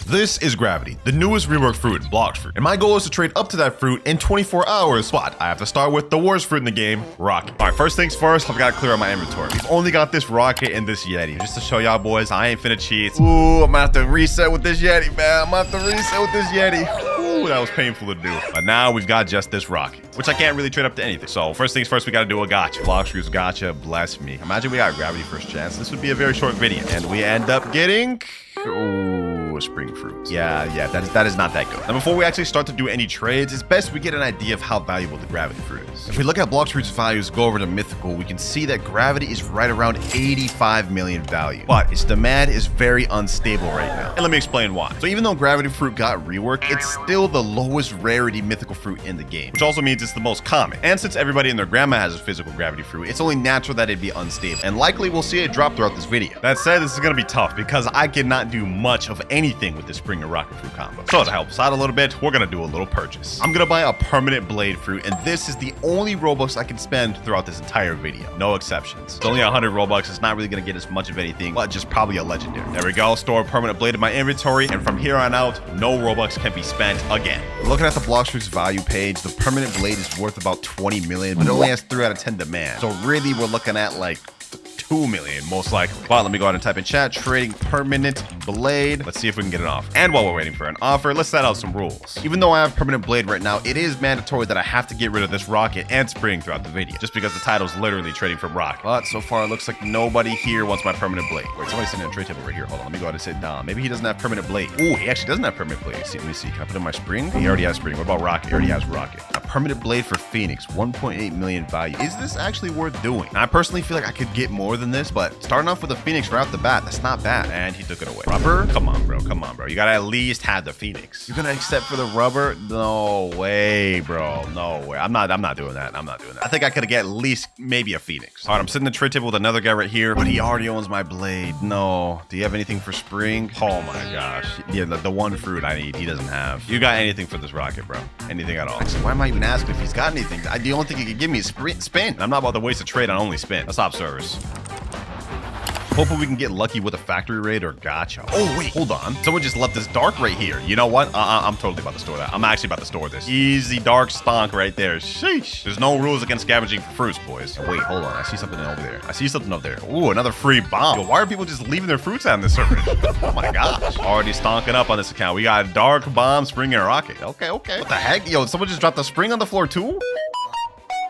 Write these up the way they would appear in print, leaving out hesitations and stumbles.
This is Gravity, the newest reworked fruit, Blox fruit. And my goal is to trade up to that fruit in 24 hours. But I have to start with the worst fruit in the game, rocket. All right, first things first, I've got to clear out my inventory. We've only got this rocket and this Yeti. Just to show y'all boys, I ain't finna cheat. Ooh, I'm gonna have to reset with this Yeti, man. I'm gonna have to reset with this Yeti. Ooh, that was painful to do. But now we've got just this rocket, which I can't really trade up to anything. So first things first, we gotta do a gotcha. Blox fruit's gotcha, bless me. Imagine we got Gravity first chance. This would be a very short video. And we end up getting... Ooh, a spring fruit. Yeah, that is not that good. Now, before we actually start to do any trades, it's best we get an idea of how valuable the Gravity fruit is. If we look at Blox fruit's values, go over to Mythical, we can see that Gravity is right around 85 million value. But its demand is very unstable right now. And let me explain why. So even though Gravity fruit got reworked, it's still the lowest rarity mythical fruit in the game, which also means it's the most common. And since everybody and their grandma has a physical Gravity fruit, it's only natural that it'd be unstable. And likely we'll see it drop throughout this video. That said, this is gonna be tough because I cannot do much of anything with this spring and rocket fruit combo. So to help us out a little bit, we're gonna do a little purchase. I'm gonna buy a permanent blade fruit, and this is the only Robux I can spend throughout this entire video. No exceptions. It's only 100 Robux. It's not really gonna get us much of anything, but just probably a legendary. There we go. Store a permanent blade in my inventory, and from here on out, no Robux can be spent again. Looking at the Blox fruit's value page, the permanent blade is worth about 20 million, but it only has 3 out of 10 demand. So really, we're looking at like 2 million most likely. Well, let me go ahead and type in chat, trading permanent blade. Let's see if we can get it off. And while we're waiting for an offer, let's set out some rules. Even though I have permanent blade right now, it is mandatory that I have to get rid of this rocket and spring throughout the video, just because the title is literally trading from rocket. But so far it looks like nobody here wants my permanent blade. Wait, somebody's sitting at a trade table right here. Hold on, let me go ahead and sit down. Maybe he doesn't have permanent blade. Ooh, he actually doesn't have permanent blade. Let me see. Can I put in my spring? He already has spring. What about rocket? He already has rocket. A permanent blade for Phoenix, 1.8 million value. Is this actually worth doing? Now, I personally feel like I could get more than this, but starting off with the Phoenix right off the bat, that's not bad. And he took it away. Rubber? Come on, bro. Come on, bro. You gotta at least have the Phoenix. You're gonna accept for the rubber? No way, bro. No way. I'm not doing that. I'm not doing that. I think I could get at least maybe a Phoenix. All right, I'm sitting in the trade table with another guy right here, but he already owns my blade. No. Do you have anything for spring? Oh my gosh. Yeah, the one fruit I need, he doesn't have. You got anything for this rocket, bro? Anything at all? Actually, why am I even asking if he's got anything? The only thing he could give me is spin. I'm not about to waste a trade on only spin. Let's stop service. Hopefully we can get lucky with a factory raid or gotcha. Oh, wait, hold on. Someone just left this dark right here. You know what? I'm totally about to store that. I'm actually about to store this. Easy dark stonk right there. Sheesh. There's no rules against scavenging for fruits, boys. Oh, wait, hold on. I see something over there. I see something up there. Ooh, another free bomb. Yo, why are people just leaving their fruits out in this server? Oh my gosh. Already stonking up on this account. We got dark bomb, spring, and rocket. Okay. What the heck? Yo, someone just dropped the spring on the floor too?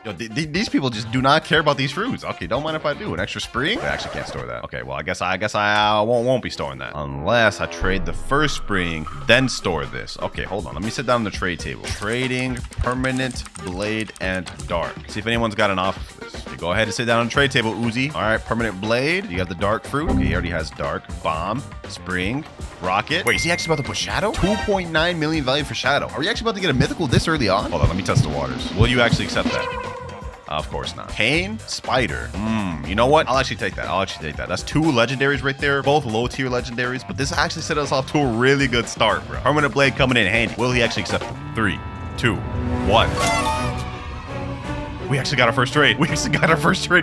Yo, these people just do not care about these fruits. Okay, don't mind if I do. An extra spring? I actually can't store that. Okay, well, I guess I won't be storing that. Unless I trade the first spring, then store this. Okay, hold on. Let me sit down on the trade table. Trading, permanent, blade, and dark. See if anyone's got an offer for this. Okay, go ahead and sit down on the trade table, Uzi. All right, permanent blade. You have the dark fruit. Okay, he already has dark. Bomb, spring, rocket. Wait, is he actually about to put shadow? 2.9 million value for shadow. Are we actually about to get a mythical this early on? Hold on, let me test the waters. Will you actually accept that? Of course not. Pain, spider. You know what? I'll actually take that. That's 2 legendaries right there. Both low tier legendaries, but this actually set us off to a really good start, bro. Permanent blade coming in handy. Will he actually accept it? 3, 2, 1. We actually got our first trade.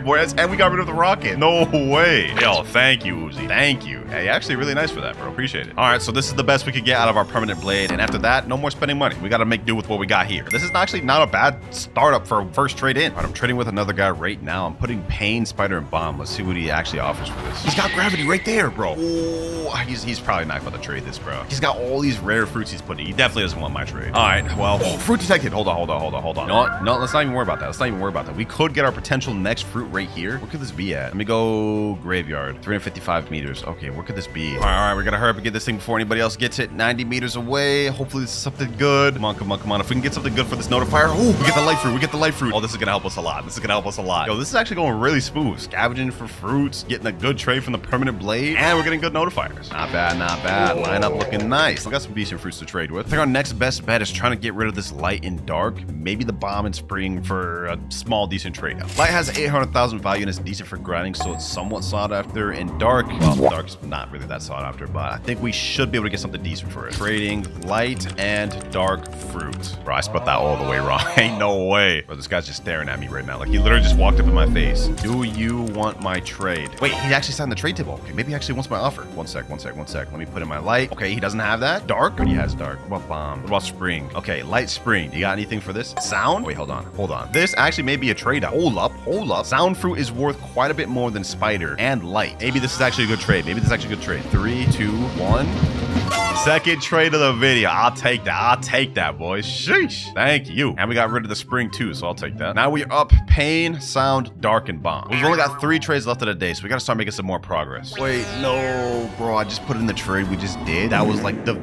Boys. And we got rid of the rocket. No way. Yo, thank you, Uzi. Thank you. Hey, actually really nice for that, bro. Appreciate it. All right, so this is the best we could get out of our permanent blade. And after that, no more spending money. We got to make do with what we got here. This is actually not a bad startup for first trade in. All right, I'm trading with another guy right now. I'm putting pain, spider, and bomb. Let's see what he actually offers for this. He's got gravity right there, bro. Oh, he's probably not going to trade this, bro. He's got all these rare fruits he's putting. He definitely doesn't want my trade. All right, well, fruit detected. Hold on. No, let's not even worry about that. We could get our potential next fruit right here. Where could this be at? Let me go graveyard. 355 meters. Okay, where could this be? All right, we gotta hurry up and get this thing before anybody else gets it. 90 meters away. Hopefully this is something good. Come on. If we can get something good for this notifier. Oh, we get the light fruit. Oh, this is gonna help us a lot. Yo, this is actually going really smooth. Scavenging for fruits, getting a good trade from the permanent blade, and we're getting good notifiers. Not bad. Lineup looking nice. We got some decent fruits to trade with. I think our next best bet is trying to get rid of this light and dark. Maybe the bomb and spring for a small, decent trade. Light has 800,000 value and is decent for grinding, so it's somewhat sought after. And dark, well, dark's not really that sought after, but I think we should be able to get something decent for it. Trading light and dark fruit. Bro, I spelled that all the way wrong. Ain't no way. Bro, this guy's just staring at me right now. Like, he literally just walked up in my face. Do you want my trade? Wait, he actually signed the trade table. Okay, maybe he actually wants my offer. One sec. Let me put in my light. Okay, he doesn't have that. Dark? Or he has dark. What bomb? What about spring? Okay, light spring. You got anything for this? Sound? Wait, hold on. This actually may be a trade out. Hold up. Sound fruit is worth quite a bit more than spider and light. Maybe this is actually a good trade. 3, 2, 1. Second trade of the video. I'll take that, boys. Sheesh. Thank you. And we got rid of the spring too, so I'll take that. Now we're up pain, sound, dark, and bomb. We've only got 3 trades left of the day, so we gotta start making some more progress. Wait, no, bro. I just put in the trade we just did. That was like the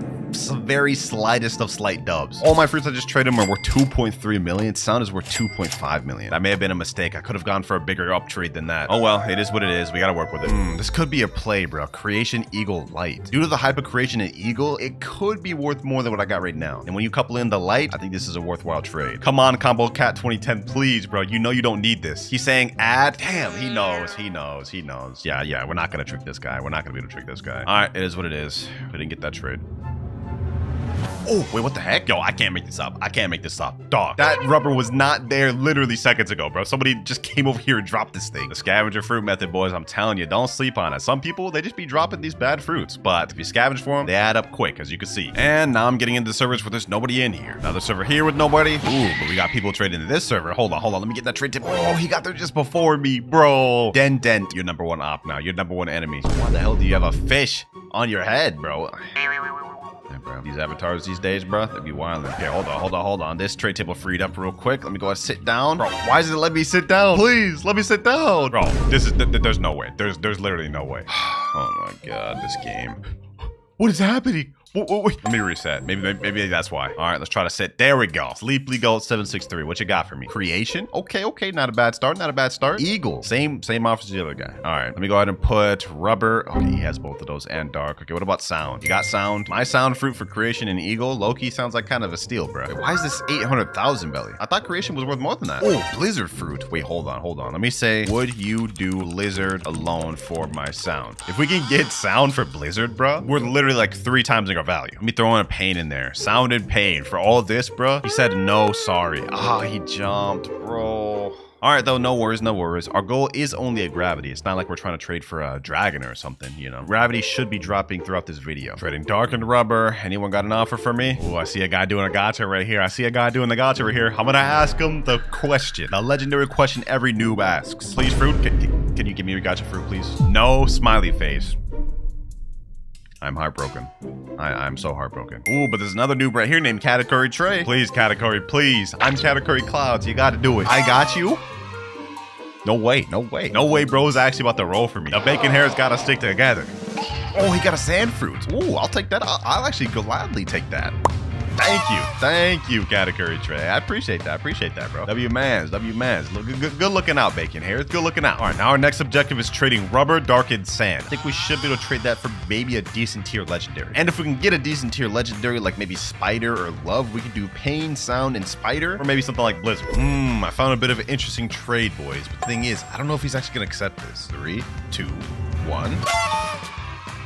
very slightest of slight dubs. All my fruits I just traded them were 2.3 million. Sound is worth 2.5 million. That may have been a mistake. I could have gone for a bigger up trade than that. Oh well, it is what it is. We gotta work with it. This could be a play, bro. Creation Eagle Light. Due to the hype of creation and Eagle, it could be worth more than what I got right now. And when you couple in the light, I think this is a worthwhile trade. Come on, Combo Cat 2010, please, bro. You know you don't need this. He's saying add. Damn, he knows. Yeah, we're not gonna trick this guy. We're not gonna be able to trick this guy. All right, it is what it is. We didn't get that trade. Oh, wait, what the heck? Yo, I can't make this up. Dog, that rubber was not there literally seconds ago, bro. Somebody just came over here and dropped this thing. The scavenger fruit method, boys. I'm telling you, don't sleep on it. Some people, they just be dropping these bad fruits. But if you scavenge for them, they add up quick, as you can see. And now I'm getting into the servers where there's nobody in here. Another server here with nobody. Ooh, but we got people trading into this server. Hold on. Let me get that trade tip. Oh, he got there just before me, bro. Dent. You're number 1 op now. You're number 1 enemy. Why the hell do you have a fish on your head, bro? Bro. These avatars these days, bro, they be wildin'. Here, hold on. This trade table freed up real quick. Let me go ahead and sit down. Bro, why does it let me sit down? Please, let me sit down. Bro, there's no way. There's literally no way. Oh my God, this game. What is happening? Wait. Let me reset. Maybe that's why. All right, let's try to sit. There we go. Sleeply Gold 763. What you got for me? Creation. Okay. Not a bad start. Eagle. Same offer as the other guy. All right, let me go ahead and put rubber. Okay, he has both of those and dark. Okay, what about sound? You got sound. My sound fruit for creation and eagle. Loki sounds like kind of a steal, bro. Wait, why is this 800,000 belly? I thought creation was worth more than that. Oh, blizzard fruit. Wait, hold on. Let me say, would you do lizard alone for my sound? If we can get sound for blizzard, bro, we're literally like 3 times our value. Let me throw in a pain in there. Sound and pain for all this, bro. He said no, sorry. He jumped, bro. All right, though, no worries. Our goal is only a gravity. It's not like we're trying to trade for a dragon or something, you know. Gravity should be dropping throughout this video. Trading darkened rubber. Anyone got an offer for me? Oh, I see a guy doing a gotcha right here. I'm gonna ask him the question. The legendary question every noob asks. Please, fruit. Can you give me your gotcha fruit, please? No smiley face. I'm heartbroken. I'm so heartbroken. Ooh, but there's another noob right here named Category Trey. Please, Category, please. I'm WinterKloudz. You gotta do it. I got you. No way, bro's actually about to roll for me. The bacon hair's gotta stick together. Oh, he got a sand fruit. Ooh, I'll take that. I'll actually gladly take that. Thank you, Category Trey. I appreciate that, bro. W-Mans. Look, good looking out, bacon hair. It's good looking out. All right, now our next objective is trading rubber, darkened sand. I think we should be able to trade that for maybe a decent tier legendary. And if we can get a decent tier legendary, like maybe spider or love, we could do pain, sound, and spider, or maybe something like blizzard. I found a bit of an interesting trade, boys. But the thing is, I don't know if he's actually gonna accept this. 3, 2, 1.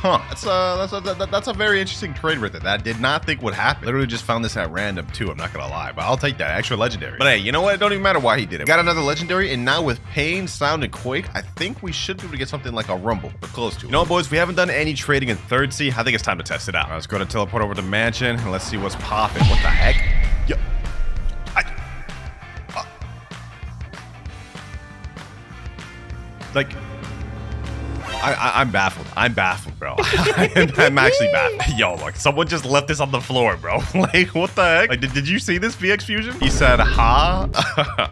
That's a very interesting trade right there. That I did not think would happen. Literally just found this at random too. I'm not gonna lie, but I'll take that extra legendary. But hey, you know what? It don't even matter why he did it. We got another legendary, and now with pain, sound, and quake, I think we should be able to get something like a rumble, or close to it. You know what, boys? We haven't done any trading in 3rd Sea. I think it's time to test it out. Let's go to teleport over to mansion and let's see what's popping. What the heck? Yo. I'm baffled. Bro. I'm actually baffled. Yo, look, someone just left this on the floor, bro. Like, what the heck? Like, did you see this, VX Fusion? He said, ha.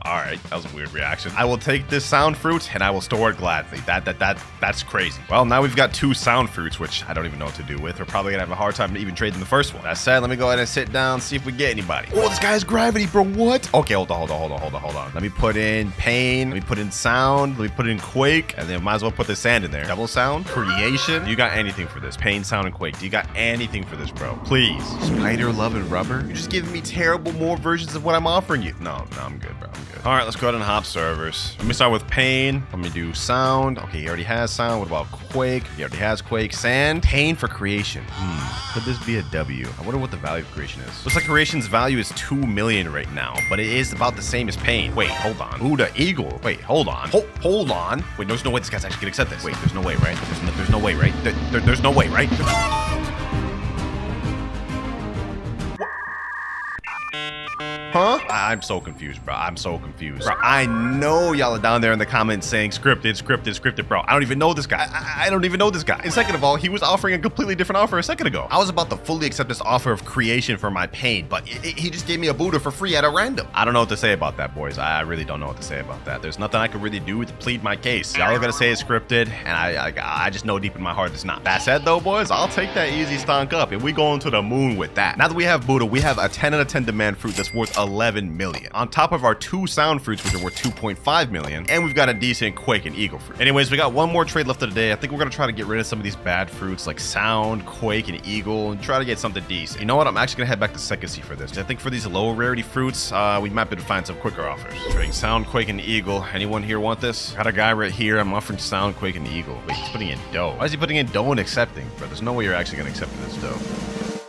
All right, that was a weird reaction. I will take this sound fruit and I will store it gladly. That's crazy. Well, now we've got 2 sound fruits, which I don't even know what to do with. We're probably gonna have a hard time even trading the first one. That said, let me go ahead and sit down, see if we get anybody. Oh, this guy's gravity, bro. What? Okay, hold on. Let me put in pain. Let me put in sound. Let me put in quake, and then might as well put the sand in there. Double sound, creation. You got anything for this? Pain, sound, and quake. Do you got anything for this, bro? Please. Spider, love, and rubber. You're just giving me terrible more versions of what I'm offering you. No, I'm good, bro. I'm good. All right, let's go ahead and hop servers. Let me start with pain. Let me do sound. Okay, he already has sound. What about quake? He already has quake. Sand. Pain for creation. Could this be a W? I wonder what the value of creation is. Looks like creation's value is 2 million right now, but it is about the same as pain. Wait, hold on. Buddha eagle. Wait, hold on. Hold on. Wait, there's no way this guy's actually gonna accept this. Wait, there's no way, right? There's no way, right? There's no way, right? Huh? I'm so confused, bro. I'm so confused. Bro, I know y'all are down there in the comments saying scripted, bro. I don't even know this guy. I don't even know this guy. And second of all, he was offering a completely different offer a second ago. I was about to fully accept this offer of creation for my pain, but he just gave me a Buddha for free at a random. I don't know what to say about that, boys. I really don't know what to say about that. There's nothing I can really do to plead my case. Y'all are gonna say it's scripted, and I just know deep in my heart it's not. That said, though, boys, I'll take that easy stonk up, and we going to the moon with that. Now that we have Buddha, we have a 10 out of 10 demand fruit that's worth 11 million. On top of our 2 sound fruits, which are worth 2.5 million, and we've got a decent quake and eagle fruit. Anyways, we got one more trade left of the day. I think we're gonna try to get rid of some of these bad fruits like sound, quake, and eagle, and try to get something decent. You know what? I'm actually gonna head back to second C for this. I think for these low rarity fruits, we might be able to find some quicker offers. Trading sound, quake, and eagle. Anyone here want this? Got a guy right here. I'm offering sound, quake, and eagle. Wait, he's putting in dough. Why is he putting in dough and accepting? Bro, there's no way you're actually gonna accept this dough.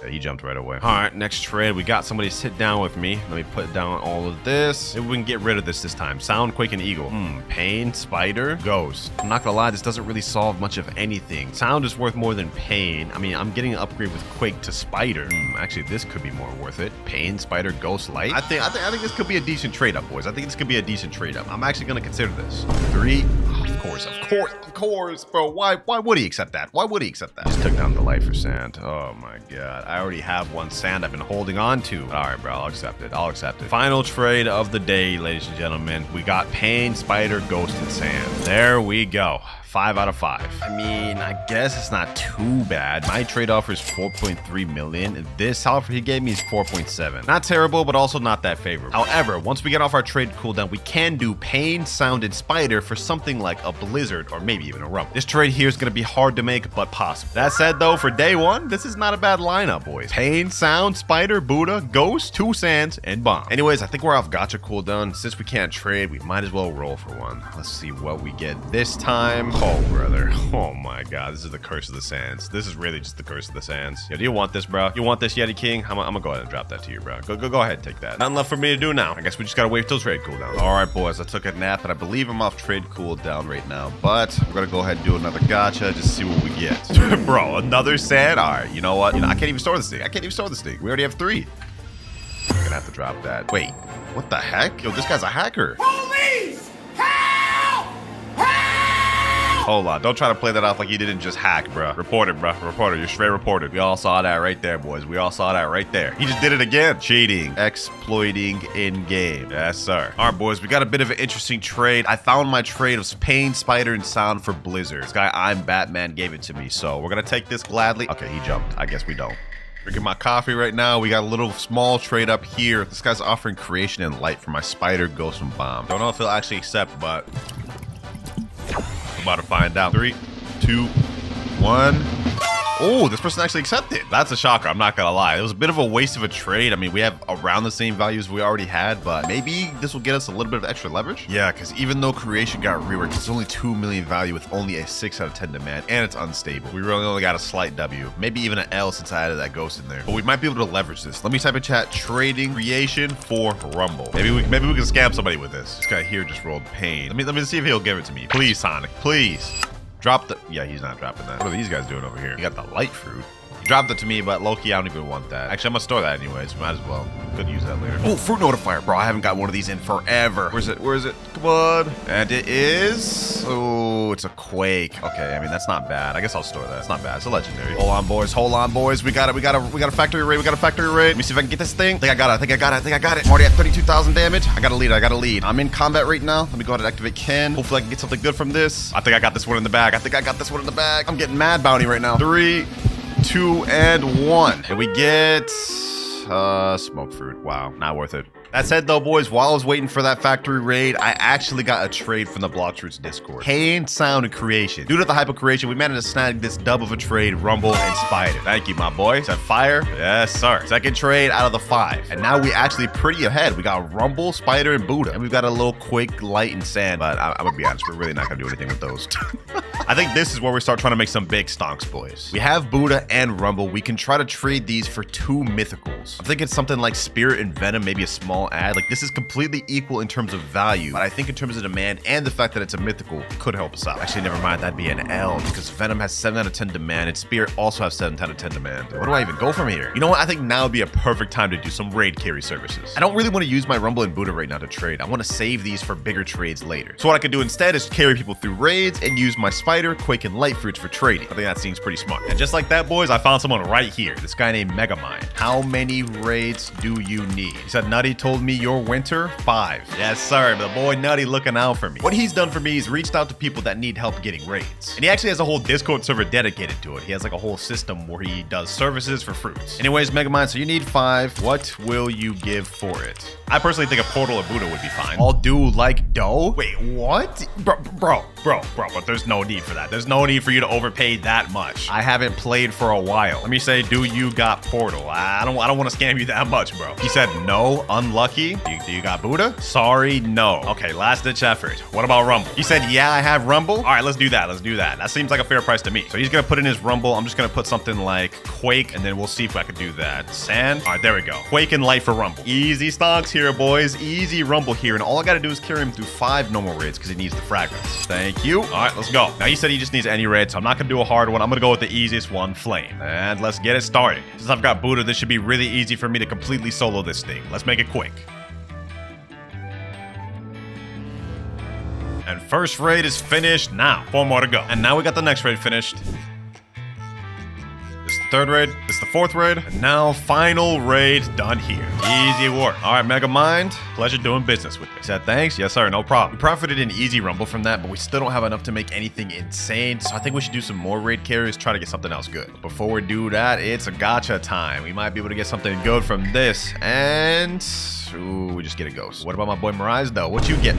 Yeah, he jumped right away. All right, next trade. We got somebody sit down with me. Let me put down all of this. Maybe we can get rid of this time. Sound, quake, and eagle. Pain, spider, ghost. I'm not gonna lie, this doesn't really solve much of anything. Sound is worth more than pain. I mean, I'm getting an upgrade with quake to spider. Actually, this could be more worth it. Pain, spider, ghost, light. I think this could be a decent trade up, boys. I think this could be a decent trade up. I'm actually gonna consider this. 3. Of course, bro. Why would he accept that? Why would he accept that? Just took down the light for sand. Oh my god. I already have one sand I've been holding on to. All right, bro. I'll accept it. I'll accept it. Final trade of the day, ladies and gentlemen. We got pain, spider, ghost, and sand. There we go. 5 out of 5. I mean, I guess it's not too bad. My trade offer is 4.3 million. This offer he gave me is 4.7. Not terrible, but also not that favorable. However, once we get off our trade cooldown, we can do pain, sound, and spider for something like a blizzard or maybe even a rumble. This trade here is going to be hard to make, but possible. That said, though, for day one, this is not a bad lineup, boys. Pain, sound, spider, Buddha, ghost, 2 sands, and bomb. Anyways, I think we're off gacha cooldown. Since we can't trade, we might as well roll for one. Let's see what we get this time. Oh, brother. Oh my god. This is the curse of the sands. This is really just the curse of the sands. Yeah, do you want this, bro? You want this, Yeti King? I'm gonna go ahead and drop that to you, bro. Go ahead and take that. Nothing left for me to do now. I guess we just gotta wait till trade cooldown. All right, boys. I took a nap, and I believe I'm off trade cooldown right now. But we're gonna go ahead and do another gacha, just see what we get. Bro, another sand? All right, you know what? I can't even store this thing. We already have 3. I'm gonna have to drop that. Wait, what the heck? Yo, this guy's a hacker. Police! Help! Help! Hold on, don't try to play that off like you didn't just hack, bro. Reported, bro. Reported. You're straight reported. We all saw that right there, boys. We all saw that right there. He just did it again. Cheating. Exploiting in-game. Yes, sir. All right, boys. We got a bit of an interesting trade. I found my trade of pain, spider, and sound for blizzard. This guy, I'm Batman, gave it to me, so we're gonna take this gladly. Okay, he jumped. I guess we don't. Drinking my coffee right now. We got a little small trade up here. This guy's offering creation and light for my spider, ghost, and bomb. Don't know if he'll actually accept, but I'm about to find out. 3, 2, 1. Oh, this person actually accepted. That's a shocker. I'm not gonna lie. It was a bit of a waste of a trade. I mean, we have around the same values we already had, but maybe this will get us a little bit of extra leverage. Yeah, because even though creation got reworked, it's only 2 million value with only a 6 out of 10 demand, and it's unstable. We really only got a slight W, maybe even an L since I added that ghost in there. But we might be able to leverage this. Let me type in chat: trading creation for rumble. Maybe we can scam somebody with this. This guy here just rolled pain. Let me see if he'll give it to me. Please, Sonic. Please. Drop the... Yeah, he's not dropping that. What are these guys doing over here? You got the light fruit. He dropped it to me, but low-key, I don't even want that. Actually, I'm gonna store that anyways. Might as well. Could use that later. Oh, fruit notifier, bro. I haven't got one of these in forever. Where's it? Where is it? Come on. And it is... Oh, it's a quake. Okay, I mean, that's not bad. I guess I'll store that. It's not bad. It's a legendary. Hold on, boys. Hold on, boys. We got it. We got a factory raid. We got a factory raid. Let me see if I can get this thing. I think I got it. I think I got it. I'm already at 32,000 damage. I got a lead. I'm in combat right now. Let me go ahead and activate Ken. Hopefully, I can get something good from this. I think I got this one in the bag. I'm getting mad bounty right now. 3, 2, and 1. And we get smoke fruit. Wow, not worth it. That said though, boys, while I was waiting for that factory raid, I actually got a trade from the Blox Discord. Hand, sound, and creation. Due to the hype of creation, we managed to snag this dub of a trade, Rumble and Spider. Thank you, my boy. Said fire? Yes, sir. Second trade out of the 5. And now we actually pretty ahead. We got Rumble, Spider, and Buddha. And we've got a little Quake, Light, and Sand. But I'm gonna be honest, we're really not gonna do anything with those. I think this is where we start trying to make some big stonks, boys. We have Buddha and Rumble. We can try to trade these for 2 mythicals. I think it's something like Spirit and Venom, maybe a small ad. Like, this is completely equal in terms of value, but I think in terms of demand and the fact that it's a mythical could help us out. Actually, never mind, that'd be an L, because Venom has 7 out of 10 demand, and Spirit also has 7 out of 10 demand. Where do I even go from here? You know what? I think now would be a perfect time to do some raid carry services. I don't really want to use my Rumble and Buddha right now to trade. I want to save these for bigger trades later. So what I could do instead is carry people through raids and use my Spider, Quake, and Light fruits for trading. I think that seems pretty smart. And just like that, boys, I found someone right here. This guy named Megamind. How many raids do you need? He said, Nutty told me your winter 5. Yes, sir. The boy Nutty looking out for me. What he's done for me is reached out to people that need help getting raids. And he actually has a whole Discord server dedicated to it. He has like a whole system where he does services for fruits. Anyways, Megamind, so you need 5. What will you give for it? I personally think a Portal or Buddha would be fine. I'll do like dough. Wait, what? Bro, but there's no need for that. There's no need for you to overpay that much. I haven't played for a while. Let me say, do you got Portal? I don't want to scam you that much, bro. He said no, unlucky. Do you got Buddha? Sorry, no. Okay, last ditch effort. What about Rumble? He said, yeah, I have Rumble. All right, let's do that. That seems like a fair price to me. So he's gonna put in his Rumble. I'm just gonna put something like Quake, and then we'll see if I can do that. Sand. All right, there we go. Quake and Light for Rumble. Easy stonks here, boys. Easy Rumble here, and all I gotta do is carry him through 5 normal raids because he needs the fragments. Thank you. All right, let's go. Now he said he just needs any raid, so I'm not gonna do a hard one. I'm gonna go with the easiest one, Flame. And let's get it started. Since I've got Buddha, this should be really easy for me to completely solo this thing. Let's make it quick. And first raid is finished now. 4 more to go. And now we got the next raid finished. This is the 3rd raid. This is the 4th raid. And now final raid done here. Easy work. All right, Megamind. Pleasure doing business with you. He said thanks. Yes, sir. No problem. We profited an easy Rumble from that, but we still don't have enough to make anything insane. So I think we should do some more raid carries, try to get something else good. But before we do that, it's a gacha time. We might be able to get something good from this. And ooh, we just get a ghost. What about my boy Mirage though? What you get?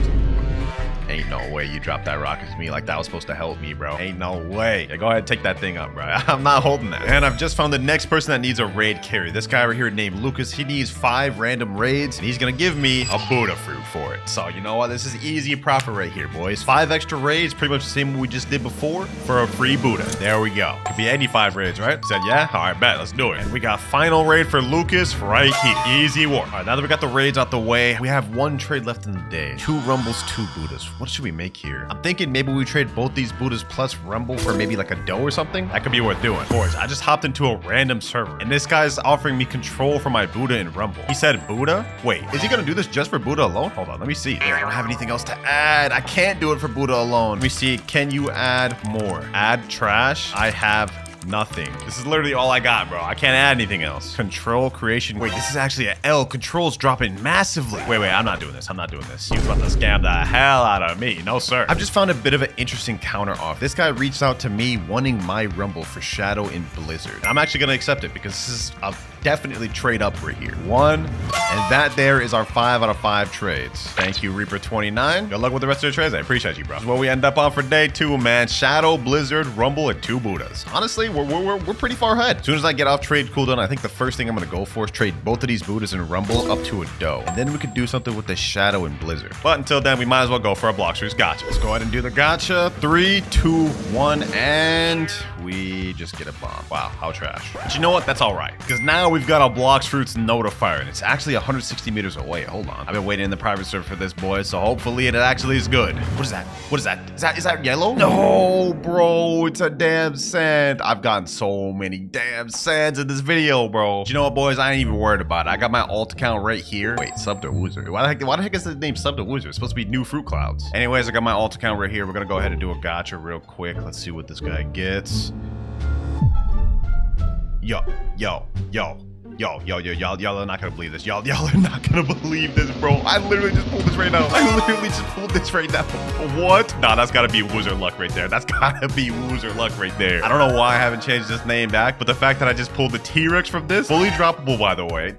Ain't no way you dropped that rocket to me like that was supposed to help me, bro. Ain't no way. Yeah, go ahead and take that thing up, bro. I'm not holding that. And I've just found the next person that needs a raid carry. This guy right here named Lucas. He needs 5 random raids, and he's gonna give me a Buddha fruit for it. So you know what? This is easy profit right here, boys. 5 extra raids, pretty much the same we just did before, for a free Buddha. There we go. Could be any 5 raids, right? Said yeah? All right, bet. Let's do it. And we got final raid for Lucas right here. Easy work. All right, now that we got the raids out the way, we have 1 trade left in the day. 2 Rumbles, 2 Buddhas. What should we make here? I'm thinking maybe we trade both these Buddhas plus Rumble for maybe like a dough or something. That could be worth doing. Boys, I just hopped into a random server, and this guy's offering me control for my Buddha and Rumble. He said Buddha? Wait, is he gonna do this just for Buddha alone? Hold on, let me see. I don't have anything else to add. I can't do it for Buddha alone. Let me see. Can you add more? Add trash? I have nothing. This is literally all I got, bro. I can't add anything else. Control creation. Wait, this is actually an L. Control's dropping massively. Wait, I'm not doing this. I'm not doing this. You're about to scam the hell out of me. No, sir. I've just found a bit of an interesting counter off. This guy reached out to me wanting my Rumble for Shadow in Blizzard. And I'm actually gonna accept it because this is a definitely trade up right here. 1, and that there is our 5 out of 5 trades. Thank you, Reaper29. Good luck with the rest of the trades. I appreciate you, bro. This is what we end up on for day 2, man. Shadow, Blizzard, Rumble, and 2 Buddhas. Honestly, we're pretty far ahead. As soon as I get off trade cooldown, I think the first thing I'm gonna go for is trade both of these Buddhas and Rumble up to a dough. And then we could do something with the Shadow and Blizzard. But until then, we might as well go for a Blox gotcha. Let's go ahead and do the gotcha. 3, 2, 1, and we just get a bomb. Wow, how trash. But you know what? That's all right. Because now we've got a Blox Fruits notifier, and it's actually 160 meters away. Hold on. I've been waiting in the private server for this, boy, so hopefully it actually is good. What is that? What is that? Is that yellow? No, bro. It's a damn sand. I've gotten so many damn sands in this video, bro. But you know what, boys? I ain't even worried about it. I got my alt account right here. Wait, sub to Woozer. Why the heck is the name sub to Woozer? It's supposed to be new fruit clouds. Anyways, I got my alt account right here. We're gonna go ahead and do a gotcha real quick. Let's see what this guy gets. Y'all are not gonna believe this. Y'all are not gonna believe this, bro. I literally just pulled this right now. What? Nah, that's gotta be Woozer luck right there. That's gotta be Woozer luck right there. I don't know why I haven't changed this name back, but the fact that I just pulled the T-Rex from this, fully droppable, by the way.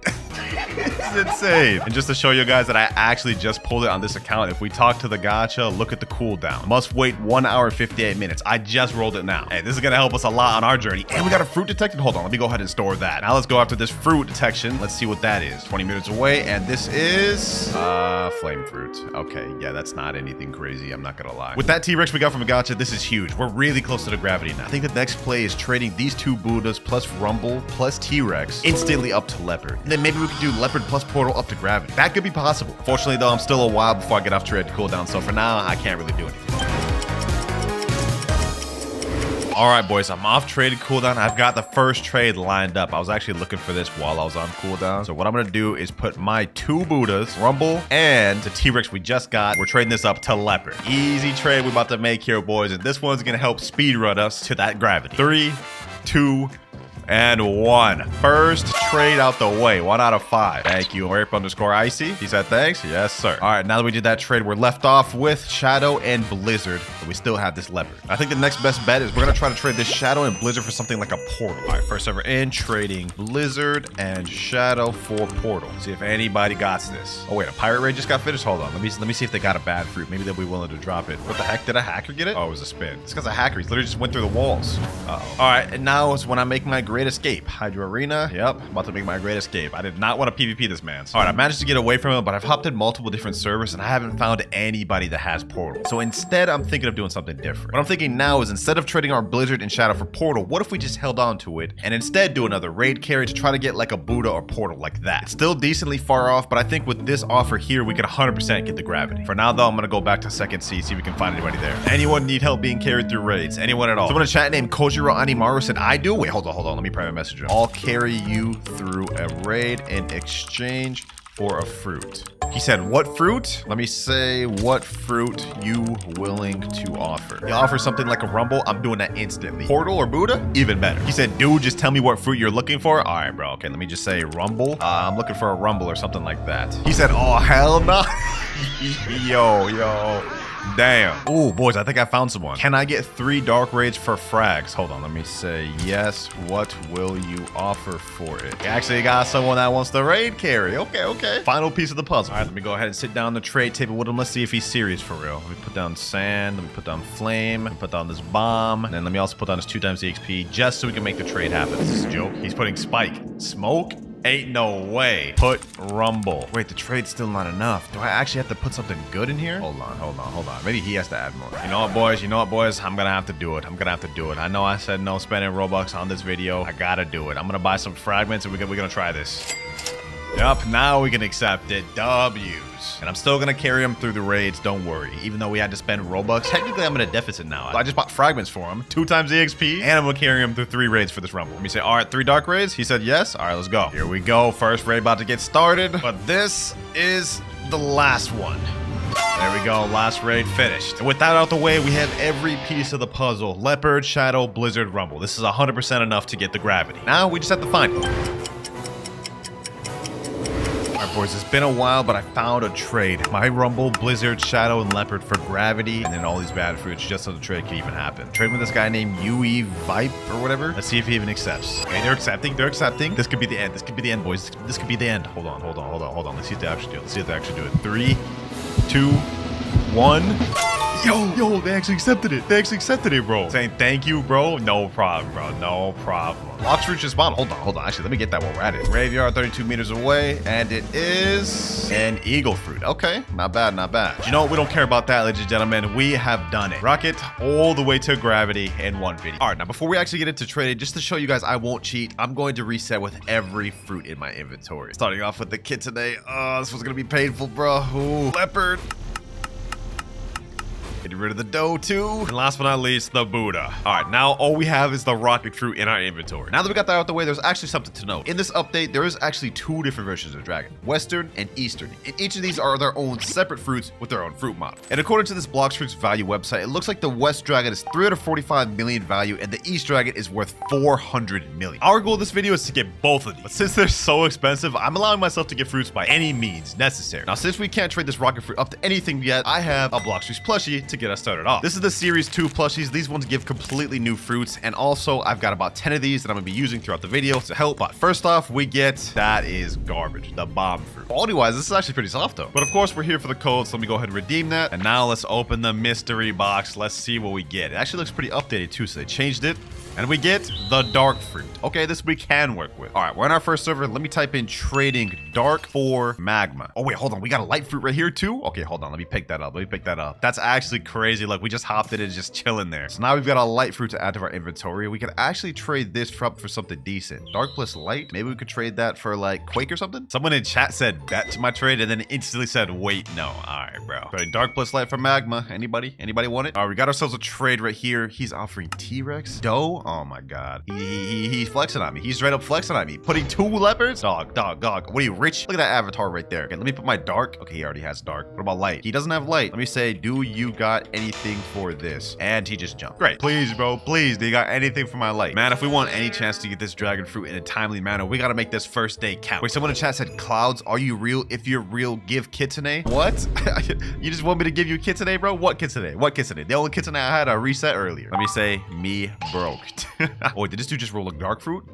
This is insane. And just to show you guys that I actually just pulled it on this account, if we talk to the gacha, look at the cooldown. Must wait 1 hour and 58 minutes. I just rolled it now. Hey, this is gonna help us a lot on our journey. And we got a fruit detected. Hold on, let me go ahead and store that. Now let's go after this fruit detection. Let's see what that is. 20 minutes away, and this is flame fruit. Okay, yeah, that's not anything crazy, I'm not gonna lie. With that T-Rex we got from a gacha, this is huge. We're really close to the gravity now. I think the next play is trading these 2 Buddhas plus Rumble plus T-Rex instantly up to Leopard. And then maybe we could do Leopard plus Portal up to gravity. That could be possible. Fortunately though, I'm still a while before I get off trade to cooldown, so for now, I can't really do anything. All right, boys, I'm off traded cooldown. I've got the first trade lined up. I was actually looking for this while I was on cooldown. So what I'm gonna do is put my 2 Buddhas, Rumble, and the T-Rex we just got. We're trading this up to Leopard. Easy trade we're about to make here, boys. And this one's gonna help speedrun us to that gravity. 3, 2, and 1. First trade out the way. 1 out of 5. Thank you, Rape_Icy. He said thanks. Yes, sir. All right, now that we did that trade, we're left off with Shadow and Blizzard, but we still have this Leopard. I think the next best bet is we're gonna try to trade this Shadow and Blizzard for something like a Portal. All right, first ever in, trading Blizzard and Shadow for Portal. See if anybody got this. Oh wait, a Pirate Raid just got finished. Hold on, let me see if they got a bad fruit. Maybe they'll be willing to drop it. What the heck? Did a hacker get it? Oh, it was a spin. This guy's a hacker. He literally just went through the walls. Uh-oh. All right, and now is when I make my great escape. Hydro Arena. Yep, I'm about to make my great escape. I did not want to PvP this man. All right, I managed to get away from him, but I've hopped in multiple different servers and I haven't found anybody that has Portal. So instead, I'm thinking of doing something different. What I'm thinking now is instead of trading our Blizzard and Shadow for Portal, what if we just held on to it and instead do another raid carry to try to get like a Buddha or Portal like that? It's still decently far off, but I think with this offer here, we could 100% get the gravity. For now though, I'm gonna go back to second C, see if we can find anybody there. Anyone need help being carried through raids? Anyone at all? Someone in chat named Kojiro Animaru said, I do. Wait, hold on. Let me private message him. I'll carry you through a raid in exchange for a fruit. He said, what fruit? Let me say, what fruit you willing to offer? He offers something like a Rumble. I'm doing that instantly. Portal or Buddha? Even better. He said, dude, just tell me what fruit you're looking for. All right, bro. Okay, let me just say Rumble. I'm looking for a Rumble or something like that. He said, oh, hell no. Yo. Damn. Oh, boys, I think I found someone. Can I get 3 Dark Raids for frags? Hold on, let me say yes. What will you offer for it? You actually got someone that wants the raid carry. Okay. Final piece of the puzzle. All right, let me go ahead and sit down the trade table with him. Let's see if he's serious for real. Let me put down sand. Let me put down flame. Let me put down this bomb. And then let me also put down this 2 times EXP just so we can make the trade happen. This is a joke. He's putting spike. Smoke? Ain't no way. Put Rumble. Wait, the trade's still not enough. Do I actually have to put something good in here? Hold on. Maybe he has to add more. You know what, boys? I'm gonna have to do it. I know I said no spending Robux on this video. I gotta do it. I'm gonna buy some fragments and we're gonna try this. Yup, now we can accept it. W's. And I'm still gonna carry him through the raids, don't worry. Even though we had to spend Robux, technically I'm in a deficit now. I just bought fragments for him, 2 times EXP, and I'm gonna carry him through 3 raids for this Rumble. Let me say, all right, 3 Dark Raids? He said yes. All right, let's go. Here we go. First raid about to get started, but this is the last one. There we go, last raid finished. And with that out the way, we have every piece of the puzzle. Leopard, Shadow, Blizzard, Rumble. This is 100% enough to get the gravity. Now we just have to find it. Alright, boys, it's been a while, but I found a trade. My Rumble, Blizzard, Shadow, and Leopard for gravity, and then all these bad fruits just so the trade can even happen. Trade with this guy named Yui Vipe or whatever. Let's see if he even accepts. Okay, they're accepting. This could be the end. Boys. This could be the end. Hold on. Let's see if they actually do it. 3, 2, 1. Yo, they actually accepted it. Bro. Saying thank you, bro. No problem, bro. No problem. Blox fruit just spawned. Hold on. Actually, let me get that while we're at it. Graveyard 32 meters away, and it is an eagle fruit. Okay, not bad. You know what? We don't care about that, ladies and gentlemen. We have done it. Rocket all the way to gravity in 1 video. All right, now before we actually get into trading, just to show you guys I won't cheat, I'm going to reset with every fruit in my inventory. Starting off with the kit today. Oh, this was gonna be painful, bro. Ooh, leopard. Getting rid of the dough too. And last but not least, the Buddha. All right, now all we have is the rocket fruit in our inventory. Now that we got that out of the way, there's actually something to note. In this update, there is actually 2 different versions of Dragon, Western and Eastern. And each of these are their own separate fruits with their own fruit model. And according to this Blox Fruits value website, it looks like the West Dragon is 345 million value and the East Dragon is worth 400 million. Our goal of this video is to get both of these. But since they're so expensive, I'm allowing myself to get fruits by any means necessary. Now, since we can't trade this rocket fruit up to anything yet, I have a Blox Fruits plushie to get get us started off. This is the Series 2 plushies. These ones give completely new fruits. And also, I've got about 10 of these that I'm going to be using throughout the video to help. But first off, we get, that is garbage, the bomb fruit. Quality-wise, this is actually pretty soft, though. But of course, we're here for the code, so let me go ahead and redeem that. And now let's open the mystery box. Let's see what we get. It actually looks pretty updated, too, so they changed it. And we get the dark fruit. Okay, this we can work with. All right, we're on our first server. Let me type in trading dark for magma. Oh, wait, hold on. We got a light fruit right here, too? Okay, hold on. Let me pick that up. That's actually crazy. Look, we just hopped it and just chilling there. So now we've got a light fruit to add to our inventory. We could actually trade this for something decent. Dark plus light. Maybe we could trade that for, like, Quake or something? Someone in chat said bet to my trade and then instantly said, wait, no. All right, bro. Trade dark plus light for magma. Anybody? Anybody want it? All right, we got ourselves a trade right here. He's offering T-Rex. Dough. Oh, my God. He's flexing on me. He's straight up flexing on me. Putting 2 leopards? Dog. What are you, rich? Look at that avatar right there. Okay, let me put my dark. Okay, he already has dark. What about light? He doesn't have light. Let me say, do you got anything for this? And he just jumped. Great. Please, bro. Please, do you got anything for my light? Man, if we want any chance to get this dragon fruit in a timely manner, we got to make this first day count. Wait, someone in chat said, Clouds, are you real? If you're real, give kitsune. What? You just want me to give you kitsune, bro? What kitsune? What kitsune? The only kitsune I had a reset earlier. Let me say, me broke. Oh, did this dude just roll a dark fruit?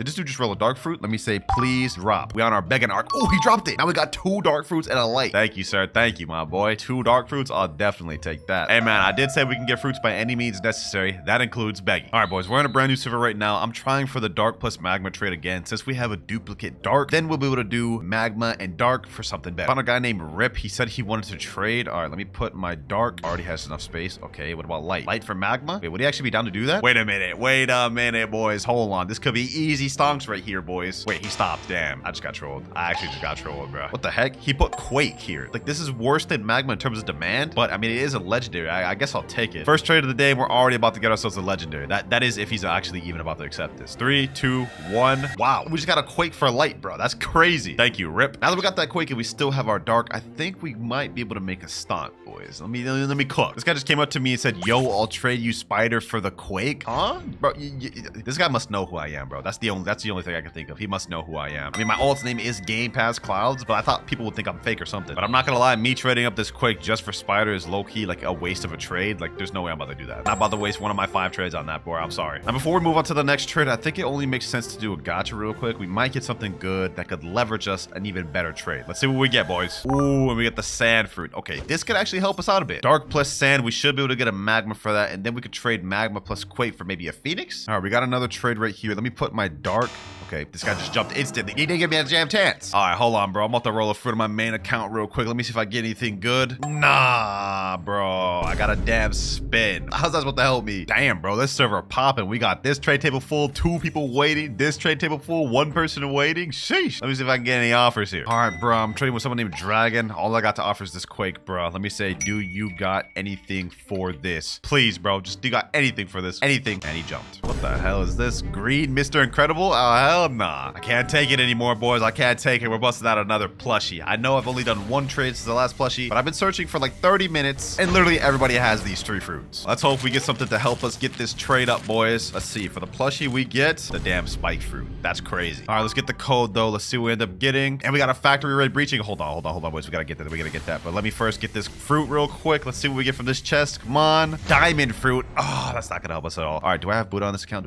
Let me say, please drop. We on our begging arc. Oh, he dropped it. Now we got 2 dark fruits and a light. Thank you, sir. Thank you, my boy. 2 dark fruits. I'll definitely take that. Hey, man, I did say we can get fruits by any means necessary. That includes begging. All right, boys, we're in a brand new server right now. I'm trying for the dark plus magma trade again. Since we have a duplicate dark, then we'll be able to do magma and dark for something better. Found a guy named Rip. He said he wanted to trade. All right, let me put my dark. Already has enough space. Okay, what about light? Light for magma? Wait, would he actually be down to do that? Wait a minute, boys. Hold on. This could be easy stonks right here, boys. Wait, he stopped. Damn, I just got trolled. I actually just got trolled, bro. What the heck? He put Quake here. Like, this is worse than magma in terms of demand, but I mean, it is a legendary. I guess I'll take it. First trade of the day, we're already about to get ourselves a legendary. That is if he's actually even about to accept this. 3, 2, 1. Wow, we just got a Quake for light, bro. That's crazy. Thank you, Rip. Now that we got that Quake and we still have our dark, I think we might be able to make a stonk, boys. Let me cook. This guy just came up to me and said, yo, I'll trade you Spider for the Quake. Huh? Bro, this guy must know who I am, bro. That's the only thing I can think of. He must know who I am. I mean, my alt's name is Game Pass Clouds, but I thought people would think I'm fake or something. But I'm not gonna lie, me trading up this Quake just for Spider is low-key like a waste of a trade. Like, there's no way I'm about to do that. Not about to waste one of my 5 trades on that, boy. I'm sorry. Now, before we move on to the next trade, I think it only makes sense to do a gacha real quick. We might get something good that could leverage us an even better trade. Let's see what we get, boys. Ooh, and we get the sand fruit. Okay, this could actually help us out a bit. Dark plus sand, we should be able to get a magma for that, and then we could trade magma plus Quake for maybe a phoenix. All right, we got another trade right here. Let me put my dark. Okay, this guy just jumped instantly. He didn't give me a jam chance. All right, hold on, bro. I'm about to roll a fruit on my main account real quick. Let me see if I get anything good. Nah, bro. I got a damn spin. How's that supposed to help me? Damn, bro. This server popping. We got this trade table full, 2 people waiting. This trade table full, 1 person waiting. Sheesh. Let me see if I can get any offers here. All right, bro. I'm trading with someone named Dragon. All I got to offer is this Quake, bro. Let me say, do you got anything for this? Please, bro. Just do you got anything for this? Anything. And he jumped. What the hell is this? Green Mr. Incredible? Oh, hell nah. I can't take it anymore, boys. I can't take it. We're busting out another plushie. I know I've only done 1 trade since the last plushie, but I've been searching for like 30 minutes, and literally everybody has these 3 fruits. Let's hope we get something to help us get this trade up, boys. Let's see. For the plushie, we get the damn spike fruit. That's crazy. All right, let's get the code, though. Let's see what we end up getting. And we got a factory red breaching. Hold on, boys. We gotta get that. But let me first get this fruit real quick. Let's see what we get from this chest. Come on. Diamond fruit. Oh, that's not gonna help us at all. All right, do I have Buddha on this account?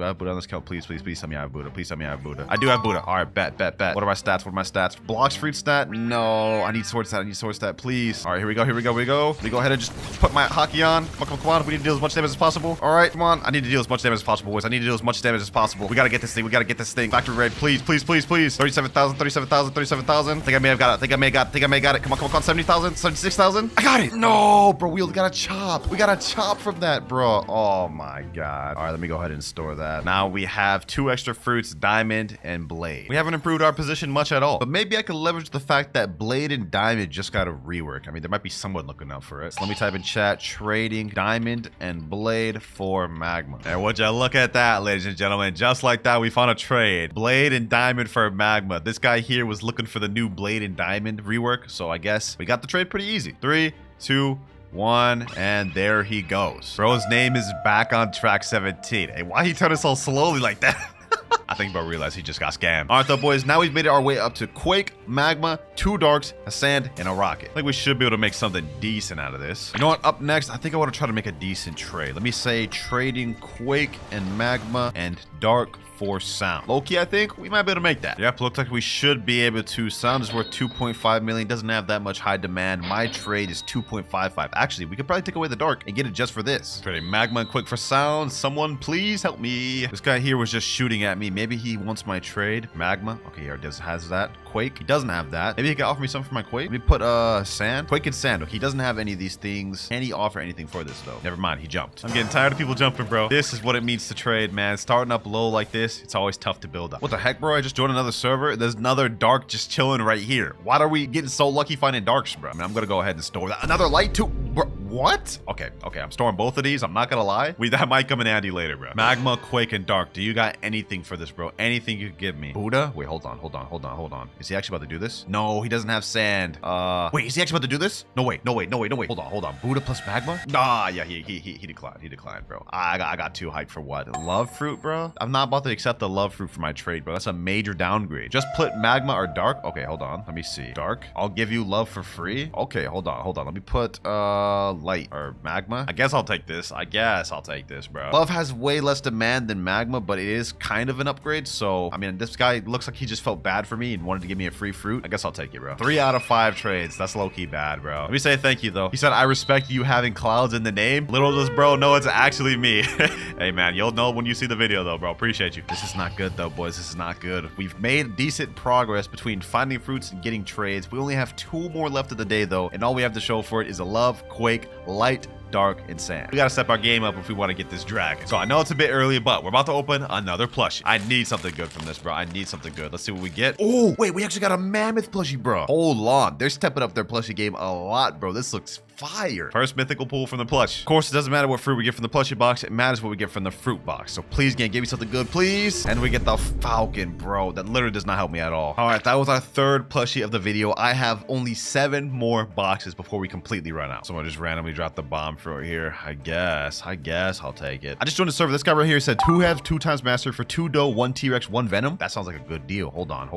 Please tell me I have Buddha. Please tell me I have Buddha. I do have Buddha. All right, bet. What are my stats? Blox fruit stat? No, I need sword stat. Please. All right, here we go. Let me go ahead and just put my hockey on. Come on. We need to deal as much damage as possible. All right, come on. I need to deal as much damage as possible, boys. We gotta get this thing. Factory red, please. 37,000. I think I may have got it. Come on. 70,000, 76,000. I got it. No, bro. We got a chop. We got a chop from that, bro. Oh my God. All right, let me go ahead and store that. Now we have 2 extra fruits, diamond and blade. We haven't improved our position much at all, but maybe I could leverage the fact that blade and diamond just got a rework. I mean, there might be someone looking out for it. So let me type in chat, trading diamond and blade for magma. And would you look at that, ladies and gentlemen? Just like that, we found a trade. Blade and diamond for magma. This guy here was looking for the new blade and diamond rework, so I guess we got the trade pretty easy. 3, 2, 1, and there he goes. Bro's name is back on track 17. Hey, why he turning so slowly like that? I think bro realized he just got scammed. All right, though, boys. Now we've made our way up to Quake, Magma, 2 Darks, a Sand, and a Rocket. I think we should be able to make something decent out of this. You know what? Up next, I think I want to try to make a decent trade. Let me say trading Quake and Magma and Dark for Sound. Low-key, I think we might be able to make that. Yep, looks like we should be able to. Sound is worth 2.5 million. Doesn't have that much high demand. My trade is 2.55. Actually, we could probably take away the Dark and get it just for this. Trading Magma and Quake for Sound. Someone please help me. This guy here was just shooting at me. Maybe he wants my trade. Magma. Okay, he already has that. Quake. He doesn't have that. Maybe he can offer me something for my Quake. Let me put Sand. Quake and Sand. Okay, he doesn't have any of these things. Can he offer anything for this though? Never mind, he jumped. I'm getting tired of people jumping, bro. This is what it means to trade, man. Starting up low like this, it's always tough to build up. What the heck, bro? I just joined another server. There's another Dark just chilling right here. Why are we getting so lucky finding Darks, bro? I mean, I'm gonna go ahead and store that. Another light too, bro. What? Okay, I'm storing both of these. I'm not gonna lie. That might come in handy later, bro. Magma, Quake, and Dark. Do you got anything for this, bro? Anything you could give me? Buddha? Wait, hold on. Is he actually about to do this? No, he doesn't have Sand. Wait, is he actually about to do this? No, wait. Hold on. Buddha plus Magma? Nah, yeah, he declined. He declined, bro. I got too hyped for what? Love fruit, bro? I'm not about to accept the love fruit for my trade, bro. That's a major downgrade. Just put Magma or Dark. Okay, hold on. Let me see. Dark. I'll give you love for free. Okay, hold on. Let me put light or Magma. I guess I'll take this. Bro. Love has way less demand than Magma, but it is kind of an upgrade. So, I mean, this guy looks like he just felt bad for me and wanted to give me a free fruit. I guess I'll take it, bro. 3 out of 5 trades. That's low-key bad, bro. Let me say thank you, though. He said, I respect you having clouds in the name. Little does bro know it's actually me. Hey, man, you'll know when you see the video, though, bro. Appreciate you. This is not good, though, boys. This is not good. We've made decent progress between finding fruits and getting trades. We only have 2 more left of the day, though, and all we have to show for it is a love, Quake, light, Dark, and Sand. We gotta step our game up if we want to get this dragon. So I know it's a bit early, but we're about to open another plushie. I need something good from this, bro. I need something good. Let's see what we get. Oh, wait, we actually got a mammoth plushie, bro. Hold on. They're stepping up their plushie game a lot, bro. This looks fire. First mythical pull from the plush. Of course, it doesn't matter what fruit we get from the plushie box. It matters what we get from the fruit box. So please, game, give me something good, please. And we get the Falcon, bro. That literally does not help me at all. All right, that was our 3rd plushie of the video. I have only 7 more boxes before we completely run out. Someone just randomly dropped the bomb for it here. I guess I'll take it. I just joined the server. This guy right here said, who have 2 times mastery for 2 dough, 1 T-Rex, 1 venom? That sounds like a good deal. Hold on.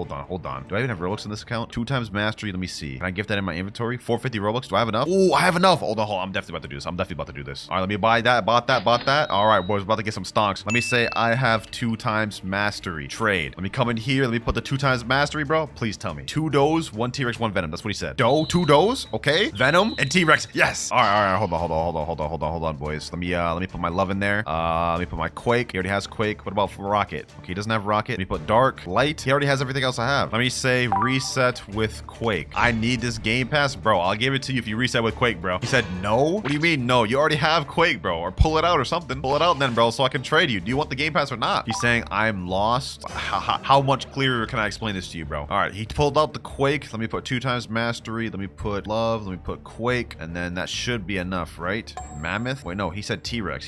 Do I even have Robux in this account? 2 times mastery. Let me see. Can I gift that in my inventory? 450 Robux. Do I have enough? Oh, I have enough. Hold on. I'm definitely about to do this. All right, let me buy that. Bought that. All right, boys, about to get some stonks. Let me say I have 2 times mastery. Trade. Let me come in here. Let me put the 2 times mastery, bro. Please tell me. 2 doughs, 1 T-Rex, 1 venom. That's what he said. Dough, 2 doughs. Okay. Venom and T-Rex. Yes. All right. Hold on, boys. Let me put my love in there. Let me put my Quake. He already has Quake. What about Rocket? Okay, he doesn't have Rocket. Let me put Dark, Light. He already has everything else I have. Let me say reset with Quake. I need this game pass, bro. I'll give it to you if you reset with Quake, bro. He said no. What do you mean no? You already have Quake, bro. Or pull it out or something. Pull it out then, bro, so I can trade you. Do you want the game pass or not? He's saying I'm lost. How much clearer can I explain this to you, bro? All right, he pulled out the Quake. Let me put 2 times mastery. Let me put love. Let me put Quake, and then that should be enough, right? Mammoth. Wait, no, he said T-Rex.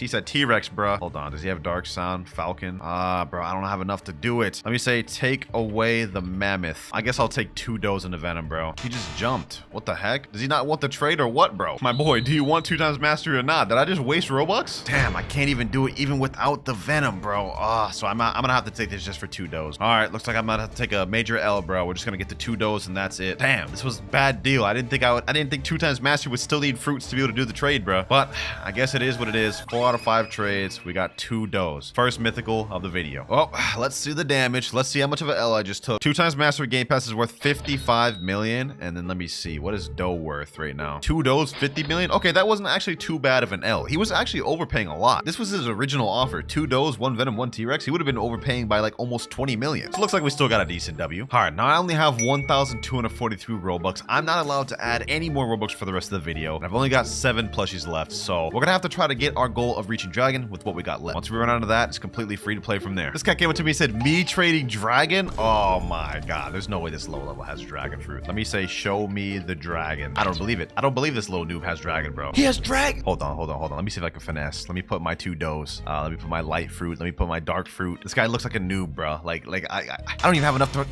Bro. Hold on. Does he have Dark Sound? Falcon? Bro, I don't have enough to do it. Let me say take away the mammoth. I guess I'll take 2 doughs into venom, bro. He just jumped. What the heck? Does he not want the trade or what, bro? My boy, do you want 2 times mastery or not? Did I just waste Robux? Damn, I can't even do it even without the venom, bro. So I'm gonna have to take this just for 2 doughs. All right, looks like I'm gonna have to take a major L, bro. We're just gonna get the 2 doughs and that's it. Damn, this was a bad deal. I didn't think 2 times mastery would still need fruits to be able to do the trade, bro. But I guess it is what it is. 4 out of 5 trades. We got 2 doughs. First mythical of the video. Oh, let's see the damage. Let's see how much of an L I just took. 2 times mastery game pass is worth 55 million. And then let me see. What is dough worth right now? 2 doughs, 50 million. Okay, that wasn't actually too bad of an L. He was actually overpaying a lot. This was his original offer. 2 doughs, 1 venom, 1 T-Rex. He would have been overpaying by like almost 20 million. So it looks like we still got a decent W. All right, now I only have 1,243 Robux. I'm not allowed to add any more Robux for the rest of the video. And I've only got 7 plushies left. So we're gonna have to try to get our goal of reaching Dragon with what we got left. Once we run out of that, it's completely free to play from there. This guy came up to me and said, me trading Dragon? Oh my God, there's no way this low level has Dragon fruit. Let me say, show me the Dragon. I don't believe it. I don't believe this little noob has Dragon, bro. He has Dragon. Hold on. Let me see if I can finesse. Let me put my 2 doughs. Let me put my light fruit. Let me put my dark fruit. This guy looks like a noob, bro. Like I don't even have enough to...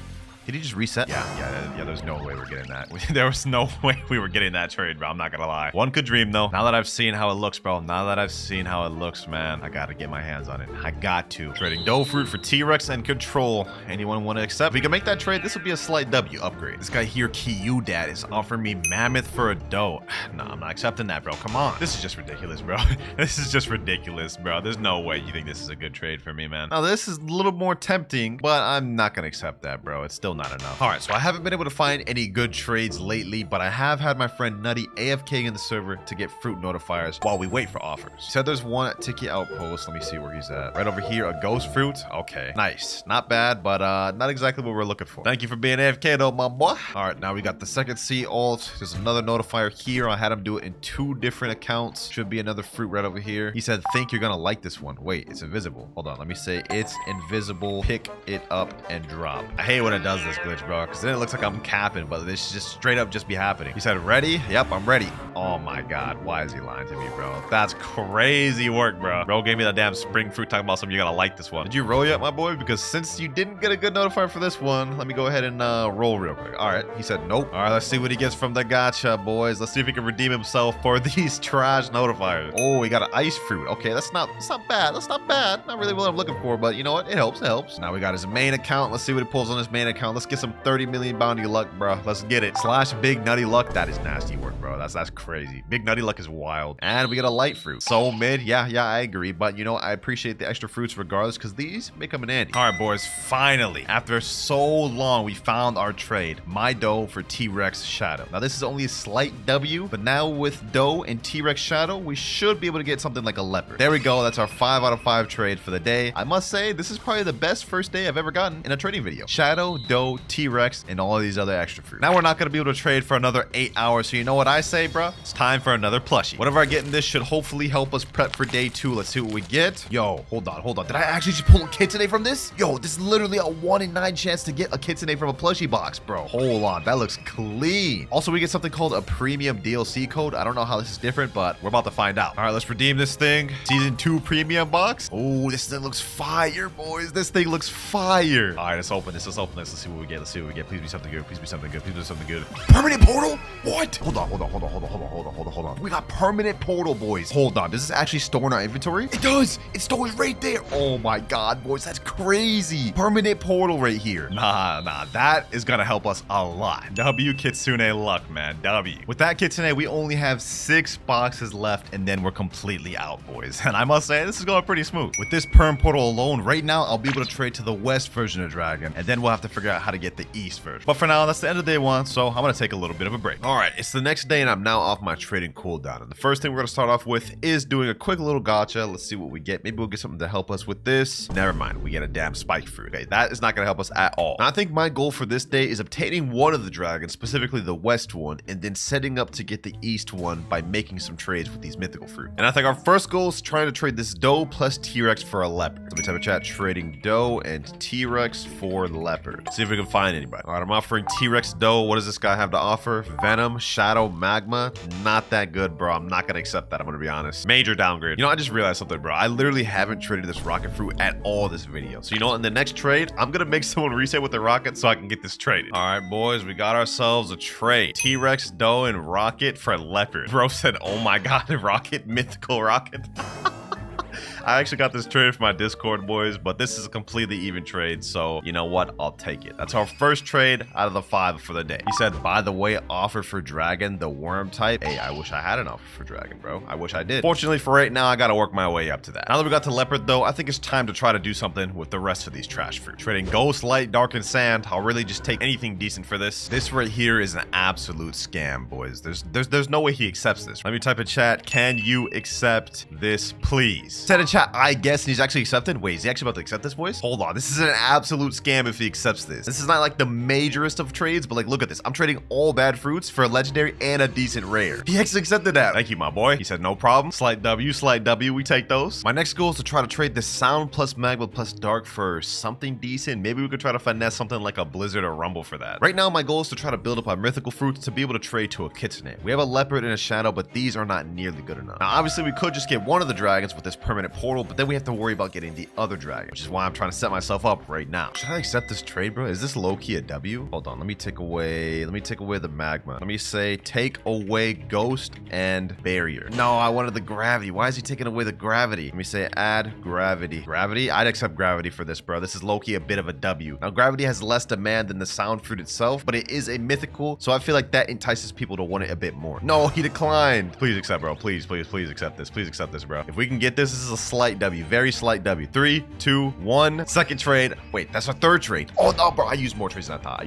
Did he just reset? Yeah, there's no way we're getting that. There was no way we were getting that trade, bro. I'm not gonna lie. One could dream, though. Now that I've seen how it looks, bro. Now that I've seen how it looks, man, I gotta get my hands on it. I got to. Trading dough fruit for T-Rex and control. Anyone want to accept? If we can make that trade, this will be a slight W upgrade. This guy here, Kiyu Dad, is offering me mammoth for a dough. No, I'm not accepting that, bro. Come on. This is just ridiculous, bro. This is just ridiculous, bro. There's no way you think this is a good trade for me, man. Now, this is a little more tempting, but I'm not gonna accept that, bro. It's still not enough. All right, so I haven't been able to find any good trades lately, but I have had my friend Nutty AFK in the server to get fruit notifiers while we wait for offers. He said there's one at Tiki Outpost. Let me see where he's at. Right over here, a ghost fruit. Okay, nice. Not bad, but not exactly what we're looking for. Thank you for being AFK though, my boy. All right, now we got the second C alt. There's another notifier here. I had him do it in 2 different accounts. Should be another fruit right over here. He said, think you're gonna like this one. Wait, it's invisible. Hold on, let me say it's invisible. Pick it up and drop. I hate when it does this glitch, bro, because then it looks like I'm capping, but this just straight up just be happening. He said, ready? Yep, I'm ready. Oh my God, why is he lying to me, bro? That's crazy work, bro. Bro gave me that damn spring fruit talking about something you're gonna like this one. Did you roll yet, my boy? Because since you didn't get a good notifier for this one, let me go ahead and roll real quick. All right, he said nope. All right, let's see what he gets from the gacha, boys. Let's see if he can redeem himself for these trash notifiers. Oh, he got an ice fruit. Okay, that's not bad. That's not bad. Not really what I'm looking for, but you know what? It helps. It helps. Now we got his main account. Let's see what he pulls on his main account. Let's get some 30 million bounty luck, bro. Let's get it. Slash big nutty luck. That is nasty work, bro. That's crazy. Big nutty luck is wild. And we got a light fruit. So mid. Yeah, I agree. But you know, I appreciate the extra fruits regardless because these may come in handy. All right, boys. Finally, after so long, we found our trade. My dough for T-Rex Shadow. Now, this is only a slight W, but now with dough and T-Rex Shadow, we should be able to get something like a leopard. There we go. That's our 5 out of 5 trade for the day. I must say, this is probably the best first day I've ever gotten in a trading video. Shadow, dough, T-Rex, and all of these other extra fruit. Now we're not going to be able to trade for another 8 hours, so you know what I say, bro? It's time for another plushie. Whatever I get in this should hopefully help us prep for day 2. Let's see what we get. Yo, hold on. Did I actually just pull a kitsune from this? Yo, this is literally a 1 in 9 chance to get a kitsune from a plushie box, bro. Hold on, that looks clean. Also, we get something called a premium DLC code. I don't know how this is different, but we're about to find out. All right, let's redeem this thing. Season 2 premium box. Oh, this thing looks fire, boys. This thing looks fire. All right, let's open this. Let's see what we get. Please be something good. Please be something good. Permanent portal? What? Hold on. We got permanent portal, boys. Hold on. Does this actually store in our inventory? It does. It stores right there. Oh my God, boys. That's crazy. Permanent portal right here. Nah. That is gonna help us a lot. W Kitsune luck, man. W. With that Kitsune, we only have 6 boxes left, and then we're completely out, boys. And I must say, this is going pretty smooth. With this perm portal alone, right now, I'll be able to trade to the west version of Dragon, and then we'll have to figure out how to get the east version. But for now, that's the end of day 1, so I'm gonna take a little bit of a break. All right, it's the next day, and I'm now off my trading cooldown. And the first thing we're gonna start off with is doing a quick little gacha. Let's see what we get. Maybe we'll get something to help us with this. Never mind, we get a damn spike fruit. Okay, that is not gonna help us at all. Now, I think my goal for this day is obtaining one of the dragons, specifically the west one, and then setting up to get the east one by making some trades with these mythical fruit. And I think our first goal is trying to trade this dough plus T-Rex for a leopard. Let me type in chat, trading dough and T-Rex for leopard. See if we can find anybody. All right, I'm offering T-Rex dough. What does this guy have to offer? Venom, Shadow, Magma. Not that good, bro. I'm not gonna accept that, I'm gonna be honest. Major downgrade. You know, I just realized something, bro. I literally haven't traded this rocket fruit at all this video. So you know what, in the next trade, I'm gonna make someone reset with the rocket so I can get this traded. All right, boys, we got ourselves a trade. T-Rex dough and rocket for leopard. Bro said, oh my God, rocket, mythical rocket. I actually got this trade from my Discord, boys, but this is a completely even trade, so you know what? I'll take it. That's our first trade out of the 5 for the day. He said, by the way, offer for Dragon, the worm type. Hey, I wish I had an offer for Dragon, bro. I wish I did. Fortunately for right now, I gotta work my way up to that. Now that we got to Leopard, though, I think it's time to try to do something with the rest of these trash fruit. Trading Ghost, Light, Dark, and Sand. I'll really just take anything decent for this. This right here is an absolute scam, boys. There's no way he accepts this. Let me type in chat, can you accept this, please? Said in chat, I guess, and he's actually accepted. Wait, is he actually about to accept this, boys? Hold on, this is an absolute scam if he accepts this. This is not like the majorest of trades, but like, look at this. I'm trading all bad fruits for a legendary and a decent rare. He actually accepted that. Thank you, my boy. He said, no problem. Slight W, we take those. My next goal is to try to trade this Sound plus Magma plus Dark for something decent. Maybe we could try to finesse something like a Blizzard or Rumble for that. Right now, my goal is to try to build up our mythical fruits to be able to trade to a Kitsune. We have a Leopard and a Shadow, but these are not nearly good enough. Now, obviously, we could just get one of the dragons with this permanent portal portal, but then we have to worry about getting the other dragon, which is why I'm trying to set myself up right now. Should I accept this trade, bro? Is this low-key a W? Hold on, let me take away the magma. Let me say take away ghost and barrier. No, I wanted the gravity. Why is he taking away the gravity? Let me say add gravity. Gravity? I'd accept gravity for this, bro. This is low-key a bit of a W. Now, gravity has less demand than the sound fruit itself, but it is a mythical, so I feel like that entices people to want it a bit more. No, he declined. Please accept, bro. Please accept this. Please accept this, bro. If we can get this, this is a slight W. Very slight W. 3, 2, 1. Second trade. Wait, that's our third trade. Oh, no, bro. I used more trades than I thought.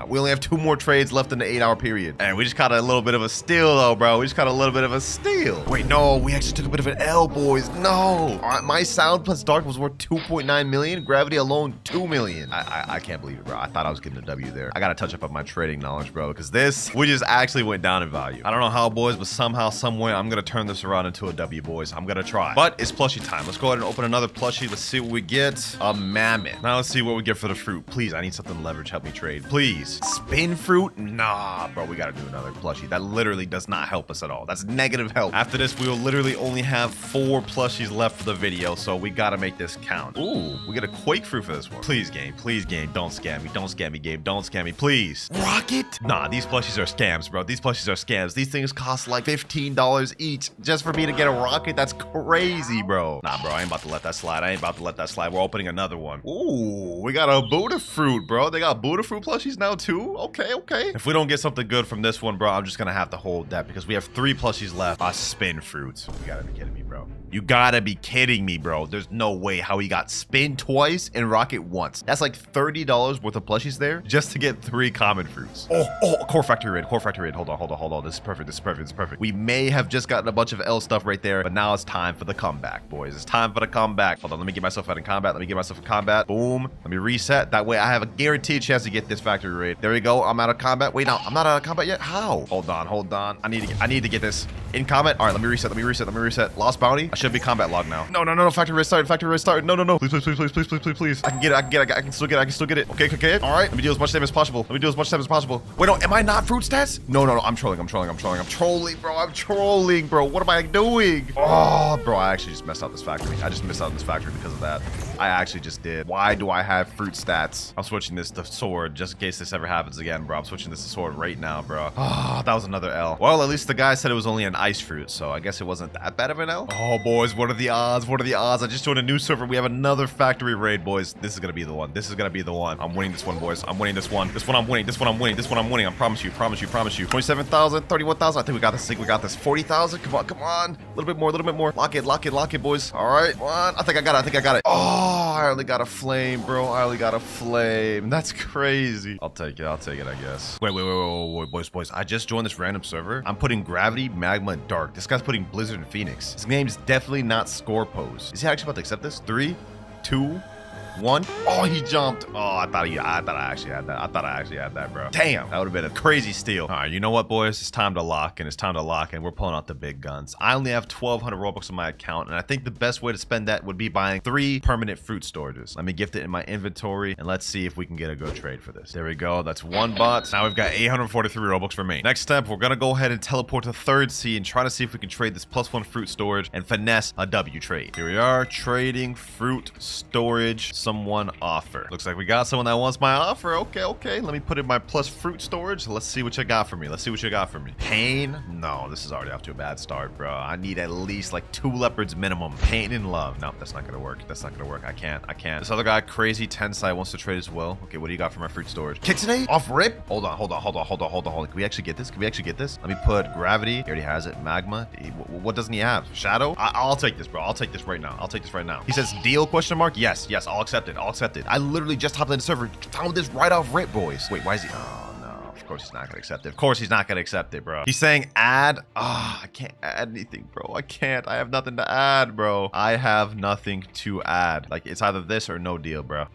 We only have 2 more trades left in the 8-hour period. And we just caught a little bit of a steal, though, bro. We just caught a little bit of a steal. Wait, no. We actually took a bit of an L, boys. No. All right, my sound plus dark was worth 2.9 million. Gravity alone, 2 million. I can't believe it, bro. I thought I was getting a W there. I got to touch up on my trading knowledge, bro, because we just actually went down in value. I don't know how, boys, but somehow, someway, I'm going to turn this around into a W, boys. I'm going to try. But it's plushie time. Let's go ahead and open another plushie. Let's see what we get. A mammoth. Now let's see what we get for the fruit. Please, I need something leverage. Help me trade. Please. Spin fruit? Nah, bro. We got to do another plushie. That literally does not help us at all. That's negative help. After this, we will literally only have 4 plushies left for the video, so we got to make this count. Ooh, we get a quake fruit for this one. Please, game. Please, game. Don't scam me. Don't scam me, game. Don't scam me. Please. Rocket? Nah, these plushies are scams, bro. These plushies are scams. These things cost like $15 each just for me to get a rocket. That's crazy, bro. Nah, bro. I ain't about to let that slide. We're opening another one. Ooh, we got a Buddha fruit, bro. They got Buddha fruit plushies now, too? Okay. If we don't get something good from this one, bro, I'm just gonna have to hold that because we have 3 plushies left. A spin fruit. You gotta be kidding me, bro. You gotta be kidding me, bro. There's no way how he got spin twice and rocket once. That's like $30 worth of plushies there just to get 3 common fruits. Oh, core factory raid. Hold on. This is perfect. We may have just gotten a bunch of L stuff right there, but now it's time for the comeback, boys. It's time for the comeback. Hold on, let me get myself out in combat. Boom. Let me reset. That way I have a guaranteed chance to get this factory raid. There we go. I'm out of combat. Wait, no, I'm not out of combat yet. How? Hold on. I need to get this in combat. All right, let me reset. Lost bounty. I should be combat log now. No. Factory raid started. No. Please. I can get it. I can still get it. Okay. All right. Let me do as much damage as possible. Wait, no. Am I not fruit stats? No. I'm trolling, bro. What am I doing? Oh, bro. I actually just messed up this factory. I just missed out on this factory because of that. I actually just did. Why do I have fruit stats? I'm switching this to sword just in case this ever happens again, bro. I'm switching this to sword right now, bro. Oh, that was another L. Well, at least the guy said it was only an ice fruit, so I guess it wasn't that bad of an L. Oh, boys, what are the odds? I just joined a new server. We have another factory raid, boys. This is gonna be the one. I'm winning this one, boys. I'm winning this one. I'm winning. I promise you. 27,000, 31,000. I think we got this. 40,000. Come on. A little bit more. Lock it, boys. All right. Come on. I think I got it. Oh, I only got a flame, bro. That's crazy. I'll take it, I guess. Wait, boys. I just joined this random server. I'm putting gravity, magma, and dark. This guy's putting blizzard and phoenix. His name's definitely not score pose. Is he actually about to accept this? 3, 2, 1. Oh, he jumped. Oh, I thought I actually had that. Bro. Damn, that would have been a crazy steal. All right, you know what, boys? It's time to lock in. We're pulling out the big guns. I only have 1,200 Robux on my account, and I think the best way to spend that would be buying 3 permanent fruit storages. Let me gift it in my inventory, and let's see if we can get a good trade for this. There we go. That's 1 bot. Now we've got 843 Robux remaining. Next step, we're gonna go ahead and teleport to 3rd sea and try to see if we can trade this +1 fruit storage and finesse a W trade. Here we are, trading fruit storage. Someone offer. Looks like we got someone that wants my offer. Okay. Let me put in my plus fruit storage. Let's see what you got for me. Pain? No, this is already off to a bad start, bro. I need at least like 2 leopards minimum. Pain and love. No, that's not gonna work. I can't. This other guy, crazy Tensai, wants to trade as well. Okay, what do you got for my fruit storage? Kitsune? Off rip? Hold on. Can we actually get this? Let me put gravity. He already has it. Magma. What doesn't he have? Shadow? I'll take this, bro. I'll take this right now. He says deal ? Yes, I'll accept it. I literally just hopped in the server, found this right off rip, boys. Wait, why is he? Oh, no. Of course he's not gonna accept it. Bro. He's saying add. I can't add anything, bro. I have nothing to add, bro. Like, it's either this or no deal, bro.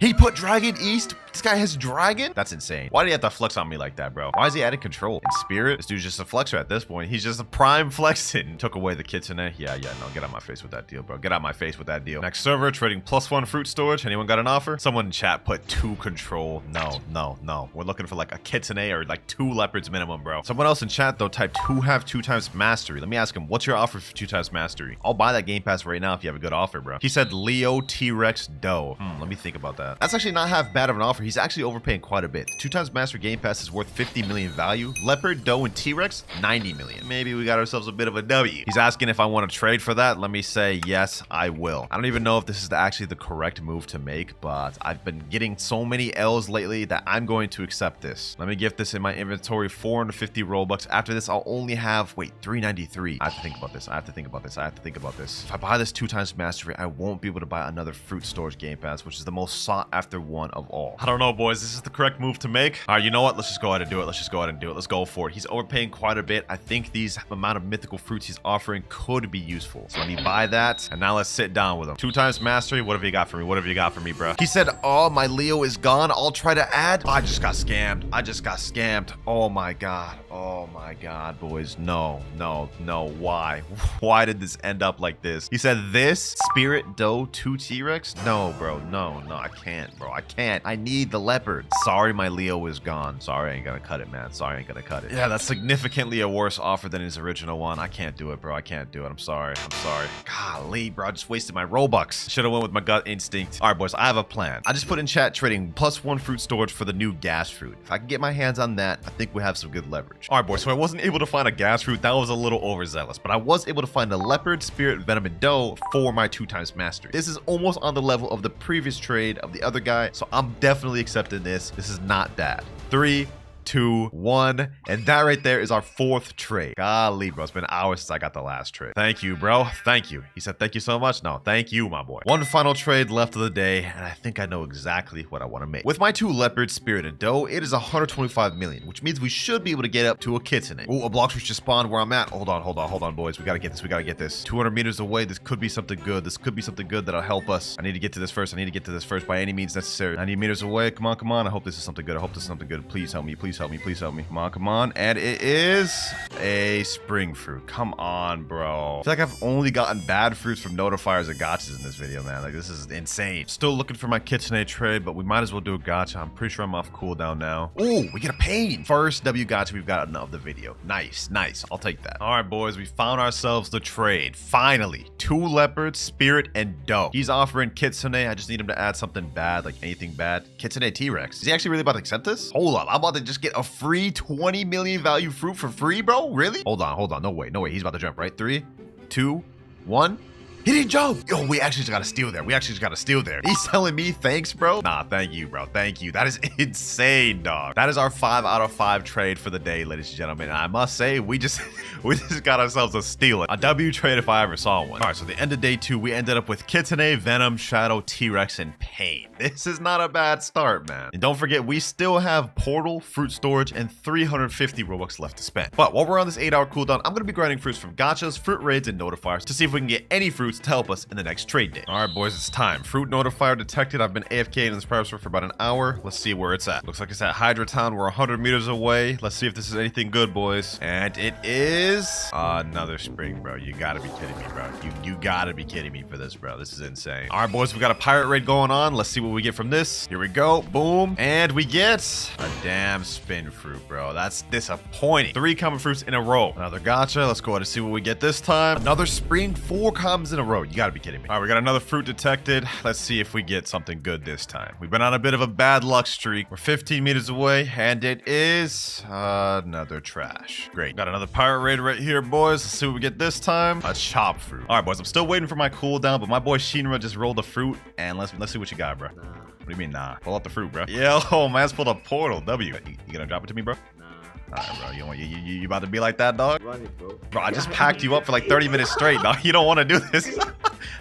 He put Dragon East. This guy has Dragon? That's insane. Why do you have to flex on me like that, bro? Why is he adding control? In Spirit, this dude's just a flexer at this point. He's just a prime flexing. Took away the kitsune. Yeah, no, get out my face with that deal, bro. Get out my face with that deal. Next server, trading +1 fruit storage. Anyone got an offer? Someone in chat put 2 control. No. We're looking for like a kitsune or like 2 leopards minimum, bro. Someone else in chat, though, typed 2 times mastery. Let me ask him, what's your offer for 2 times mastery? I'll buy that game pass right now if you have a good offer, bro. He said Leo, T-Rex, Doe. Let me think about that. That's actually not half bad of an offer. He's actually overpaying quite a bit. 2 times mastery game pass is worth 50 million value. Leopard, Doe, and T-Rex, 90 million. Maybe we got ourselves a bit of a W. He's asking if I want to trade for that. Let me say yes, I will. I don't even know if this is actually the correct move to make, but I've been getting so many L's lately that I'm going to accept this. Let me gift this in my inventory, 450 Robux. After this, I'll only have, wait, 393. I have to think about this. I have to think about this. If I buy this 2 times mastery, I won't be able to buy another fruit storage game pass, which is the most sought after one of all. I don't know, boys. This is the correct move to make. All right, you know what? Let's just go ahead and do it. Let's go for it. He's overpaying quite a bit. I think these amount of mythical fruits he's offering could be useful. So let me buy that. And now let's sit down with him. 2 times mastery. What have you got for me? Bro? He said, oh, my Leo is gone. I'll try to add. Oh, I just got scammed. Oh my God, boys. No. Why did this end up like this? He said this Spirit, Doe, 2 T-Rex. No, bro. No, I can't, bro. I can't. I need the leopard. Sorry, my Leo is gone. Sorry, I ain't gonna cut it, man. Yeah, that's significantly a worse offer than his original one. I can't do it, bro. I'm sorry. Golly, bro. I just wasted my Robux. Should have went with my gut instinct. All right, boys. I have a plan. I just put in chat trading +1 fruit storage for the new gas fruit. If I can get my hands on that, I think we have some good leverage. All right, boys. So I wasn't able to find a gas fruit. That was a little overzealous, but I was able to find a leopard, Spirit, Venom, and Doe for my 2 times mastery. This is almost on the level of the previous trade of the other guy, so I'm definitely accepting this. This is not bad. 3, 2, 1, and that right there is our 4th trade. Golly, bro, it's been hours since I got the last trade. Thank you, bro. Thank you. He said thank you so much. No, thank you, my boy. 1 final trade left of the day, and I think I know exactly what I want to make. With my 2 leopards, Spirit, and Doe, it is 125 million, which means we should be able to get up to a kitsune. Oh, a Blox just spawned where I'm at. Hold on, boys. We gotta get this. 200 meters away. This could be something good. That'll help us. I need to get to this first by any means necessary. 90 meters away. Come on. I hope this is something good. Please help me. Come on. And it is a spring fruit. Come on, bro. I feel like I've only gotten bad fruits from notifiers and gotchas in this video, man. Like, this is insane. Still looking for my kitsune trade, but we might as well do a gotcha. I'm pretty sure I'm off cooldown now. Ooh, we get a pain. First W gotcha we've gotten of the video. Nice. I'll take that. All right, boys. We found ourselves the trade. Finally. 2 leopards, Spirit, and Doe. He's offering kitsune. I just need him to add something bad, like anything bad. Kitsune T-Rex. Is he actually really about to accept this? Hold up. I'm about to just get a free 20 million value fruit for free, bro? Really? Hold on. No way. He's about to jump, right? 3, 2, 1. He didn't jump. Yo, we actually just got to steal there. He's telling me thanks, bro. Nah, thank you, bro. Thank you. That is insane, dog. That is our 5 out of 5 trade for the day, ladies and gentlemen. And I must say, we just got ourselves a steal. A W trade if I ever saw one. All right, so the end of day 2, we ended up with Kitsune, Venom, Shadow, T-Rex, and Pain. This is not a bad start, man. And don't forget, we still have Portal, Fruit Storage, and 350 Robux left to spend. But while we're on this 8-hour cooldown, I'm going to be grinding fruits from gachas, fruit raids, and notifiers to see if we can get any fruits to help us in the next trade day. All right, boys, it's time. Fruit notifier detected. I've been AFK in this private server for about an hour. Let's see where it's at. Looks like it's at Hydra Town. We're 100 meters away. Let's see if this is anything good, boys. And it is another spring, bro. You gotta be kidding me, bro. You gotta be kidding me for this, bro. This is insane. All right, boys, we got a pirate raid going on. Let's see what we get from this. Here we go. Boom. And we get a damn spin fruit, bro. That's disappointing. 3 common fruits in a row. Another gacha. Let's go ahead and see what we get this time. Another spring. 4 commons in a row. You gotta be kidding me. All right, we got another fruit detected. Let's see if we get something good this time. We've been on a bit of a bad luck streak. We're 15 meters away, and it is another trash. Great. Got another pirate raid right here, boys. Let's see what we get this time. A chop fruit. All right, boys. I'm still waiting for my cooldown, but my boy Shinra just rolled a fruit, and let's see what you got, bro. What do you mean, nah? Pull out the fruit, bro. Yo, man's pulled a portal. W. You gonna drop it to me, bro? Alright, bro. You about to be like that, dog? Run it, bro. Bro, I just packed you up for like 30 minutes straight, dog. You don't want to do this.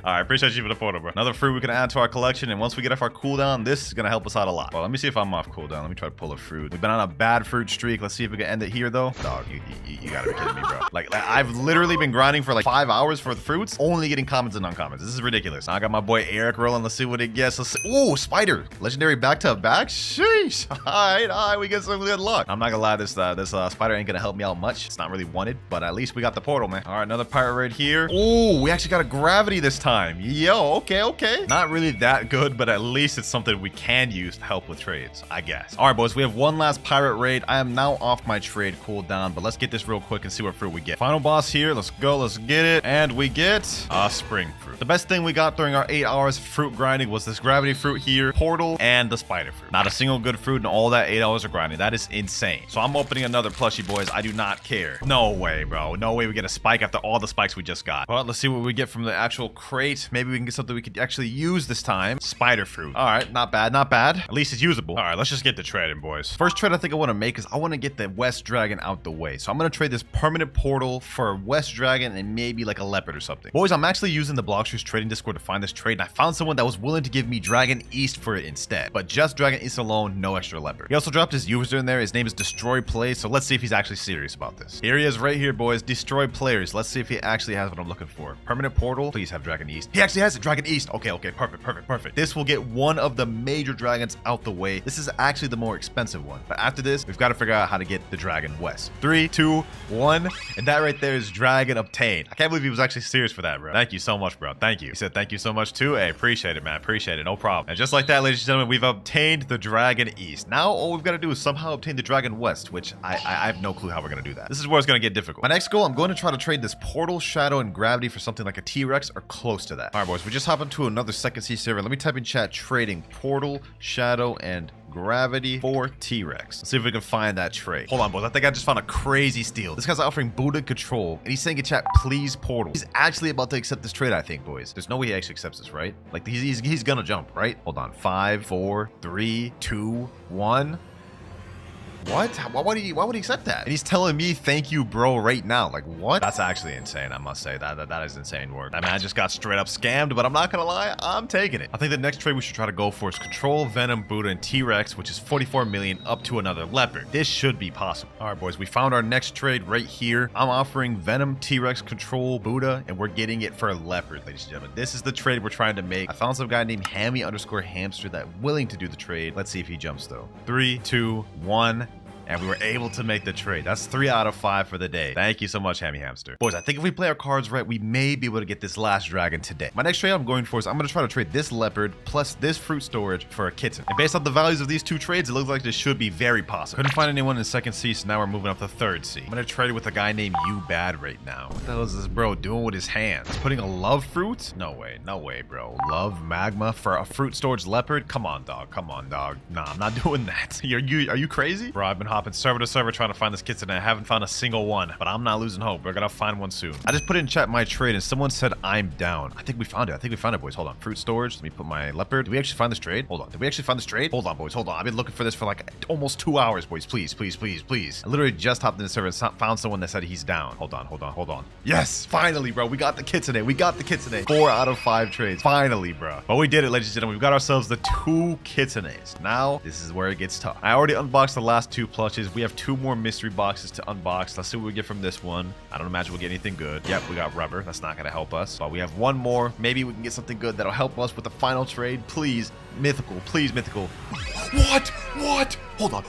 All right, appreciate you for the photo, bro. Another fruit we can add to our collection, and once we get off our cooldown, this is gonna help us out a lot. Well, let me see if I'm off cooldown. Let me try to pull a fruit. We've been on a bad fruit streak. Let's see if we can end it here, though. Dog, you gotta be kidding me, bro. Like, I've literally been grinding for like 5 hours for the fruits, only getting commons and uncommons. This is ridiculous. Now I got my boy Eric rolling. Let's see what it gets. Let's see. Ooh, spider. Legendary back to back. Sheesh. All right, we get some good luck. I'm not gonna lie, this spider ain't gonna help me out much. It's not really wanted, but at least we got the portal, man. All right, another pirate raid here. Ooh, we actually got a gravity this time. Yo, okay. Not really that good, but at least it's something we can use to help with trades, I guess. All right, boys, we have one last pirate raid. I am now off my trade cooldown, but let's get this real quick and see what fruit we get. Final boss here. Let's go. Let's get it. And we get a spring fruit. The best thing we got during our 8 hours of fruit grinding was this gravity fruit here, portal, and the spider fruit. Not a single good fruit in all that 8 hours of grinding. That is insane. So I'm opening another plushie, boys. I do not care. No way, bro. No way we get a spike after all the spikes we just got. Well, let's see what we get from the actual crate. Maybe we can get something we could actually use this time. Spider fruit. All right, not bad, not bad. At least it's usable. All right, let's just get the trading, boys. First trade I think I want to make is I want to get the West Dragon out the way. So I'm going to trade this permanent portal for West Dragon and maybe like a leopard or something. Boys, I'm actually using the Blox trading Discord to find this trade, and I found someone that was willing to give me Dragon East for it instead. But just Dragon East alone, no extra leopard. He also dropped his user in there. His name is Destroy Play, so let's see if he's actually serious about this. Here he is right here, boys. Destroy Players. Let's see if he actually has what I'm looking for. Permanent portal. Please have Dragon East. He actually has it. Dragon East. Okay, perfect. This will get one of the major dragons out the way. This is actually the more expensive one. But after this, we've got to figure out how to get the Dragon West. 3, 2, 1. And that right there is Dragon obtained. I can't believe he was actually serious for that, bro. Thank you so much, bro. Thank you. He said thank you so much too. Hey, appreciate it, man. Appreciate it. No problem. And just like that, ladies and gentlemen, we've obtained the Dragon East. Now all we've got to do is somehow obtain the Dragon West, which I have no clue how we're going to do that. This is where it's going to get difficult. My next goal, I'm going to try to trade this portal, shadow, and gravity for something like a T-Rex or close to that. All right, boys, we just hop into another second C server. Let me type in chat trading portal, shadow, and gravity for T-Rex. Let's see if we can find that trade. Hold on, boys. I think I just found a crazy steal. This guy's offering Buddha control, and he's saying in chat, please portal. He's actually about to accept this trade, I think, boys. There's no way he actually accepts this, right? Like, he's gonna jump, right? Hold on. 5, 4, 3, 2, 1. What? Why would he accept that? And he's telling me thank you, bro, right now. Like, what? That's actually insane, I must say. That is insane work. That man just got straight up scammed, but I'm not gonna lie, I'm taking it. I think the next trade we should try to go for is control, venom, Buddha, and T-Rex, which is 44 million up to another leopard. This should be possible. All right, boys, we found our next trade right here. I'm offering venom, T-Rex, control, Buddha, and we're getting it for a leopard, ladies and gentlemen. This is the trade we're trying to make. I found some guy named Hammy_hamster that willing to do the trade. Let's see if he jumps though. 3, 2, 1. And we were able to make the trade. That's 3 out of 5 for the day. Thank you so much, Hammy Hamster. Boys, I think if we play our cards right, we may be able to get this last dragon today. My next trade I'm going for is I'm going to try to trade this leopard plus this fruit storage for a kitten. And based on the values of these two trades, it looks like this should be very possible. Couldn't find anyone in second C, so now we're moving up to third C. I'm going to trade with a guy named You Bad right now. What the hell is this bro doing with his hands? He's putting a love fruit? No way, bro. Love magma for a fruit storage leopard? Come on, dog. Nah, I'm not doing that. Are you crazy? Bro, I've been hopping server to server trying to find this kitten and I haven't found a single one, but I'm not losing hope. We're gonna find one soon. I just put in chat my trade and someone said I'm down. I think we found it. Boys. Hold on. Fruit storage. Let me put my leopard. Did we actually find this trade? Hold on. Did we actually find this trade? Hold on, boys. Hold on. I've been looking for this for like almost 2 hours, boys. Please. I literally just hopped in the server and found someone that said he's down. Hold on. Yes, finally, bro. We got the kitsune. 4 out of 5 trades. Finally, bro. But we did it, ladies and gentlemen. We've got ourselves the 2 kitsunes. Now, this is where it gets tough. I already unboxed the last 2 plushes. We have 2 more mystery boxes to unbox. Let's see what we get from this one. I don't imagine we'll get anything good. Yep, we got rubber. That's not going to help us. But we have 1 more. Maybe we can get something good that'll help us with the final trade. Please, mythical. What? Hold on.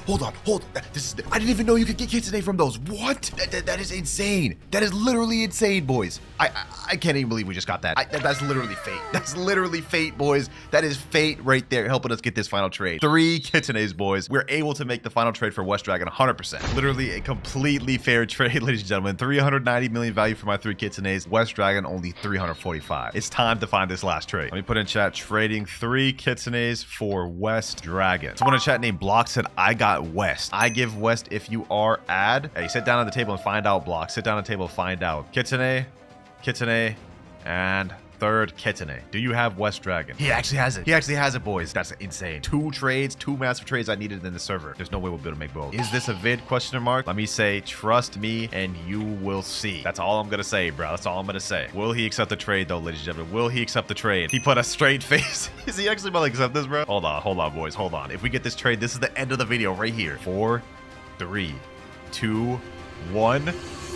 I didn't even know you could get kitsune from those. What? That is insane. That is literally insane, boys. I can't even believe we just got that. That's literally fate. That's literally fate, boys. That is fate right there helping us get this final trade. 3 kitsunes, boys. We're able to make the final trade for West Dragon 100%. Literally a completely fair trade, ladies and gentlemen. 390 million value for my 3 kitsunes. West Dragon only 345. It's time to find this last trade. Let me put in chat trading 3 kitsunes for West Dragon. Someone in chat named Blox said I got West. I give West if you are add. Hey, sit down at the table and find out, Blox. Sit down at the table and find out. Kitsune, and third kitten. Do you have West Dragon? He actually has it. He actually has it, boys. That's insane. 2 trades, 2 massive trades I needed in the server. There's no way we'll be able to make both. Is this a vid? Question mark. Let me say, trust me and you will see. That's all I'm gonna say, bro. That's all I'm gonna say. Will he accept the trade though, ladies and gentlemen? Will he accept the trade? He put a straight face. Is he actually about to accept this, bro? Hold on, boys. Hold on. If we get this trade, this is the end of the video right here. 4, 3, 2, 1.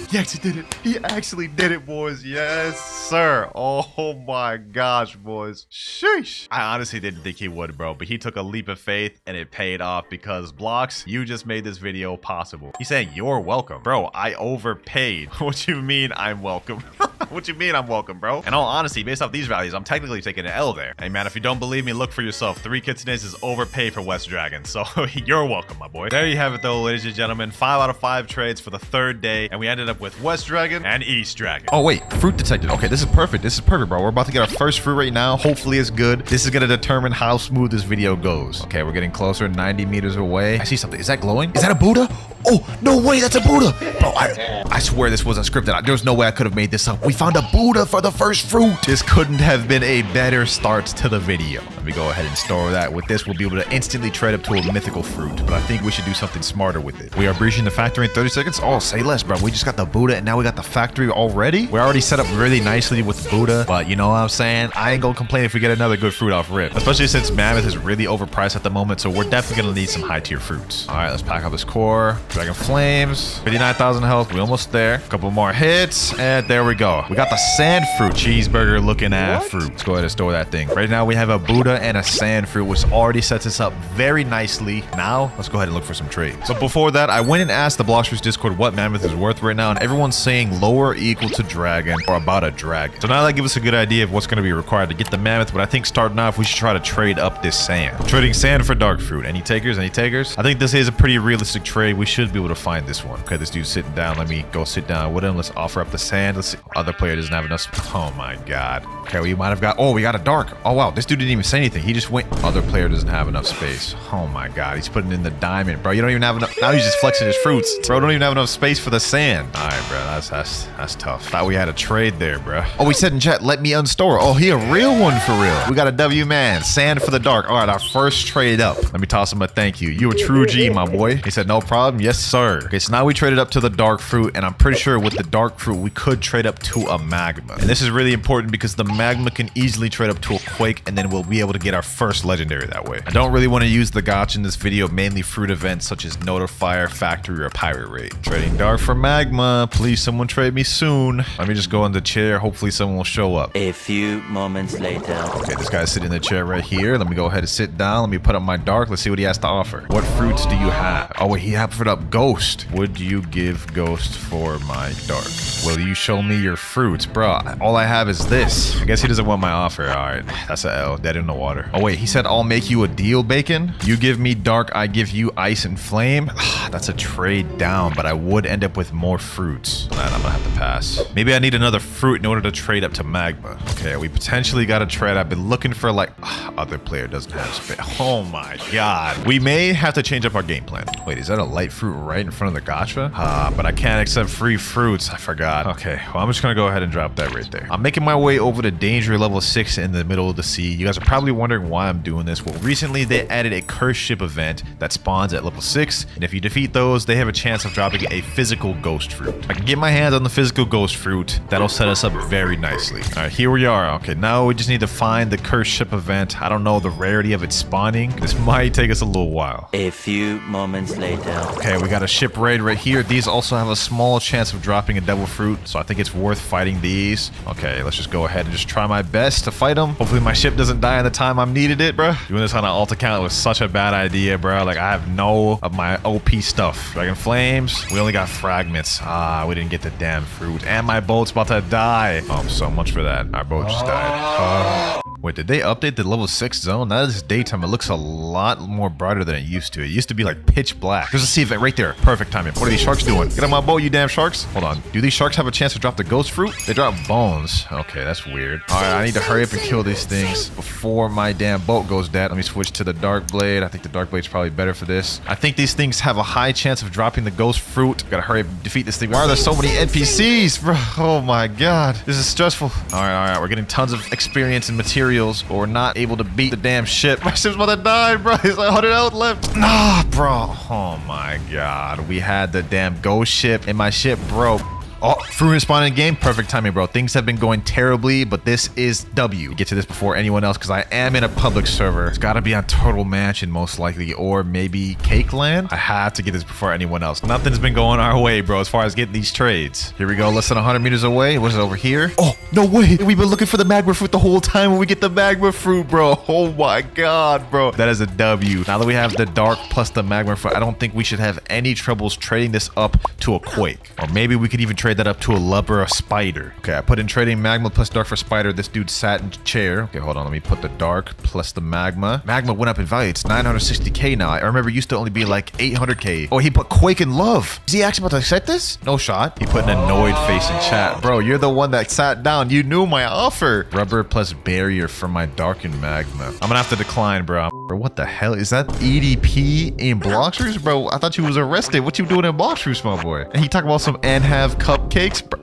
He actually did it. He actually did it, boys. Yes, sir. Oh my gosh, boys. Sheesh. I honestly didn't think he would, bro, but he took a leap of faith and it paid off because Blox, you just made this video possible. He's saying you're welcome. Bro, I overpaid. What you mean I'm welcome? What you mean I'm welcome, bro? In all honesty, based off these values, I'm technically taking an L there. Hey, man, if you don't believe me, look for yourself. 3 kitsunes is overpaid for West Dragon, so you're welcome, my boy. There you have it, though, ladies and gentlemen. 5 out of 5 trades for the 3rd day, and we ended up with West Dragon and East Dragon. Oh, wait. Fruit detected. Okay, this is perfect. This is perfect, bro. We're about to get our first fruit right now. Hopefully, it's good. This is going to determine how smooth this video goes. Okay, we're getting closer, 90 meters away. I see something. Is that glowing? Is that a Buddha? Oh, no way. That's a Buddha. Bro, I swear this wasn't scripted. There's no way I could have made this up. We found a Buddha for the first fruit. This couldn't have been a better start to the video. Let me go ahead and store that. With this, we'll be able to instantly trade up to a mythical fruit, but I think we should do something smarter with it. We are breaching the factory in 30 seconds. Oh, say less, bro. We just got the Buddha and now we got the factory already. We're already set up really nicely with the Buddha, but you know what I'm saying? I ain't gonna complain if we get another good fruit off rip, especially since Mammoth is really overpriced at the moment, so we're definitely gonna need some high tier fruits. All right, let's pack up this core. Dragon Flames, 59,000 health. We almost there. A couple more hits, and there we go. We got the sand fruit cheeseburger looking at fruit. Let's go ahead and store that thing. Right now we have a Buddha and a sand fruit, which already sets us up very nicely. Now let's go ahead and look for some trades. But before that, I went and asked the Bloxers Discord what Mammoth is worth right now, and everyone's saying lower equal to dragon or about a dragon. So now that gives us a good idea of what's going to be required to get the Mammoth, but I think starting off we should try to trade up this sand. Trading sand for dark fruit. Any takers? Any takers? I think this is a pretty realistic trade. We should be able to find this one. Okay, this dude's sitting down. Let me go sit down with him. Let's offer up the sand. Let's see. Other player doesn't have enough. Oh my god. Okay, we might have got. Oh, we got a dark. Oh wow, this dude didn't even say anything. He just went. Other player doesn't have enough space. Oh my god, he's putting in the diamond, bro. You don't even have enough. Now he's just flexing his fruits, bro. Don't even have enough space for the sand. All right, bro. That's tough. Thought we had a trade there, bro. Oh, we said in chat, let me unstore. Oh, he a real one for real. We got a W man. Sand for the dark. All right, our first trade up. Let me toss him a thank you. You a true G, my boy. He said no problem. Yes, sir. Okay, so now we traded up to the dark fruit, and I'm pretty sure with the dark fruit we could trade up to a magma. And this is really important because the magma can easily trade up to a quake, and then we'll be able to get our first legendary that way. I don't really want to use the gotcha in this video, mainly fruit events such as notifier, factory, or pirate raid. Trading dark for magma. Please, someone trade me soon. Let me just go in the chair. Hopefully someone will show up. A few moments later. Okay, this guy's sitting in the chair right here. Let me go ahead and sit down. Let me put up my dark. Let's see what he has to offer. What fruits do you have? Oh, wait, he offered up ghost. Would you give ghost for my dark? Will you show me your fruits? Bro, all I have is this. I guess he doesn't want my offer. All right, that's a L. Dead in the water. Oh, wait, he said, I'll make you a deal, bacon. You give me dark, I give you ice and flame. That's a trade down, but I would end up with more fruits. Man, I'm gonna have to pass. Maybe I need another fruit in order to trade up to magma. Okay, we potentially got to trade. I've been looking for like other player doesn't have space. Oh my god. We may have to change up our game plan. Wait, is that a light fruit right in front of the gotcha? But I can't accept free fruits. I forgot. Okay, well, I'm just gonna go ahead and drop that right there. I'm making my way over to danger level 6 in the middle of the sea. You guys are probably wondering why I'm doing this. Well, recently they added a curse ship event that spawns at level 6, and if you defeat those, they have a chance of dropping a physical ghost fruit. I can get my hands on the physical ghost fruit. That'll set us up very nicely. All right, here we are. Okay, now we just need to find the curse ship event. I don't know the rarity of it spawning. This might take us a little while. A few moments later. Okay, we got a ship raid right here. These also have a small chance of dropping a devil fruit, so I think it's worth fighting these. Okay, let's just go ahead and just try my best to fight them. Hopefully my ship doesn't die in the time I'm needed it, bro. Doing this on an alt account was such a bad idea, bro. Like, I have no of my OP stuff. Dragon flames. We only got fragments. We didn't get the damn fruit. And my boat's about to die. Oh, so much for that. Our boat just died. Wait, did they update the level 6 zone? That is daytime. It looks a lot more brighter than it used to. It used to be like pitch black. There's a sea event right there. Perfect timing. What are these sharks doing? Get on my boat, you damn sharks. Hold on. Do these sharks have a chance to drop the ghost fruit? They drop bones. Okay, that's weird. All right, I need to hurry up and kill these things before my damn boat goes dead. Let me switch to the dark blade. I think the dark blade's probably better for this. I think these things have a high chance of dropping the ghost fruit. Gotta hurry up and defeat this thing. Why are there so many NPCs, bro? Oh my god. This is stressful. All right. We're getting tons of experience and materials, but we're not able to beat the damn ship. My ship's about to die, bro. It's like 100 out left. Nah, bro. Oh my god. We had the damn ghost ship and my ship broke. Oh, fruit spawned in game. Perfect timing, bro. Things have been going terribly, but this is W. Get to this before anyone else because I am in a public server. It's got to be on Turtle Mansion most likely, or maybe Cake Land. I have to get this before anyone else. Nothing's been going our way, bro, as far as getting these trades. Here we go. Less than 100 meters away. What's it over here? Oh, no way. We've been looking for the magma fruit the whole time when we get the magma fruit, bro. Oh my god, bro. That is a W. Now that we have the dark plus the magma fruit, I don't think we should have any troubles trading this up to a quake. Or maybe we could even trade that up to a lub or a spider. Okay, I put in trading magma plus dark for spider. This dude sat in chair. Okay, hold on. Let me put the dark plus the magma. Magma went up in value. It's 960k now. I remember it used to only be like 800k. Oh, he put quake and love. Is he actually about to accept this? No shot. He put an annoyed face in chat. Bro, you're the one that sat down. You knew my offer. Rubber plus barrier for my darkened magma. I'm gonna have to decline, bro. Bro, what the hell? Is that EDP in Bloxers? Bro, I thought you was arrested. What you doing in Bloxers, my boy? And he talking about some and have cupcakes? Bro,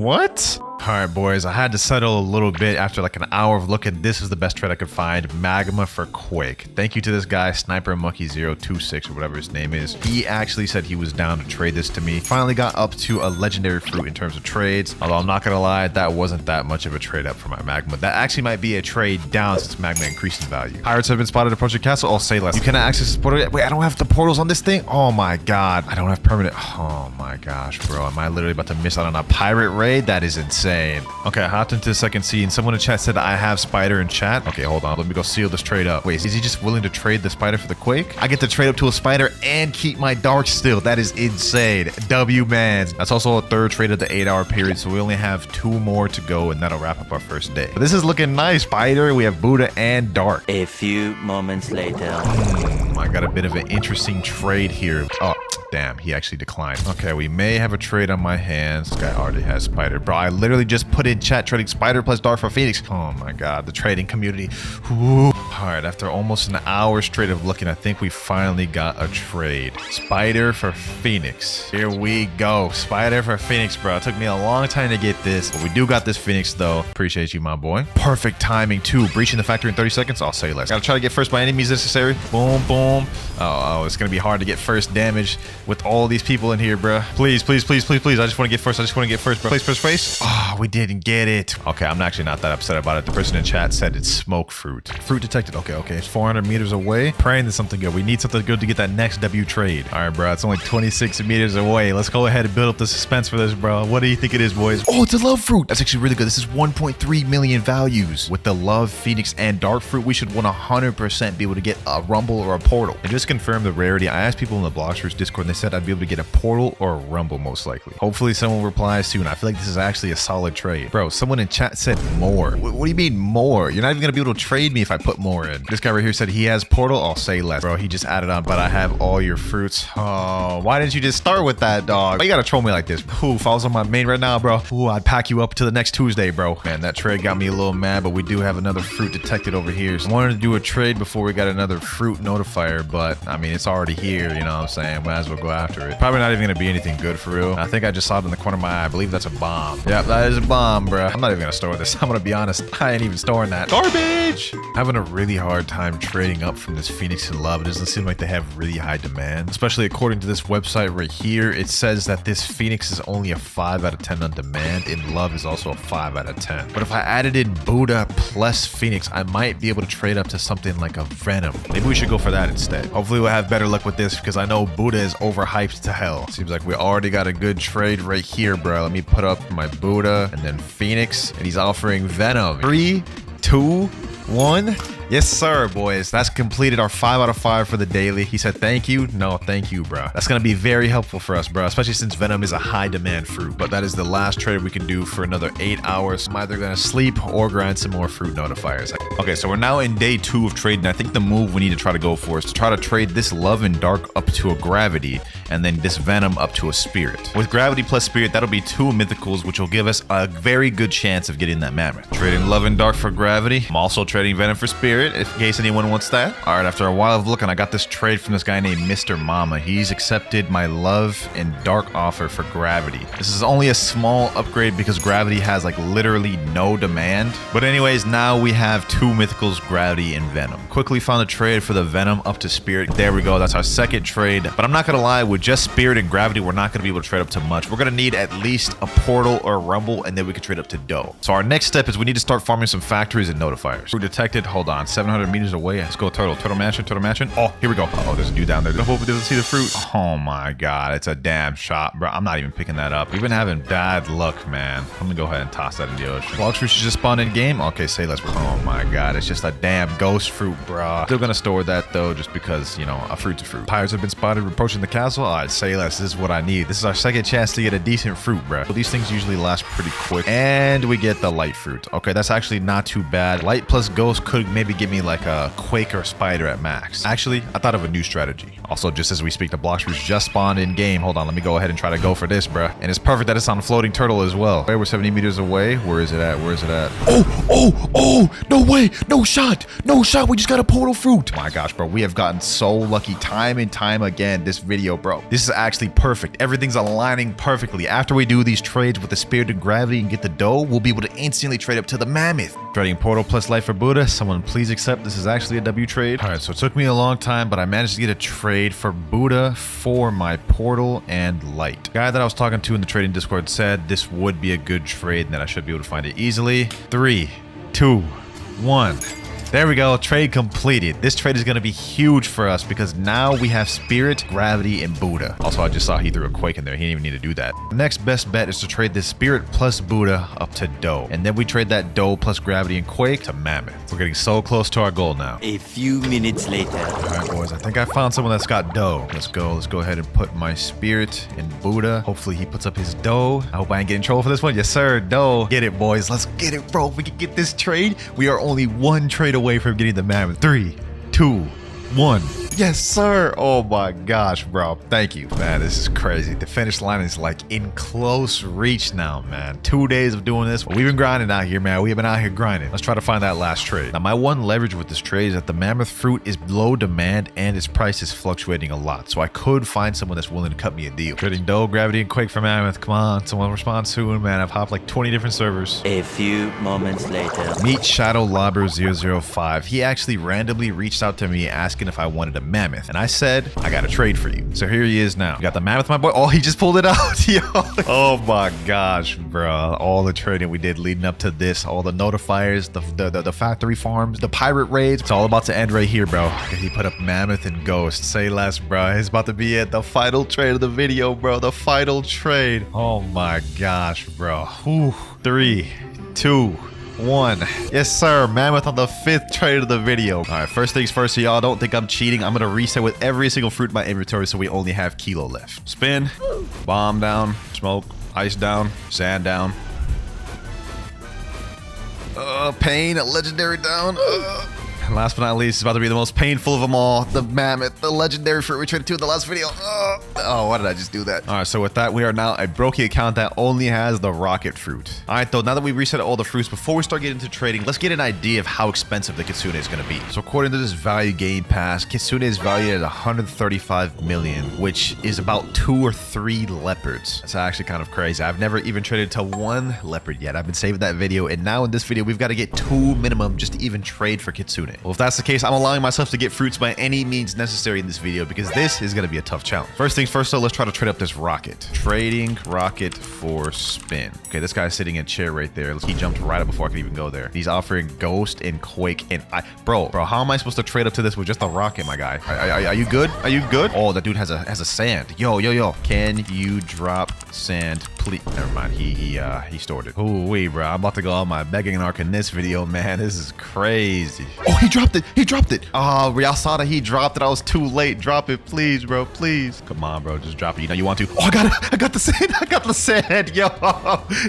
what? All right, boys, I had to settle a little bit after like an hour of looking. This is the best trade I could find. Magma for Quake. Thank you to this guy, Sniper Monkey 026 or whatever his name is. He actually said he was down to trade this to me. Finally got up to a legendary fruit in terms of trades. Although I'm not gonna lie, that wasn't that much of a trade up for my magma. That actually might be a trade down since magma increased in value. Pirates have been spotted approaching castle. I'll say less. You cannot access this portal yet. Wait, I don't have the portals on this thing? Oh my god. I don't have permanent. Oh my gosh, bro. Am I literally about to miss out on a pirate raid? That is insane. Okay, I hopped into the second scene. Someone in chat said I have spider in chat. Okay, hold on. Let me go seal this trade up. Wait, is he just willing to trade the spider for the quake? I get to trade up to a spider and keep my dark still. That is insane. W man. That's also a third trade of the 8-hour period, so we only have 2 more to go, and that'll wrap up our first day. But this is looking nice. Spider, we have Buddha and dark. A few moments later. I got a bit of an interesting trade here. Oh, damn, he actually declined. Okay, we may have a trade on my hands. This guy already has spider. Bro, I literally just put in chat trading spider plus dark for Phoenix. Oh my god, the trading community. Ooh. All right, after almost an hour straight of looking, I think we finally got a trade. Spider for Phoenix. Here we go. Spider for Phoenix, bro. It took me a long time to get this, but we do got this Phoenix though. Appreciate you, my boy. Perfect timing too. Breaching the factory in 30 seconds. I'll say less. Gotta try to get first by any means necessary. Boom, boom. Oh, it's gonna be hard to get first damage with all these people in here, bro. Please, please, please, please, please. I just want to get first. I just want to get first, bro. Place. Oh, we didn't get it. Okay, I'm actually not that upset about it. The person in chat said it's smoke fruit. Fruit detected. Okay. It's 400 meters away. Praying there's something good. We need something good to get that next W trade. All right, bro. It's only 26 meters away. Let's go ahead and build up the suspense for this, bro. What do you think it is, boys? Oh, it's a love fruit. That's actually really good. This is 1.3 million values. With the love, Phoenix, and dark fruit, we should 100% be able to get a rumble or a portal. And just confirm the rarity. I asked people in the Bloxers Discord, and they said I'd be able to get a portal or a rumble most likely. Hopefully someone replies soon. I feel like this is actually a solid trade. Bro, someone in chat said more. What do you mean more? You're not even gonna be able to trade me if I put more in. This guy right here said he has portal. I'll say less. Bro, he just added on, but I have all your fruits. Oh, why didn't you just start with that, dog? Why you gotta troll me like this? Ooh, if I was on my main right now, bro, ooh, I'd pack you up to the next Tuesday, bro. Man, that trade got me a little mad, but we do have another fruit detected over here. So I wanted to do a trade before we got another fruit notifier, but I mean, it's already here, you know what I'm saying? Might as well go after it. Probably not even gonna be anything good for real. I think I just saw it in the corner of my eye. I believe that's a bomb. Yep, that is a bomb, bro. I'm not even gonna store this. I'm gonna be honest. I ain't even storing that. Garbage! Having a really hard time trading up from this Phoenix and Love. It doesn't seem like they have really high demand, especially according to this website right here. It says that this Phoenix is only a 5 out of 10 on demand, and Love is also a 5 out of 10. But if I added in Buddha plus Phoenix, I might be able to trade up to something like a Venom. Maybe we should go for that instead. Hopefully we'll have better luck with this because I know Buddha is overhyped to hell. Seems like we already got a good trade right here, bro. Let me put up my Buddha and then Phoenix, and he's offering Venom. 3, 2, 1, Yes, sir, boys. That's completed our 5 out of 5 for the daily. He said, thank you. No, thank you, bro. That's going to be very helpful for us, bro, especially since Venom is a high demand fruit. But that is the last trade we can do for another 8 hours. I'm either going to sleep or grind some more fruit notifiers. Okay, so we're now in day 2 of trading. I think the move we need to try to go for is to try to trade this Love and Dark up to a Gravity and then this Venom up to a Spirit. With Gravity plus Spirit, that'll be 2 mythicals, which will give us a very good chance of getting that Mammoth. Trading Love and Dark for Gravity. I'm also trading Venom for Spirit, in case anyone wants that. All right, after a while of looking, I got this trade from this guy named Mr. Mama. He's accepted my Love and Dark offer for Gravity. This is only a small upgrade because Gravity has like literally no demand. But anyways, now we have 2 mythicals, Gravity and Venom. Quickly found a trade for the Venom up to Spirit. There we go. That's our second trade. But I'm not gonna lie, with just Spirit and Gravity, we're not gonna be able to trade up to much. We're gonna need at least a Portal or a Rumble, and then we can trade up to Dough. So our next step is we need to start farming some factories and notifiers. We're detected. Hold on, 700 meters away. Let's go, Turtle. Turtle Mansion. Turtle Mansion. Oh, here we go. Oh, there's a dude down there. I hope we didn't see the fruit. Oh my God, it's a damn shot, bro. I'm not even picking that up. We've been having bad luck, man. I'm gonna go ahead and toss that in the ocean. Blox fruit should just spawn in game. Okay, say less. Oh my God, it's just a damn ghost fruit, bro. Still gonna store that though, just because, you know, a fruit's a fruit. Pirates have been spotted approaching the castle. All right, say less. This is what I need. This is our second chance to get a decent fruit, bro. Well, these things usually last pretty quick. And we get the light fruit. Okay, that's actually not too bad. Light plus ghost could maybe give me like a Quake or Spider at max. Actually, I thought of a new strategy. Also, just as we speak, the Blox fruits just spawned in game. Hold on, let me go ahead and try to go for this, bro. And it's perfect that it's on floating turtle as well. We're 70 meters away. Where is it at? Where is it at? Oh, no way. No shot. No shot. We just got a portal fruit. Oh my gosh, bro. We have gotten so lucky time and time again this video, bro. This is actually perfect. Everything's aligning perfectly. After we do these trades with the Spirit and Gravity and get the Dough, we'll be able to instantly trade up to the Mammoth. Trading Portal plus Life for Buddha. Someone please accept. This is actually a W trade. All right, so it took me a long time, but I managed to get a trade for Buddha for my Portal and Light. The guy that I was talking to in the trading Discord said this would be a good trade and that I should be able to find it easily. 3, 2, 1. There we go. Trade completed. This trade is going to be huge for us because now we have Spirit, Gravity, and Buddha. Also, I just saw he threw a Quake in there. He didn't even need to do that. The next best bet is to trade this Spirit plus Buddha up to Dough. And then we trade that Dough plus Gravity and Quake to Mammoth. We're getting so close to our goal now. A few minutes later. All right, boys. I think I found someone that's got Dough. Let's go. Let's go ahead and put my Spirit in Buddha. Hopefully, he puts up his Dough. I hope I ain't getting in trouble for this one. Yes, sir. Dough. Get it, boys. Let's get it, bro. If we can get this trade, we are only 1 trade away from getting the Mammoth. 3, 2, 1. Yes, sir. Oh my gosh, bro. Thank you, man. This is crazy. The finish line is like in close reach now, man. 2 days of doing this. We've been grinding out here, man. We've been out here grinding. Let's try to find that last trade. Now, my one leverage with this trade is that the Mammoth fruit is low demand and its price is fluctuating a lot. So I could find someone that's willing to cut me a deal. Trading Dough, Gravity, and Quake for Mammoth. Come on, someone respond soon, man. I've hopped like 20 different servers. A few moments later. Meet Shadow Lobber 005. He actually randomly reached out to me asking if I wanted a Mammoth. And I said, I got a trade for you. So here he is now. You got the Mammoth, my boy. Oh, he just pulled it out. Yo. Oh my gosh, bro. All the trading we did leading up to this, all the notifiers, the factory farms, the pirate raids. It's all about to end right here, bro. He put up Mammoth and Ghost. Say less, bro. It's about to be it. The final trade of the video, bro. The final trade. Oh my gosh, bro. Whew. 3, 2, 1. Yes, sir. Mammoth on the 5th trade of the video. All right, first things first, so y'all don't think I'm cheating. I'm gonna reset with every single fruit in my inventory so we only have Kilo left. Spin, bomb down, smoke, ice down, sand down. Pain, legendary down. And last but not least, it's about to be the most painful of them all. The Mammoth, the legendary fruit we traded to in the last video. Oh, why did I just do that? All right, so with that, we are now a Brokey account that only has the rocket fruit. All right, though, now that we reset all the fruits, before we start getting into trading, let's get an idea of how expensive the Kitsune is going to be. So according to this value game pass, Kitsune is valued at 135 million, which is about 2 or 3 leopards. That's actually kind of crazy. I've never even traded to 1 leopard yet. I've been saving that video, and now in this video, we've got to get 2 minimum just to even trade for Kitsune. Well, if that's the case, I'm allowing myself to get fruits by any means necessary in this video because this is going to be a tough challenge. First things first, though, let's try to trade up this rocket. Trading rocket for spin. Okay, this guy's sitting in a chair right there. He jumped right up before I could even go there. He's offering Ghost and Quake and Bro, how am I supposed to trade up to this with just a rocket, my guy? Are you good? Are you good? Oh, that dude has a sand. Yo. Can you drop sand, please? Never mind. He stored it. Ooh, wee, bro. I'm about to go on my begging arc in this video, man. This is crazy. Oh, he dropped it. He dropped it. Oh, y'all saw that he dropped it. I was too late. Drop it, please, bro. Please. Come on, bro. Just drop it. You know you want to. Oh, I got it. I got the sand. I got the sand. Yo,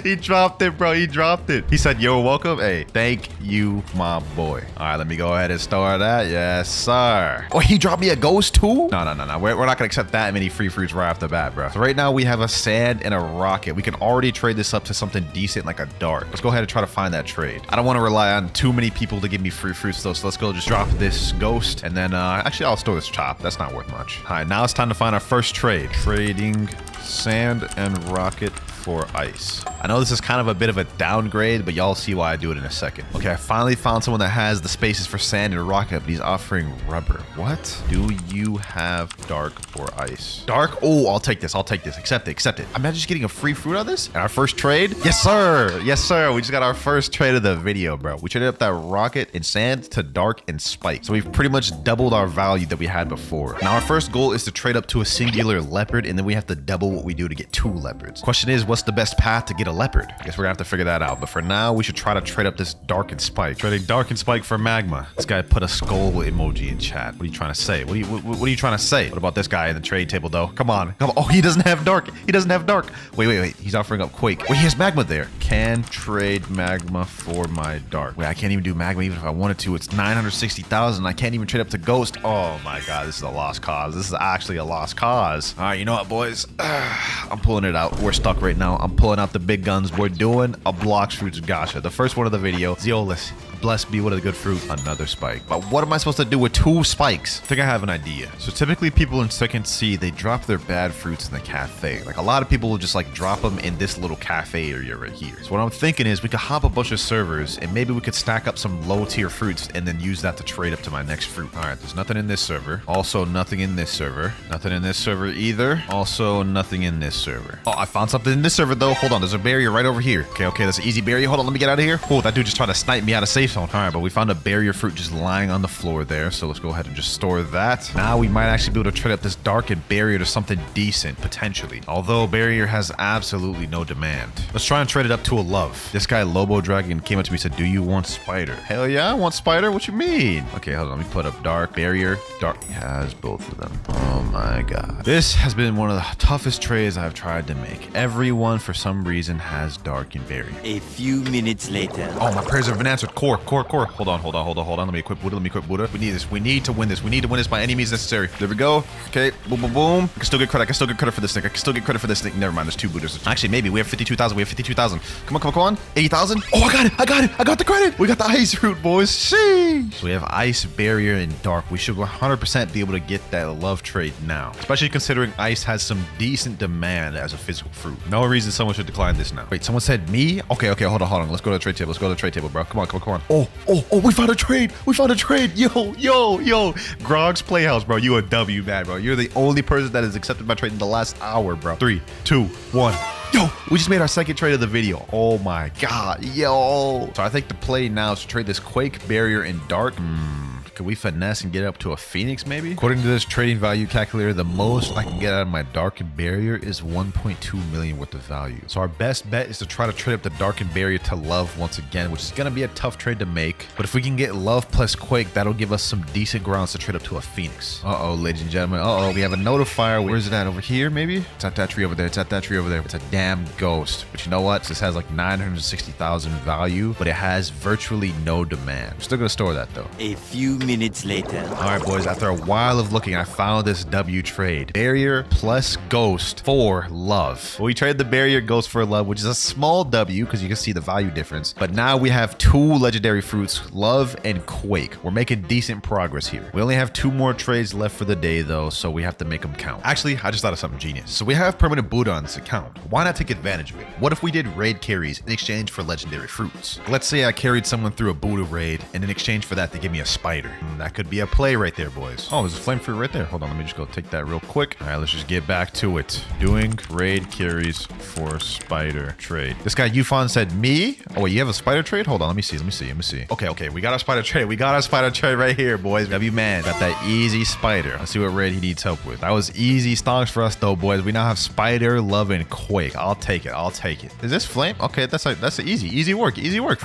he dropped it, bro. He dropped it. He said, yo, welcome. Hey, thank you, my boy. All right, let me go ahead and store that. Yes, sir. Oh, he dropped me a ghost too? No. We're not going to accept that many free fruits right off the bat, bro. So right now we have a sand and a rocket. We can already trade this up to something decent like a dart. Let's go ahead and try to find that trade. I don't want to rely on too many people to give me free fruits though. So let's go just drop this ghost. And then actually I'll store this chop. That's not worth much. All right, now it's time to find our first trade. Trading sand and rocket for ice. I know this is kind of a bit of a downgrade, but y'all see why I do it in a second. Okay, I finally found someone that has the spaces for sand and rocket, but he's offering rubber. What? Do you have dark or ice? Dark? Oh, I'll take this. I'll take this. Accept it. Accept it. I'm not just getting a free fruit on this. And our first trade? Yes, sir. Yes, sir. We just got our first trade of the video, bro. We traded up that rocket and sand to dark and spike. So we've pretty much doubled our value that we had before. Now our first goal is to trade up to a singular leopard, and then we have to double what we do to get 2 leopards. Question is, what's the best path to get a leopard? I guess we're gonna have to figure that out. But for now, we should try to trade up this dark and spike. Trading dark and spike for magma. This guy put a skull emoji in chat. What are you trying to say? What are you trying to say? What about this guy in the trade table though? Come on. Come on. Oh, he doesn't have dark. He doesn't have dark. Wait. He's offering up quake. Wait, he has magma there. Can trade magma for my dark. Wait, I can't even do magma even if I wanted to. It's 960,000. I can't even trade up to ghost. Oh my god, this is a lost cause. This is actually a lost cause. All right, you know what, boys? I'm pulling it out. We're stuck right now. I'm pulling out the big guns. We're doing a Blox fruits gacha. The first one of the video. Zeolus. Blessed be what a good fruit. Another spike. But what am I supposed to do with 2 spikes? I think I have an idea. So typically people in second C, they drop their bad fruits in the cafe. Like a lot of people will just like drop them in this little cafe area right here. So what I'm thinking is we could hop a bunch of servers and maybe we could stack up some low tier fruits and then use that to trade up to my next fruit. All right, there's nothing in this server. Also nothing in this server. Nothing in this server either. Also nothing in this server. Oh, I found something in this server though. Hold on, there's a barrier right over here. Okay, that's an easy barrier. Hold on, let me get out of here. Oh, that dude just tried to snipe me out of safe zone. All right, but we found a barrier fruit just lying on the floor there. So let's go ahead and just store that. Now we might actually be able to trade up this dark and barrier to something decent, potentially. Although barrier has absolutely no demand. Let's try and trade it up to a love. This guy, Lobo Dragon, came up to me and said, do you want spider? Hell yeah, I want spider. What you mean? Okay, hold on. Let me put up dark, barrier, dark. He has both of them. Oh my god. This has been one of the toughest trades I've tried to make. Everyone, for some reason, has dark and barrier. A few minutes later. Oh, my prayers have been answered. Core. Hold on. Let me equip Buddha. We need this. We need to win this. We need to win this by any means necessary. There we go. Okay. Boom. I can still get credit. for this thing. Never mind. There's 2 Buddhas. Actually, maybe. We have 52,000. Come on. 80,000. Oh, I got it. I got the credit. We got the ice fruit, boys. Sheesh. So we have ice, barrier, and dark. We should 100% be able to get that love trade now. Especially considering ice has some decent demand as a physical fruit. No reason someone should decline this now. Wait, someone said me? Okay. Hold on. Let's go to the trade table. Bro. Come on. Oh, we found a trade. Yo. Grog's Playhouse, bro. You a W, man, bro. You're the only person that has accepted my trade in the last hour, bro. 3, 2, 1. Yo, we just made our second trade of the video. Oh my god, yo. So I think the play now is to trade this Quake, Barrier, and Dark. Could we finesse and get up to a Phoenix maybe? According to this trading value calculator, the most I can get out of my Dark and Barrier is 1.2 million worth of value. So our best bet is to try to trade up the Dark and Barrier to Love once again, which is going to be a tough trade to make. But if we can get Love plus Quake, that'll give us some decent grounds to trade up to a Phoenix. Uh-oh, ladies and gentlemen. Uh-oh, we have a notifier. Where is it at? Over here, maybe? It's at that tree over there. It's a damn ghost. But you know what? This has like 960,000 value, but it has virtually no demand. I'm still going to store that though. A few minutes later. All right, boys. After a while of looking, I found this W trade. Barrier plus Ghost for Love. We traded the Barrier Ghost for Love, which is a small W because you can see the value difference. But now we have 2 legendary fruits, Love and Quake. We're making decent progress here. We only have 2 more trades left for the day, though, so we have to make them count. Actually, I just thought of something genius. So we have permanent Buddha on this account. Why not take advantage of it? What if we did raid carries in exchange for legendary fruits? Let's say I carried someone through a Buddha raid, and in exchange for that, they give me a spider. That could be a play right there, boys. Oh, there's a flame fruit right there. Hold on, let me just go take that real quick. All right, let's just get back to it. Doing raid carries for spider trade. This guy Yufan said me. Oh wait, you have a spider trade? Hold on, let me see. Okay, we got our spider trade. We got our spider trade right here, boys. W man got that easy spider. Let's see what raid he needs help with. That was easy stonks for us though, boys. We now have spider, love, and quake. I'll take it. Is this flame? Okay, that's easy work.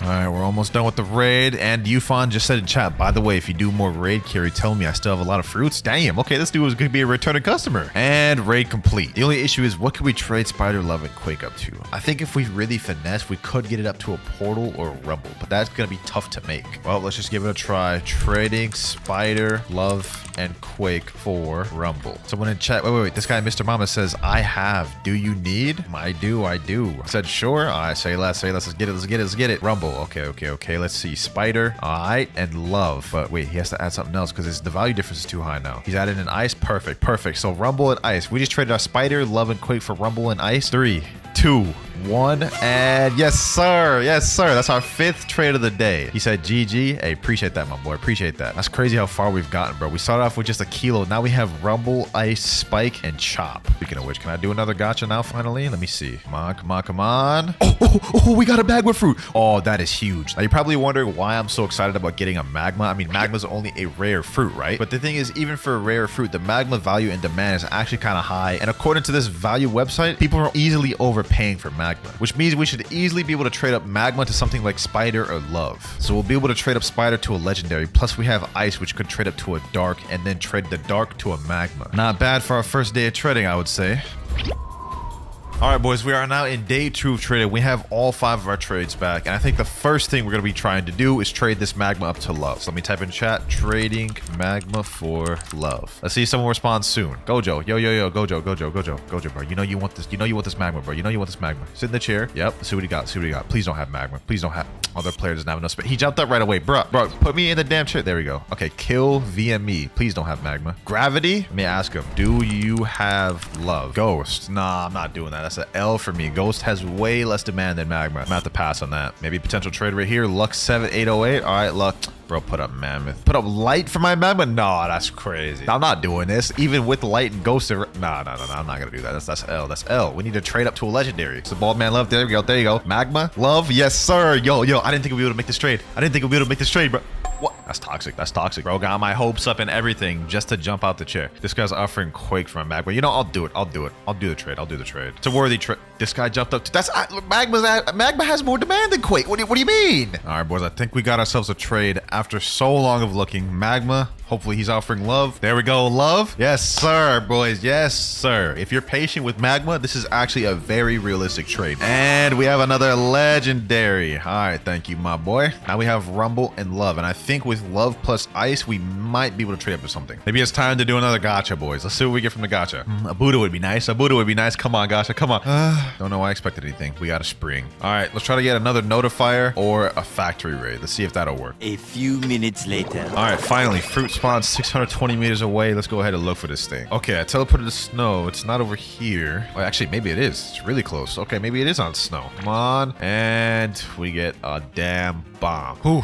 All right, we're almost done with the raid. And Yufan just said in chat, by the way, if you do more raid carry, tell me. I still have a lot of fruits. Damn. Okay, this dude is gonna be a returning customer. And raid complete. The only issue is what can we trade spider, love, and quake up to? I think if we really finesse, we could get it up to a portal or a rumble, but that's gonna be tough to make. Well, let's just give it a try. Trading spider, love, and quake for rumble. Someone in chat, wait, this guy Mr. Mama says, I have. Do you need? I do. I said sure. All right, say less. Let's get it. Rumble. Okay. Let's see. Spider. All right, and love. But wait, he has to add something else because the value difference is too high now. He's added an ice. Perfect. So rumble and ice. We just traded our spider, love, and quake for rumble and ice. 3, 2, 1, and yes sir. That's our 5th trade of the day. He said GG. Hey, appreciate that, my boy. Appreciate that. That's crazy how far we've gotten, bro. We started off with just a kilo. Now we have rumble, ice, spike, and chop. Speaking of which, can I do another gacha now finally? Let me see. Come on. Oh, we got a magma fruit. Oh, that is huge. Now you're probably wondering why I'm so excited about getting a magma. I mean, magma's only a rare fruit, right? But the thing is, even for a rare fruit, the magma value and demand is actually kind of high. And according to this value website, people are easily overpaying for magma, which means we should easily be able to trade up magma to something like spider or love. So we'll be able to trade up spider to a legendary. Plus we have ice, which could trade up to a dark, and then trade the dark to a magma. Not bad for our first day of trading, I would say. All right, boys, we are now in day 2 of trading. We have all 5 of our trades back. And I think the first thing we're going to be trying to do is trade this magma up to love. So let me type in chat, trading magma for love. Let's see if someone responds soon. Gojo, yo, Gojo, bro. You know you want this. You know you want this magma, bro. You know you want this magma. Sit in the chair. Yep. Let's see what he got. Please don't have magma. Please don't have. Other player doesn't have enough space. He jumped up right away. Bro, put me in the damn chair. There we go. Okay, kill VME. Please don't have magma. Gravity. Let me ask him. Do you have love? Ghost. Nah, I'm not doing that. That's an L for me. Ghost has way less demand than magma. I'm gonna have to pass on that. Maybe potential trade right here. Luck 7808. All right, Luck. Bro, put up mammoth. Put up light for my magma? No, that's crazy. I'm not doing this. Even with light and ghost. No. I'm not gonna do that. That's L. That's L. We need to trade up to a legendary. It's the bald man love. There we go. There you go. Magma. Love. Yes, sir. Yo. I didn't think we'd be able to make this trade. Bro. What? That's toxic, bro. Got my hopes up and everything just to jump out the chair. This guy's offering quake for my magma. You know, I'll do it. I'll do the trade. It's a worthy trade. This guy jumped up. Magma has more demand than quake. What do you mean? All right, boys. I think we got ourselves a trade after so long of looking. Magma. Hopefully he's offering love. There we go. Love. Yes, sir, boys. Yes, sir. If you're patient with magma, this is actually a very realistic trade. And we have another legendary. All right. Thank you, my boy. Now we have rumble and love. And I think with love plus ice, we might be able to trade up to something. Maybe it's time to do another gacha, boys. Let's see what we get from the gacha. A Buddha would be nice. Come on, gacha. Come on. Don't know why I expected anything. We got a spring. All right. Let's try to get another notifier or a factory raid. Let's see if that'll work. A few minutes later. All right. Finally, fruit spawn 620 meters away. Let's go ahead and look for this thing. Okay, I teleported to snow. It's not over here. Well, actually, maybe it is. It's really close. Okay, maybe it is on snow. Come on. And we get a damn bomb. Whew.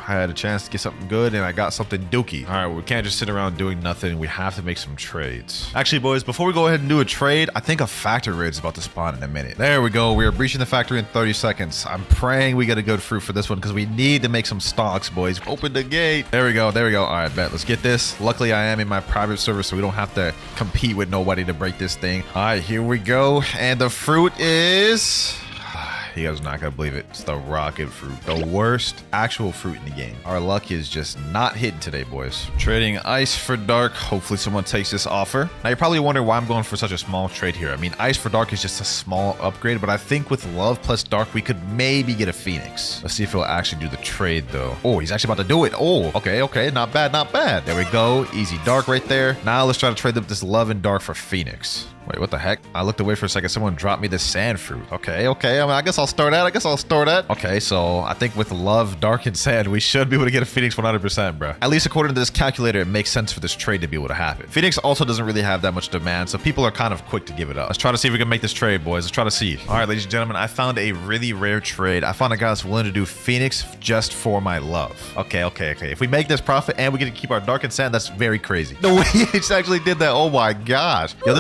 I had a chance to get something good and I got something dookie. All right, we can't just sit around doing nothing. We have to make some trades. Actually, boys, before we go ahead and do a trade, I think a factory raid is about to spawn in a minute. There we go. We are breaching the factory in 30 seconds. I'm praying we get a good fruit for this one because we need to make some stocks, boys. Open the gate. There we go. All right, bet. Let's get this. Luckily, I am in my private server, so we don't have to compete with nobody to break this thing. All right, here we go. And the fruit is... You guys are not gonna believe it. It's the rocket fruit. The worst actual fruit in the game. Our luck is just not hitting today, boys. Trading ice for dark. Hopefully someone takes this offer. Now you're probably wondering why I'm going for such a small trade here. I mean, ice for dark is just a small upgrade, but I think with love plus dark, we could maybe get a phoenix. Let's see if he'll actually do the trade though. Oh, he's actually about to do it. Oh, okay. Not bad. There we go. Easy dark right there. Now let's try to trade up this love and dark for phoenix. Wait, what the heck? I looked away for a second. Someone dropped me this sand fruit. Okay. I mean, I guess I'll store that. Okay, so I think with love, dark, and sand, we should be able to get a Phoenix 100%, bro. At least according to this calculator, it makes sense for this trade to be able to happen. Phoenix also doesn't really have that much demand, so people are kind of quick to give it up. Let's try to see if we can make this trade, boys. Let's try to see. All right, ladies and gentlemen, I found a really rare trade. I found a guy that's willing to do Phoenix just for my love. Okay. If we make this profit and we get to keep our dark and sand, that's very crazy. The way he actually did that, oh my gosh. Yo,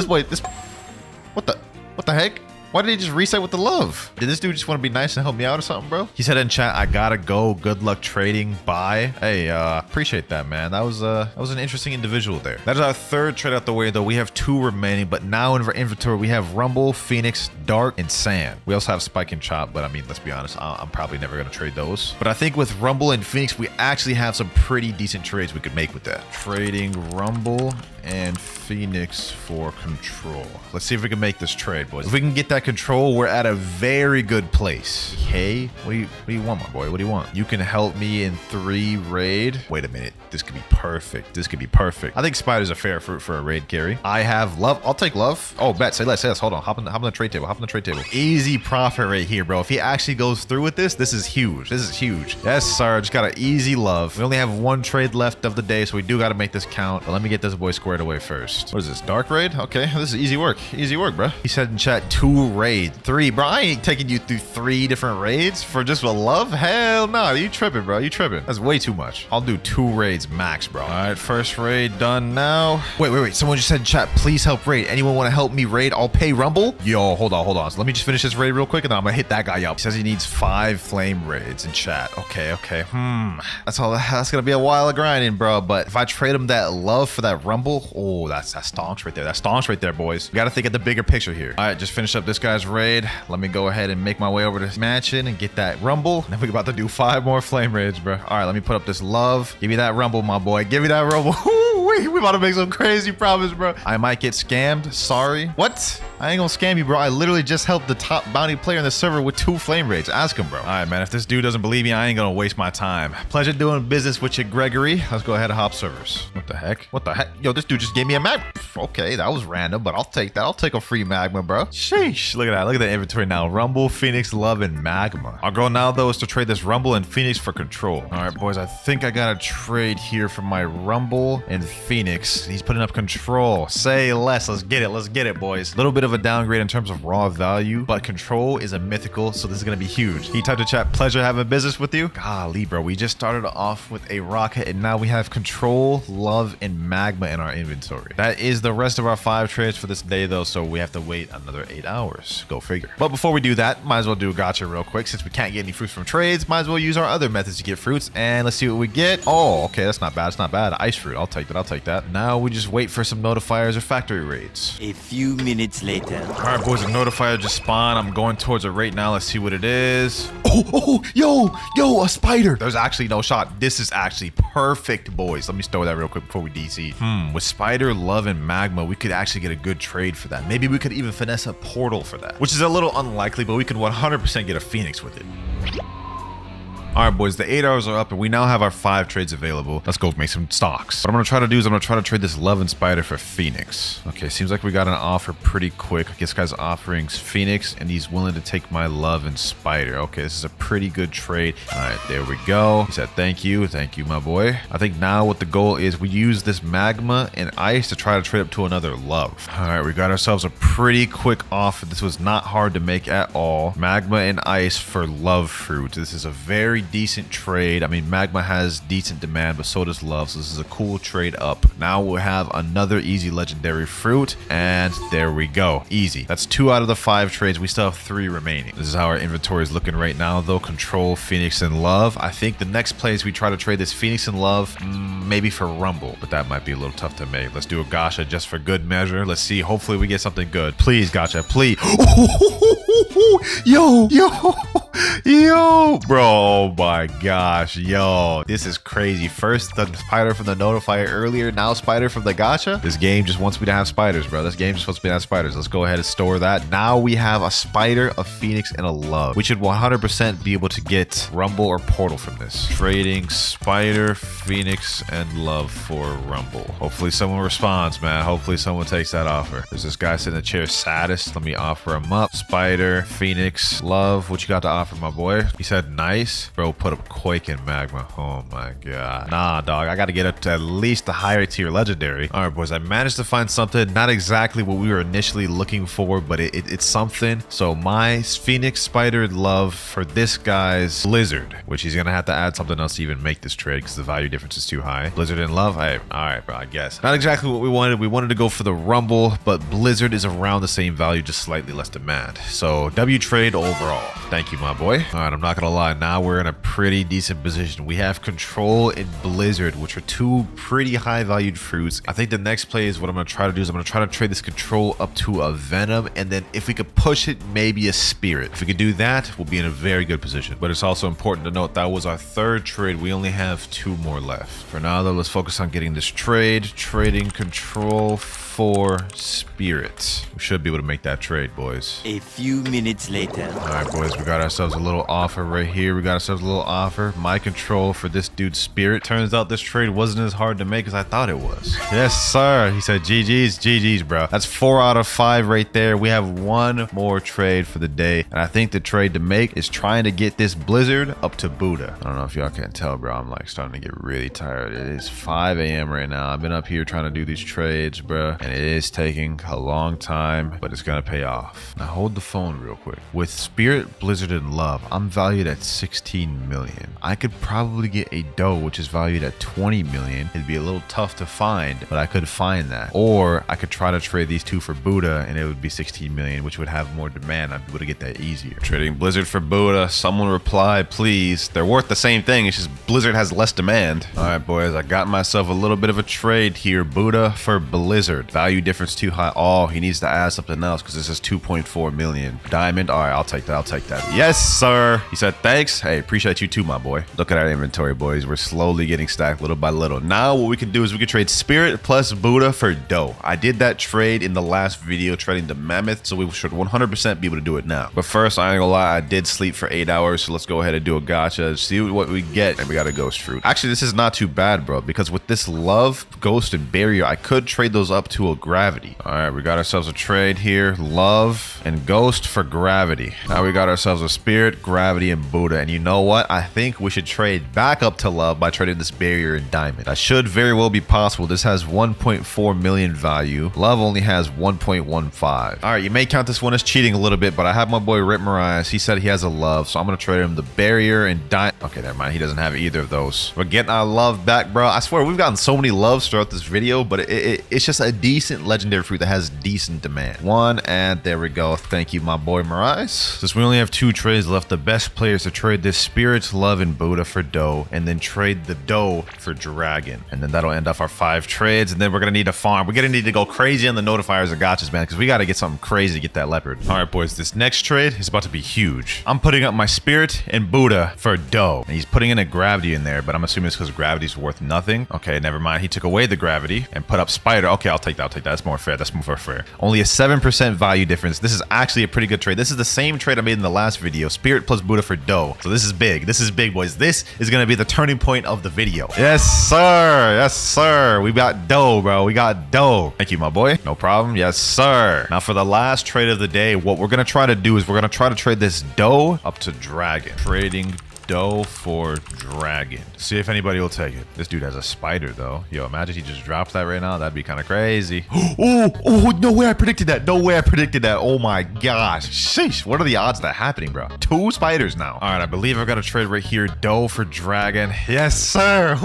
what the heck? Why did he just reset with the love? Did this dude just want to be nice and help me out or something, bro? He said in chat, I gotta go. Good luck trading. Bye. Hey, appreciate that, man. That was an interesting individual there. That is our third trade out the way, though. We have 2 remaining, but now in our inventory, we have Rumble, Phoenix, Dark, and Sand. We also have Spike and Chop, but I mean, let's be honest, I'm probably never gonna trade those. But I think with Rumble and Phoenix, we actually have some pretty decent trades we could make with that. Trading Rumble and Phoenix for control. Let's see if we can make this trade, boys. If we can get that control, we're at a very good place. Hey, what do you want, my boy? What do you want? You can help me in 3 raid. Wait a minute. This could be perfect. I think Spider's a fair fruit for a raid carry. I have love. I'll take love. Oh, bet. Say less. Hold on. Hop on the trade table. Easy profit right here, bro. If he actually goes through with this, this is huge. Yes, sir. Just got an easy love. We only have 1 trade left of the day, so we do got to make this count. But let me get this boy squared away first. What is this? Dark raid? Okay. This is easy work, bro. He said in chat 2 raid. 3, bro. I ain't taking you through 3 different raids for just a love. Hell no. You tripping, bro. That's way too much. I'll do 2 raids max, bro. All right. First raid done now. Wait. Someone just said in chat, please help raid. Anyone want to help me raid? I'll pay Rumble. Yo, hold on. So let me just finish this raid real quick and then I'm gonna hit that guy up. He says he needs 5 flame raids in chat. Okay. That's gonna be a while of grinding, bro. But if I trade him that love for that Rumble, oh, that's stonks right there, boys. You gotta think of the bigger picture here. All right, just finish up this guy's raid. Let me go ahead and make my way over to Mansion and get that Rumble. And then we're about to do 5 more flame raids, bro. All right, let me put up this love. Give me that Rumble, my boy. Give me that Rumble. We about to make some crazy profits, bro. I might get scammed. Sorry. What? I ain't gonna scam you, bro. I literally just helped the top bounty player in the server with 2 flame raids. Ask him, bro. All right, man. If this dude doesn't believe me, I ain't gonna waste my time. Pleasure doing business with you, Gregory. Let's go ahead and hop servers. What the heck? Yo, this dude just gave me a magma. Okay, that was random, but I'll take that. I'll take a free magma, bro. Sheesh. Look at that. Look at the inventory now. Rumble, Phoenix, Love, and Magma. Our goal now, though, is to trade this Rumble and Phoenix for control. All right, boys. I think I got a trade here for my Rumble and Phoenix. He's putting up control. Say less. Let's get it, boys. A little bit of a downgrade in terms of raw value, but control is a mythical, so this is going to be huge. He typed in chat, pleasure having business with you. Golly, bro. We just started off with a rocket, and now we have control, love, and magma in our inventory. That is the rest of our 5 trades for this day, though, so we have to wait another 8 hours. Go figure. But before we do that, might as well do a gotcha real quick. Since we can't get any fruits from trades, might as well use our other methods to get fruits, and let's see what we get. Oh, okay. That's not bad. It's not bad. Ice fruit. I'll take that. Now we just wait for some notifiers or factory raids. A few minutes later. All right, boys, a notifier just spawned. I'm going towards it right now. Let's see what it is. Yo, a spider. There's actually no shot. This is actually perfect, boys. Let me store that real quick before we DC. With spider, love, and magma, we could actually get a good trade for that. Maybe we could even finesse a portal for that, which is a little unlikely, but we could 100% get a Phoenix with it. All right, boys, the 8 hours are up and we now have our 5 trades available. Let's go make some stocks. What I'm gonna try to do is I'm gonna try to trade this Love and Spider for Phoenix. Okay, seems like we got an offer pretty quick. I guess guy's offering Phoenix and he's willing to take my Love and Spider. Okay, this is a pretty good trade. All right, there we go. He said, thank you, my boy. I think now what the goal is, we use this magma and ice to try to trade up to another love. All right, we got ourselves a pretty quick offer. This was not hard to make at all. Magma and ice for love fruit. This is a very decent trade. I mean, magma has decent demand, but so does love, so this is a cool trade up. Now we'll have another easy legendary fruit, and there we go. Easy. That's 2 out of the 5 trades. We still have 3 remaining. This is how our inventory is looking right now, though. Control, Phoenix, and love. I think the next place we try to trade this Phoenix and love, maybe for Rumble, but that might be a little tough to make. Let's do a gacha just for good measure. Let's see. Hopefully we get something good. Please, gacha, please. Yo, Yo, bro. Oh my gosh. Yo, this is crazy. First, the spider from the notifier earlier. Now, spider from the gacha. This game just wants me to have spiders, bro. This game just wants me to have spiders. Let's go ahead and store that. Now we have a spider, a phoenix, and a love. We should 100% be able to get rumble or portal from this. Trading spider, phoenix, and love for rumble. Hopefully someone responds, man. Hopefully someone takes that offer. There's this guy sitting in the chair, saddest. Let me offer him up. Spider, phoenix, love. What you got to offer, my boy? He said nice. Bro, put up quake and magma. Oh my god. Nah, dog. I got to get up to at least the higher tier legendary. All right, boys. I managed to find something. Not exactly what we were initially looking for, but it's something. So my phoenix, spider, love for this guy's blizzard, which he's gonna have to add something else to even make this trade because the value difference is too high. Blizzard and love. Hey, all right, bro. I guess not exactly what we wanted. We wanted to go for the rumble, but blizzard is around the same value, just slightly less demand. So W trade overall. Thank you, my boy. All right, I'm not gonna lie. Now we're in a pretty decent position. We have control and blizzard, which are two pretty high valued fruits. I think the next play is what I'm gonna try to do is I'm gonna try to trade this control up to a venom, and then if we could push it, maybe a spirit. If we could do that, we'll be in a very good position. But it's also important to note that was our third trade. We only have 2 more left. For now, though, let's focus on getting this trade. Trading control for spirit. We should be able to make that trade, boys. A few minutes later. All right, boys, we got ourselves a little offer right here. We got ourselves a little offer. My control for this dude's spirit. Turns out this trade wasn't as hard to make as I thought it was. Yes, sir. He said GG's, GG's, bro. That's 4 out of 5 right there. We have 1 more trade for the day. And I think the trade to make is trying to get this blizzard up to Buddha. I don't know if y'all can tell, bro. I'm like starting to get really tired. It is 5 a.m. right now. I've been up here trying to do these trades, bro. And it is taking a long time, but it's gonna pay off. Now hold the phone real quick. With spirit, blizzard, and love, I'm valued at 16 million. I could probably get a doe, which is valued at 20 million. It'd be a little tough to find, but I could find that. Or I could try to trade these 2 for Buddha, and it would be 16 million, which would have more demand. I'd be able to get that easier. Trading blizzard for Buddha. Someone reply, please. They're worth the same thing. It's just blizzard has less demand. All right, boys. I got myself a little bit of a trade here. Buddha for blizzard. Value difference too high. Oh, he needs to add something else because this is 2.4 million. Diamond. All right, I'll take that. I'll take that. Yes, sir. He said, thanks. Hey, appreciate you too, my boy. Look at our inventory, boys. We're slowly getting stacked little by little. Now what we can do is we can trade spirit plus Buddha for dough. I did that trade in the last video, trading the mammoth, so we should 100% be able to do it now. But first, I ain't gonna lie, I did sleep for 8 hours, so let's go ahead and do a gacha, see what we get. And we got a ghost fruit. Actually, this is not too bad, bro, because with this love, ghost, and barrier, I could trade those up to a gravity. All right, we got ourselves a trade here. Love and ghost for gravity. Now we got ourselves a spirit, gravity, and Buddha. And you know what? I think we should trade back up to love by trading this barrier and diamond. That should very well be possible. This has 1.4 million value. Love only has 1.15. All right, you may count this one as cheating a little bit, but I have my boy Rip Marias. He said he has a love, so I'm going to trade him the barrier and diamond. Okay, never mind. He doesn't have either of those. We're getting our love back, bro. I swear, we've gotten so many loves throughout this video, but it's just a decent legendary fruit that has decent demand. 1, and there we go. Thank you, my boy Marias. Since we only have 2 trades left, the best players to trade this spirits, love, and Buddha for dough, and then trade the dough for dragon. And then that'll end off our 5 trades, and then we're going to need to farm. We're going to need to go crazy on the notifiers and gotchas, man, because we got to get something crazy to get that leopard. All right, boys, this next trade is about to be huge. I'm putting up my spirit and Buddha for dough, and he's putting in a gravity in there, but I'm assuming it's because gravity's worth nothing. Okay, never mind. He took away the gravity and put up spider. Okay, I'll take that. I'll take that. That's more fair. That's more fair. Only a 7% value difference. This is actually a pretty good trade. This is the same trade I made in the last video. Spirit plus Buddha for dough. So this is big. This is big, boys. This is going to be the turning point of the video. Yes, sir. Yes, sir. We got dough, bro. We got dough. Thank you, my boy. No problem. Yes, sir. Now for the last trade of the day, what we're going to try to do is we're going to try to trade this dough up to dragon. Trading dough for dragon. See if anybody will take it. This dude has a spider though. Yo, imagine he just drops that right now. That'd be kind of crazy. Oh, no way I predicted that. No way I predicted that. Oh my gosh. Sheesh. What are the odds of that happening, bro? 2 spiders now. All right, I believe I've got a trade right here. Dough for dragon. Yes, sir.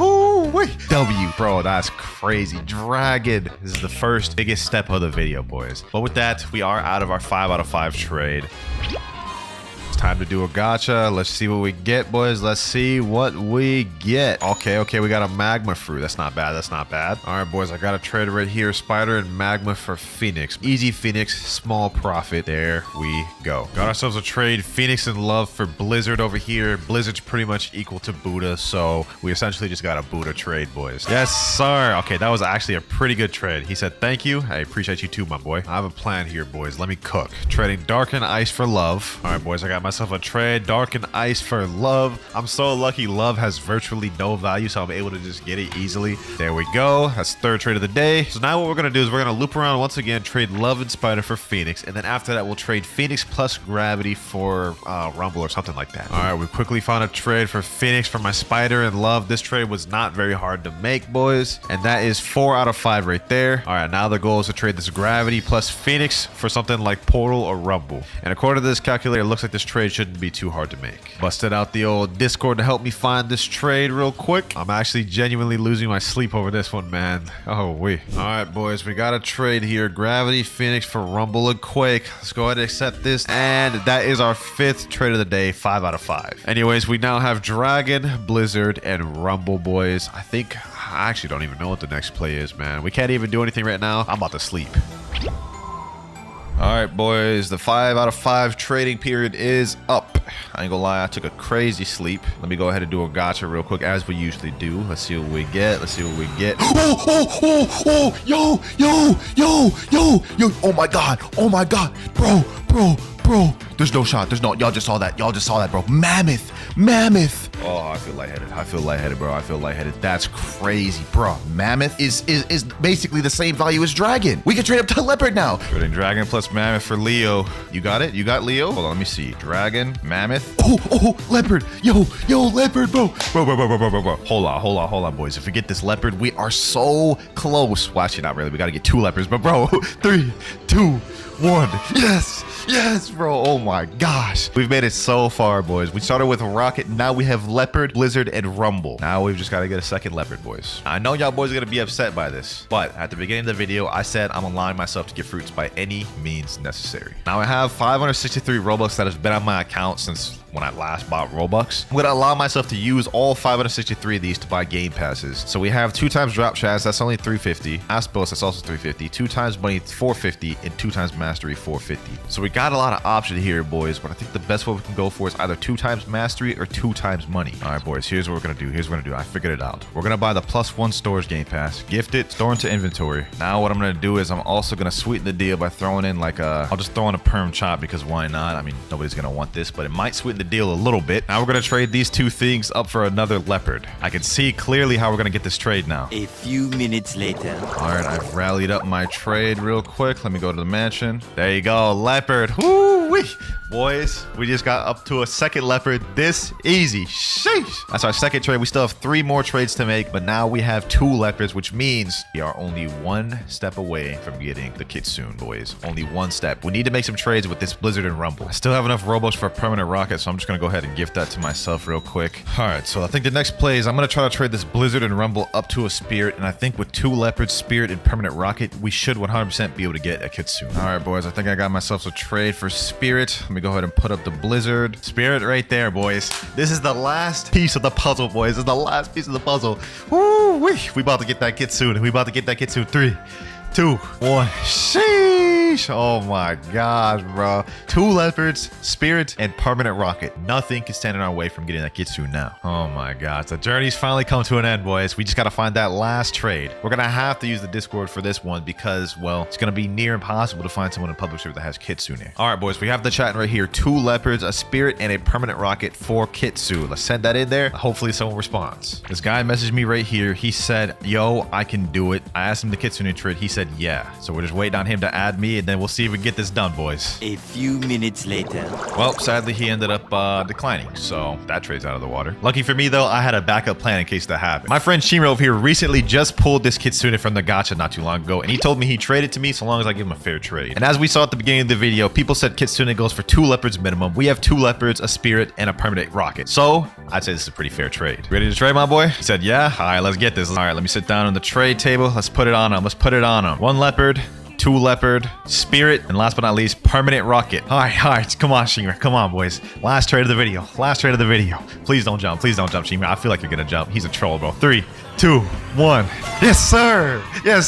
Wait. W, bro. That's crazy. Dragon. This is the first biggest step of the video, boys. But with that, we are out of our 5 out of 5 trade. It's time to do a gacha. Let's see what we get, boys. Let's see what we get. Okay, we got a magma fruit. That's not bad. That's not bad. All right, boys, I got a trade right here. Spider and magma for Phoenix. Easy Phoenix, small profit. There we go. Got ourselves a trade. Phoenix and love for Blizzard over here. Blizzard's pretty much equal to Buddha, so we essentially just got a Buddha trade, boys. Yes, sir. Okay, that was actually a pretty good trade. He said, thank you. I appreciate you too, my boy. I have a plan here, boys. Let me cook. Trading dark and ice for love. All right, boys, I got myself a trade. Dark and ice for love. I'm so lucky love has virtually no value, so I'm able to just get it easily. There we go. That's third trade of the day. So now what we're going to do is we're going to loop around once again, trade love and spider for Phoenix, and then after that, we'll trade Phoenix plus gravity for Rumble or something like that. All right, we quickly found a trade for Phoenix for my spider and love. This trade was not very hard to make, boys, and that is 4 out of 5 right there. All right, now the goal is to trade this gravity plus Phoenix for something like Portal or Rumble. And according to this calculator, it looks like this trade shouldn't be too hard to make. Busted out the old Discord to help me find this trade real quick. I'm actually genuinely losing my sleep over this one, man. Oh, wait. All right, boys, we got a trade here. Gravity, Phoenix for Rumble and Quake. Let's go ahead and accept this. And that is our 5th trade of the day, 5 out of 5. Anyways, we now have Dragon, Blizzard, and Rumble, boys. I actually don't even know what the next play is, man. We can't even do anything right now. I'm about to sleep. All right, boys, the 5 out of 5 trading period is up. I ain't gonna lie, I took a crazy sleep. Let me go ahead and do a gacha real quick, as we usually do. Let's see what we get. Let's see what we get. Yo. Oh my God. Bro. There's no shot. Y'all just saw that, bro. Mammoth. Oh, I feel lightheaded, bro. That's crazy, bro. Mammoth is basically the same value as Dragon. We can trade up to Leopard now. Trading Dragon plus Mammoth for Leo. You got it? You got Leo? Hold on, let me see. Dragon, Mammoth. Oh, Leopard. Yo, Leopard, bro. Bro. Hold on, boys. If we get this Leopard, we are so close. Well, actually, not really. We got to get 2 Leopards, but bro, 3, 2, 1. Yes, bro. Oh my gosh. We've made it so far, boys. We started with Rocket. Now we have Leopard, Blizzard, and Rumble. Now we've just got to get a second Leopard, boys. I know y'all boys are going to be upset by this, but at the beginning of the video, I said I'm allowing myself to get fruits by any means necessary. Now I have 563 Robux that has been on my account since when I last bought Robux. I'm going to allow myself to use all 563 of these to buy game passes. So we have 2 times drop shads, that's only 350. Aspos, that's also 350. 2 times money, 450, and 2 times mastery, 450. So we got a lot of options here, boys, but I think the best way we can go for is either 2 times mastery or 2 times money. All right, boys, here's what we're going to do. I figured it out. We're going to buy the +1 storage game pass, gift it, store into inventory. Now what I'm going to do is I'm also going to sweeten the deal by throwing in I'll just throw in a perm chop because why not? I mean, nobody's going to want this, but it might sweeten the deal a little bit. Now we're going to trade these 2 things up for another leopard. I can see clearly how we're going to get this trade now. A few minutes later. All right, I've rallied up my trade real quick. Let me go to the mansion. There you go, leopard. Woo-wee. Boys, we just got up to a second leopard this easy. Sheesh. That's our second trade. We still have 3 more trades to make, but now we have 2 leopards, which means we are only 1 step away from getting the Kitsune, boys. Only 1 step. We need to make some trades with this Blizzard and Rumble. I still have enough Robux for a permanent rocket, so I'm just going to go ahead and gift that to myself real quick. All right, so I think the next play is I'm going to try to trade this Blizzard and Rumble up to a Spirit, and I think with 2 leopards, Spirit, and permanent rocket, we should 100% be able to get a Kitsune. All right, boys, I think I got myself a trade for Spirit. Let me go ahead and put up the Blizzard. Spirit right there, boys. This is the last piece of the puzzle, boys. This is the last piece of the puzzle. Woo-wee. We about to get that Kitsune. 3, 2, 1. Sheesh. Oh my gosh, bro. 2 leopards, Spirit, and permanent rocket. Nothing can stand in our way from getting that Kitsune now. Oh my gosh. The journey's finally come to an end, boys. We just got to find that last trade. We're going to have to use the Discord for this one because, well, it's going to be near impossible to find someone in public server that has Kitsune. All right, boys. We have the chat right here. 2 leopards, a Spirit, and a permanent rocket for Kitsune. Let's send that in there. Hopefully someone responds. This guy messaged me right here. He said, yo, I can do it. I asked him the Kitsune trade. He said, yeah. So we're just waiting on him to add me, and then we'll see if we can get this done, boys. A few minutes later. Well, sadly, he ended up declining, so that trade's out of the water. Lucky for me, though, I had a backup plan in case that happened. My friend Shimro over here recently just pulled this Kitsune from the gacha not too long ago, and he told me he'd trade it to me so long as I give him a fair trade. And as we saw at the beginning of the video, people said Kitsune goes for 2 leopards minimum. We have 2 leopards, a Spirit, and a permanent rocket. So I'd say this is a pretty fair trade. Ready to trade, my boy? He said, yeah. All right, let's get this. All right, let me sit down on the trade table. Let's put it on him. 1 leopard, 2 leopard, spirit, and last but not least, permanent rocket. All right, come on, Shimmer, come on, boys. Last trade of the video, Please don't jump, Shimmer. I feel like you're gonna jump. He's a troll, bro. 3, 2, 1. Yes,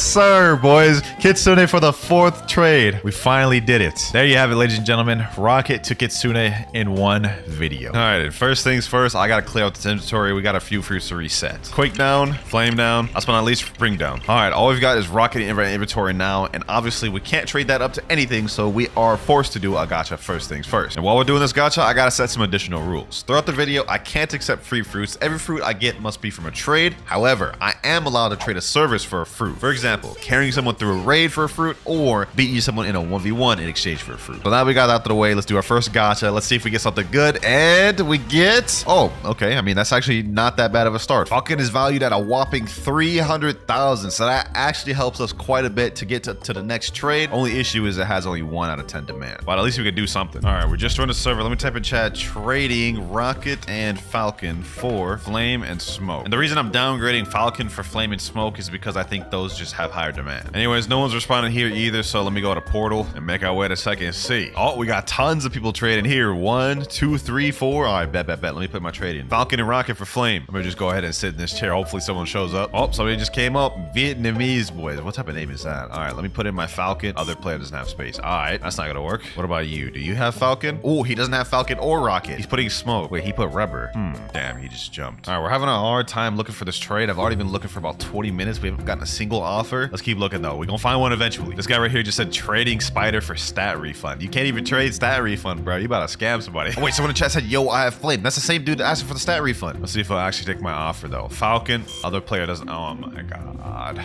sir, boys. Kitsune for the 4th trade. We finally did it. There you have it, ladies and gentlemen. Rocket to Kitsune in one video. All right, first things first, I gotta clear out this inventory. We got a few fruits to reset. Quake down, flame down, last but not least, spring down. All right, all we've got is rocket in inventory now, and obviously we can't trade that up to anything, so we are forced to do a gacha first things first. And while we're doing this gacha, I gotta set some additional rules. Throughout the video, I can't accept free fruits. Every fruit I get must be from a trade. However, I am allowed to trade a service for a fruit. For example, carrying someone through a raid for a fruit or beating someone in a 1v1 in exchange for a fruit. So now we got that out of the way. Let's do our first gacha. Let's see if we get something good. And we get... Oh, okay. I mean, that's actually not that bad of a start. Falcon is valued at a whopping 300,000. So that actually helps us quite a bit to get to the next trade. Only issue is it has only 1 out of 10 demand. But at least we can do something. All right, we're just running the server. Let me type in chat, trading rocket and falcon for flame and smoke. And the reason I'm downgrading falcon for flame and smoke is because I think those just have higher demand. Anyways, no one's responding here either, so let me go to portal and make our way to second C. Oh, we got tons of people trading here. 1, 2, 3, 4. All right, bet. Let me put my trade in. Falcon and rocket for flame. I'm gonna just go ahead and sit in this chair. Hopefully someone shows up. Oh, somebody just came up. Vietnamese boys. What type of name is that? All right, let me put in my falcon. Other player doesn't have space. All right, that's not gonna work. What about you? Do you have falcon? Oh, he doesn't have falcon or rocket. He's putting smoke. Wait, he put rubber. Damn, he just jumped. All right, we're having a hard time looking for this trade. I've already been looking for about 20 minutes. We haven't gotten a single offer. Let's keep looking though. We're gonna find one eventually. This guy right here just said trading spider for stat refund. You can't even trade stat refund, bro. You about to scam somebody. Oh, wait, someone in chat said, yo, I have flame. That's the same dude that asked for the stat refund. Let's see if I'll actually take my offer though. Falcon, other player doesn't. Oh my God.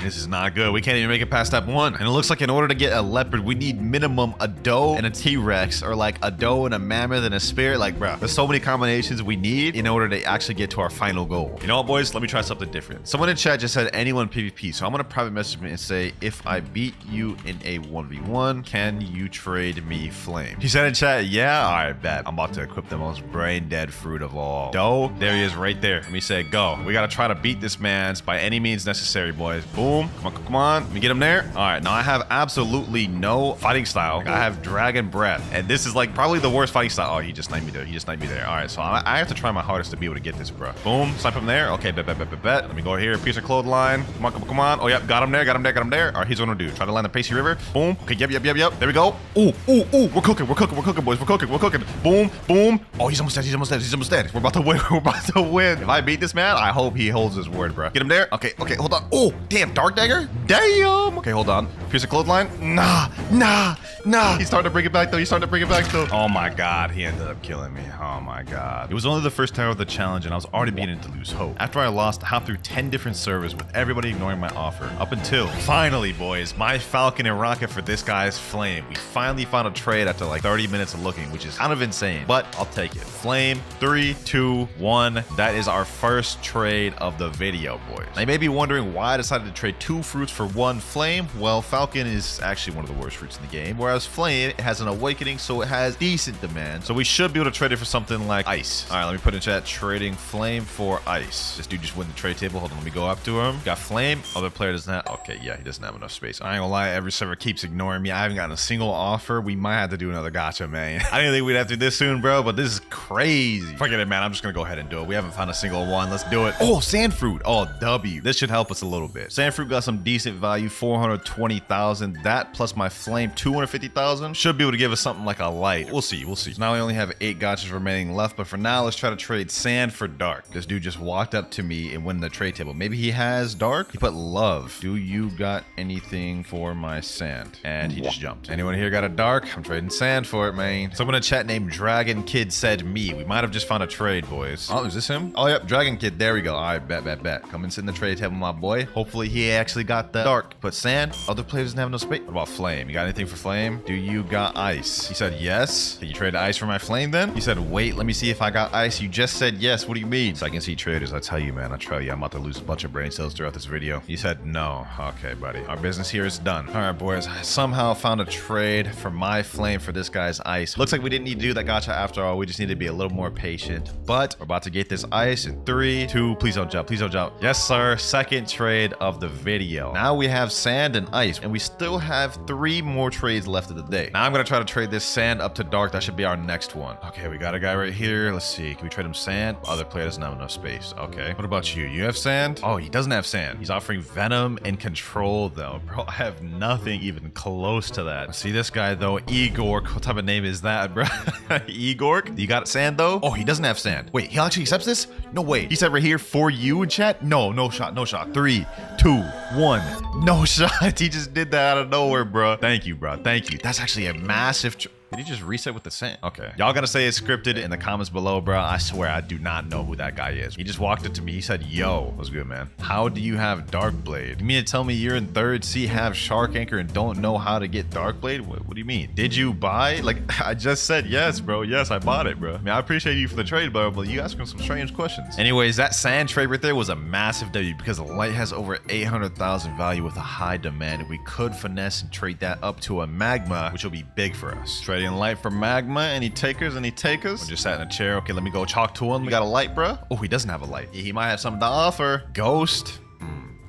This is not good. We can't even make it past step 1. And it looks like in order to get a leopard, we need minimum a doe and a T-Rex, or like a doe and a mammoth and a spirit. Like, bro, there's so many combinations we need in order to actually get to our final goal. You know what, boys? Let me try something different. Someone in chat just said anyone PvP. So I'm gonna private message me and say, if I beat you in a 1v1, can you trade me flame? He said in chat, yeah, all right, bet. I'm about to equip the most brain dead fruit of all. Doe, there he is right there. Let me say, go. We gotta try to beat this man's by any means necessary, boys. Boom. Come on. Let me get him there. All right, now I have absolutely no fighting style. I have dragon breath, and this is like probably the worst fighting style. Oh, he just sniped me there. All right, so I have to try my hardest to be able to get this, bro. Boom. Snipe him there. Okay, bet. Let me go here. Piece of clothesline. Come on. Oh, yep. Got him there. All right, here's what I'm gonna do. Try to land the Pacey River. Boom. Okay, yep. There we go. Ooh. We're cooking, boys. We're cooking. Boom. Oh, he's almost dead. We're about to win. If I beat this man, I hope he holds his word, bro. Get him there. Okay, hold on. Oh, damn. Dark dagger. Damn. Okay, hold on. Piece of clothesline. Nah. He's starting to bring it back, though. Oh, my God. He ended up killing me. Oh, my God. It was only the first time of the challenge, and I was already beginning to lose hope. After I lost half through 10 different servers with everybody ignoring my offer. Up until, finally, boys, my falcon and rocket for this guy's flame. We finally found a trade after like 30 minutes of looking, which is kind of insane, but I'll take it. Flame, 3, 2, 1. That is our first trade of the video, boys. Now, you may be wondering why I decided to trade 2 fruits for 1 flame. Well, falcon is actually one of the worst fruits in the game, whereas flame, it has an awakening, so it has decent demand. So we should be able to trade it for something like ice. All right, let me put in chat, trading flame for ice. This dude just went the trade table. Hold on, let me go up to him. Got flame. Other player doesn't have. Okay, yeah, he doesn't have enough space. I ain't gonna lie, every server keeps ignoring me. I haven't gotten a single offer. We might have to do another gacha, man. I didn't think we'd have to do this soon, bro, but this is crazy. Forget it, man. I'm just gonna go ahead and do it. We haven't found a single one. Let's do it. Oh, sand fruit. Oh, W. This should help us a little bit. Sand fruit got some decent value, 420,000. That plus my flame, 250,000. Should be able to give us something like a light. We'll see. So now we only have 8 gachas remaining left, but for now, let's try to trade sand for dark. This dude just walked up to me and went in the trade table. Maybe he has dark. He put love. Do you got anything for my sand? And he just jumped. Anyone here got a dark? I'm trading sand for it, man. Someone in chat named Dragon Kid said me. We might have just found a trade, boys. Oh, is this him? Oh, yep. Dragon Kid. There we go. All right, bet. Come and sit in the trade table, my boy. Hopefully he actually got the dark. Put sand. Other players doesn't have no space. What about flame? You got anything for flame? Do you got ice? He said yes. Can you trade ice for my flame then? He said, wait, let me see if I got ice. You just said yes. What do you mean? So I can see traders. I tell you, man. I tell you, I'm about to lose a bunch of brain cells throughout this video. He said no. Okay, buddy. Our business here is done. All right, boys. I somehow found a trade for my flame for this guy's ice. Looks like we didn't need to do that gacha after all. We just need to be a little more patient. But we're about to get this ice in 3, 2. Please don't jump. Please don't jump. Yes, sir. Second trade of the video. Now we have sand and ice, and we still have 3 more trades left of the day. Now I'm going to try to trade this sand up to dark. That should be our next one. Okay, we got a guy right here. Let's see. Can we trade him sand? Other player doesn't have enough space. Okay. What about you? You have sand? Oh, he doesn't have sand. He's offering venom and control, though. Bro, I have nothing even close to that. See this guy, though. Igor. What type of name is that, bro? Igor? You got sand, though? Oh, he doesn't have sand. Wait, he actually accepts this? No way. He said right here, for you in chat? No, no shot, no shot. 3, 2, 1. No shot. He just did that out of nowhere, bro. Thank you, bro. Thank you. That's actually a massive... Did he just reset with the sand? Okay. Y'all gotta say it's scripted in the comments below, bro. I swear I do not know who that guy is. He just walked up to me. He said, yo, what's good, man? How do you have Dark Blade? You mean to tell me you're in 3rd C, have Shark Anchor, and don't know how to get Dark Blade? What do you mean? Did you buy? Like, I just said yes, bro. Yes, I bought it, bro. I mean, I appreciate you for the trade, bro, but you asking some strange questions. Anyways, that sand trade right there was a massive W because the light has over 800,000 value with a high demand. We could finesse and trade that up to a magma, which will be big for us. Trading light for magma. Any takers? Any takers? We're just sat in a chair. Okay, let me go talk to him. We got a light, bro. Oh, he doesn't have a light. He might have something to offer. Ghost.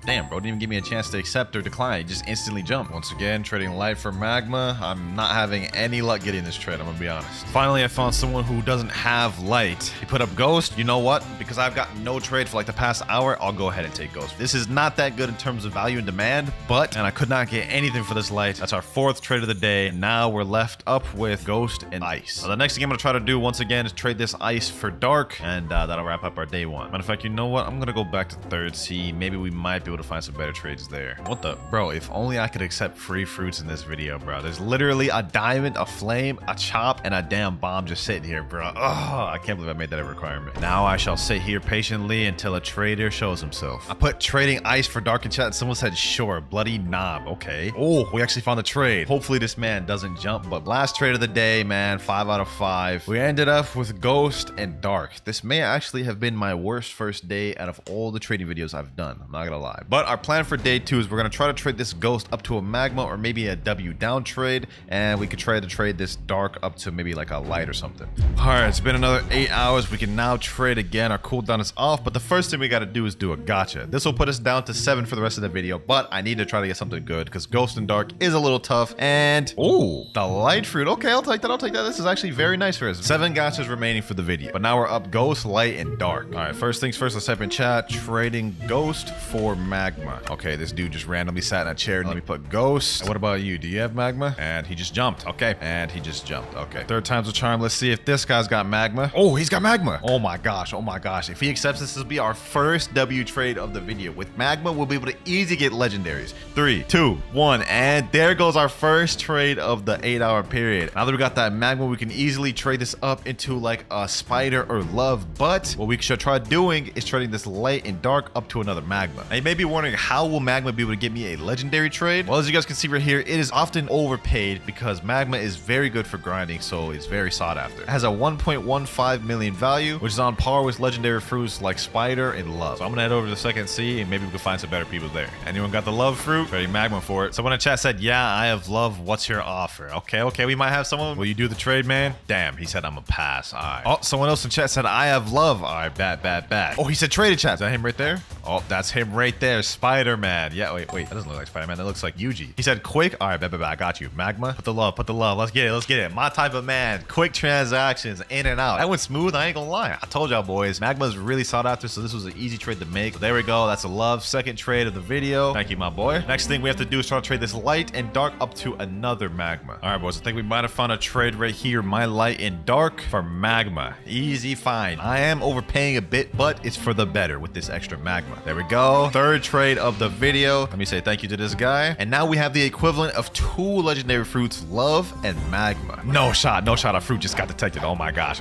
Damn, bro, didn't even give me a chance to accept or decline. He just instantly jumped. Once again, trading light for magma. I'm not having any luck getting this trade, I'm gonna be honest. Finally, I found someone who doesn't have light. He put up ghost. You know what? Because I've got no trade for like the past hour, I'll go ahead and take ghost. This is not that good in terms of value and demand, and I could not get anything for this light. That's our 4th trade of the day. Now we're left up with ghost and ice. Now, the next thing I'm gonna try to do once again is trade this ice for dark, and that'll wrap up our day 1. Matter of fact, you know what? I'm gonna go back to 3rd C. Maybe we might be able to find some better trades there. What the? Bro, if only I could accept free fruits in this video, bro. There's literally a diamond, a flame, a chop, and a damn bomb just sitting here, bro. Oh, I can't believe I made that a requirement. Now I shall sit here patiently until a trader shows himself. I put trading ice for dark in chat, and someone said, sure, bloody knob. Okay. Oh, we actually found a trade. Hopefully this man doesn't jump, but last trade of the day, man, 5 out of 5. We ended up with ghost and dark. This may actually have been my worst first day out of all the trading videos I've done. I'm not gonna lie. But our plan for day 2 is we're gonna try to trade this ghost up to a magma or maybe a W down trade, and we could try to trade this dark up to maybe like a light or something. All right, it's been another 8 hours. We can now trade again. Our cooldown is off, but the first thing we got to do is do a gacha. This will put us down to 7 for the rest of the video, but I need to try to get something good because ghost and dark is a little tough. And oh, the light fruit. Okay, I'll take that. I'll take that. This is actually very nice for us. 7 gachas remaining for the video, but now we're up ghost, light, and dark. All right, first things first, let's type in chat trading ghost for magma. Okay, this dude just randomly sat in a chair and let me put ghost. And what about you? Do you have magma? And he just jumped. Okay, and he just jumped. Okay, 3rd time's a charm. Let's see if this guy's got magma. Oh, he's got magma. Oh my gosh. Oh my gosh. If he accepts this, will be our first W trade of the video. With magma, we'll be able to easily get legendaries. 3, 2, 1, and there goes our first trade of the 8-hour period. Now that we got that magma, we can easily trade this up into like a spider or love. But what we should try doing is trading this light and dark up to another magma. Now you may be wondering, how will magma be able to get me a legendary trade? Well, as you guys can see right here, it is often overpaid because magma is very good for grinding, so it's very sought after. It has a 1.15 million value, which is on par with legendary fruits like spider and love. So I'm gonna head over to the 2nd C and maybe we can find some better people there. Anyone got the love fruit? Trading magma for it. Someone in chat said, yeah, I have love. What's your offer? Okay, we might have someone. Will you do the trade, man? Damn, he said I'm a pass. All right. Oh, someone else in chat said I have love. All right, bad. Oh, he said traded chat. Is that him right there? Oh, that's him right there. Spider-Man. Yeah, wait. That doesn't look like Spider-Man. That looks like Yuji. He said quick. All right, bet. I got you. Magma. Put the love. Let's get it. My type of man. Quick transactions, in and out. That went smooth. I ain't gonna lie. I told y'all boys, magma is really sought after, so this was an easy trade to make. So there we go. That's a love. 2nd trade of the video. Thank you, my boy. Next thing we have to do is try to trade this light and dark up to another magma. All right, boys. I think we might have found a trade right here. My light and dark for magma. Easy find. I am overpaying a bit, but it's for the better with this extra magma. There we go. 3rd trade of the video. Let me say thank you to this guy. And now we have the equivalent of 2 legendary fruits, love and magma. No shot. Our fruit just got detected. Oh my gosh.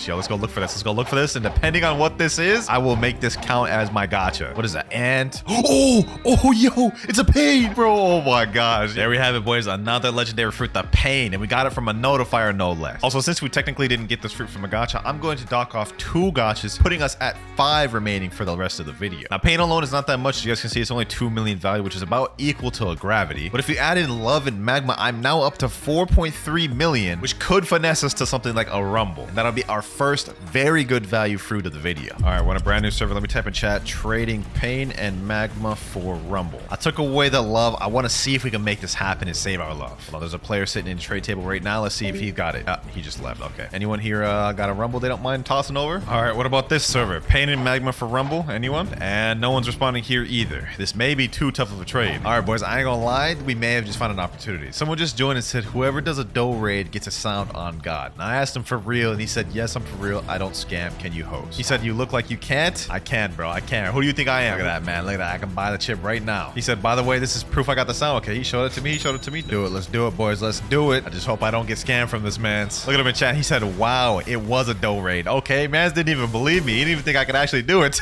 Yo, let's go look for this. And depending on what this is, I will make this count as my gacha. What is that? And oh, yo, it's a pain, bro. Oh my gosh. There we have it, boys. Another legendary fruit, the pain. And we got it from a notifier, no less. Also, since we technically didn't get this fruit from a gacha, I'm going to dock off 2 gachas, putting us at 5 remaining for the rest of the video. Now, pain alone is not that much. As you guys can see, it's only 2 million value, which is about equal to a gravity. But if you add in love and magma, I'm now up to 4.3 million, which could finesse us to something like a rumble. And that'll be our first very good value fruit of the video. All right, we're on a brand new server. Let me type in chat, trading pain and magma for rumble. I took away the love. I want to see if we can make this happen and save our love. Well, there's a player sitting in the trade table right now. Let's see if he got it. He just left. Okay. Anyone here got a rumble they don't mind tossing over? All right, what about this server? Pain and magma for rumble? Anyone? And no one's responding here either. This may be too tough of a trade. All right, boys, I ain't gonna lie. We may have just found an opportunity. Someone just joined and said, whoever does a dough raid gets a sound on God. And I asked him for real, and he said, yes, I'm for real. I don't scam. Can you host? He said, you look like you can't. I can, bro. I can. Who do you think I am? Look at that, man. Look at that. I can buy the chip right now. He said, by the way, this is proof I got the sound. Okay, he showed it to me. He showed it to me. Do it. Let's do it, boys. Let's do it. I just hope I don't get scammed from this man's. Look at him in chat. He said, wow, it was a dough raid. Okay, mans didn't even believe me. He didn't even think I could actually do it.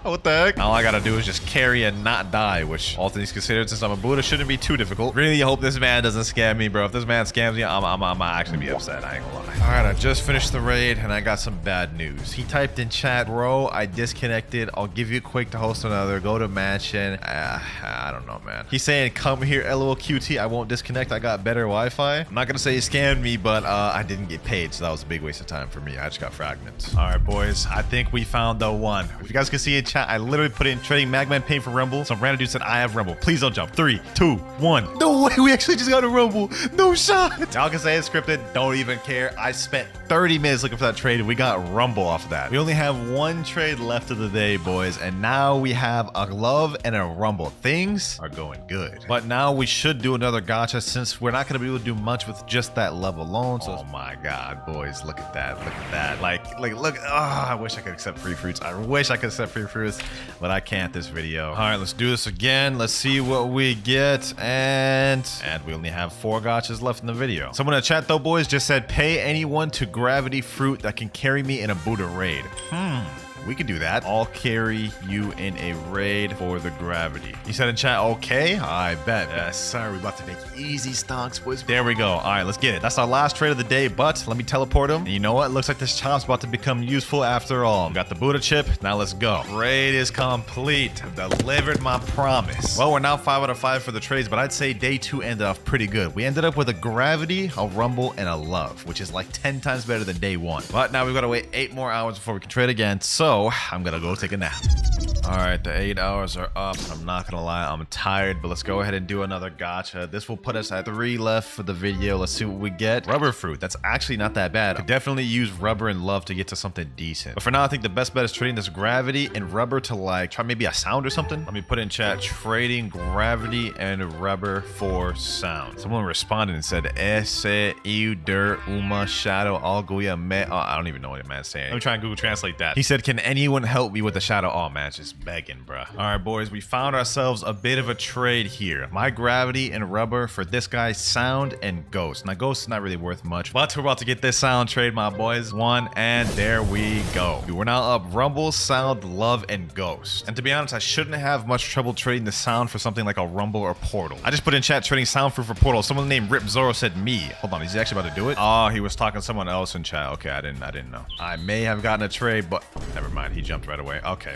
What the heck? All I gotta do is just carry and not die, which all things considered, since I'm a Buddha, shouldn't be too difficult. Really hope this man doesn't scam me, bro. If this man scams me, I'm actually be upset. I ain't gonna lie. All right, I just finished the raid and I got some bad news. He typed in chat, bro, I disconnected. I'll give you a quick to host another. Go to mansion. I don't know, man. He's saying, come here, LOL QT. I won't disconnect. I got better Wi-Fi. I'm not gonna say he scammed me, but I didn't get paid, so that was a big waste of time for me. I just got fragments. All right, boys. I think we found the one. If you guys can see in chat, I literally put in trading magma and pain for rumble. Some random dude said, I have rumble. Please don't jump. 3, 2, 1. No way. We actually just got a rumble. No shot. Y'all can say it's scripted. Don't even care. I spent 30 minutes looking for that trade and we got rumble off of that. We only have one trade left of the day, boys. And now we have a love and a rumble. Things are going good. But now we should do another gacha since we're not going to be able to do much with just that love alone. So, oh my God, boys. Look at that. Look at that. Like, look. Oh, I wish I could accept free fruits. I wish I could accept free fruits, but I can't this video. All right, let's do this again. Let's see what we get. And we only have 4 gachas left in the video. Someone in the chat though, boys, just said, pay anyone to gravity fruit that can carry me in a Buddha raid. We could do that. I'll carry you in a raid for the gravity. He said in chat, okay, I bet. Yes, sir. We're about to make easy stocks, boys. There we go. All right, let's get it. That's our last trade of the day, but let me teleport him. And you know what? Looks like this chop's about to become useful after all. We got the Buddha chip. Now let's go. Raid is complete. Delivered my promise. Well, we're now 5 out of 5 for the trades, but I'd say day 2 ended off pretty good. We ended up with a gravity, a rumble, and a love, which is like 10 times better than day 1. But now we've got to wait 8 more hours before we can trade again. So I'm gonna go take a nap. All right, the 8 hours are up. I'm not gonna lie, I'm tired, but let's go ahead and do another gacha. This will put us at 3 left for the video. Let's see what we get. Rubber fruit. That's actually not that bad. Could definitely use rubber and love to get to something decent. But for now, I think the best bet is trading this gravity and rubber to like try maybe a sound or something. Let me put in chat, trading gravity and rubber for sound. Someone responded and said, ese iu der uma shadow alguya me. Oh, I don't even know what the man's saying. Let me try and Google translate that. He said, can anyone help me with the shadow? Oh man, it's just begging, bruh. All right, boys, we found ourselves a bit of a trade here. My gravity and rubber for this guy's sound and ghost. Now, ghost is not really worth much, but we're about to get this sound trade, my boys. 1, and there we go. We're now up rumble, sound, love, and ghost. And to be honest, I shouldn't have much trouble trading the sound for something like a rumble or portal. I just put in chat trading sound fruit for portal. Someone named Rip Zoro said me. Hold on, is he actually about to do it? Oh, he was talking to someone else in chat. Okay, I didn't know. I may have gotten a trade, but never mind. He jumped right away. Okay.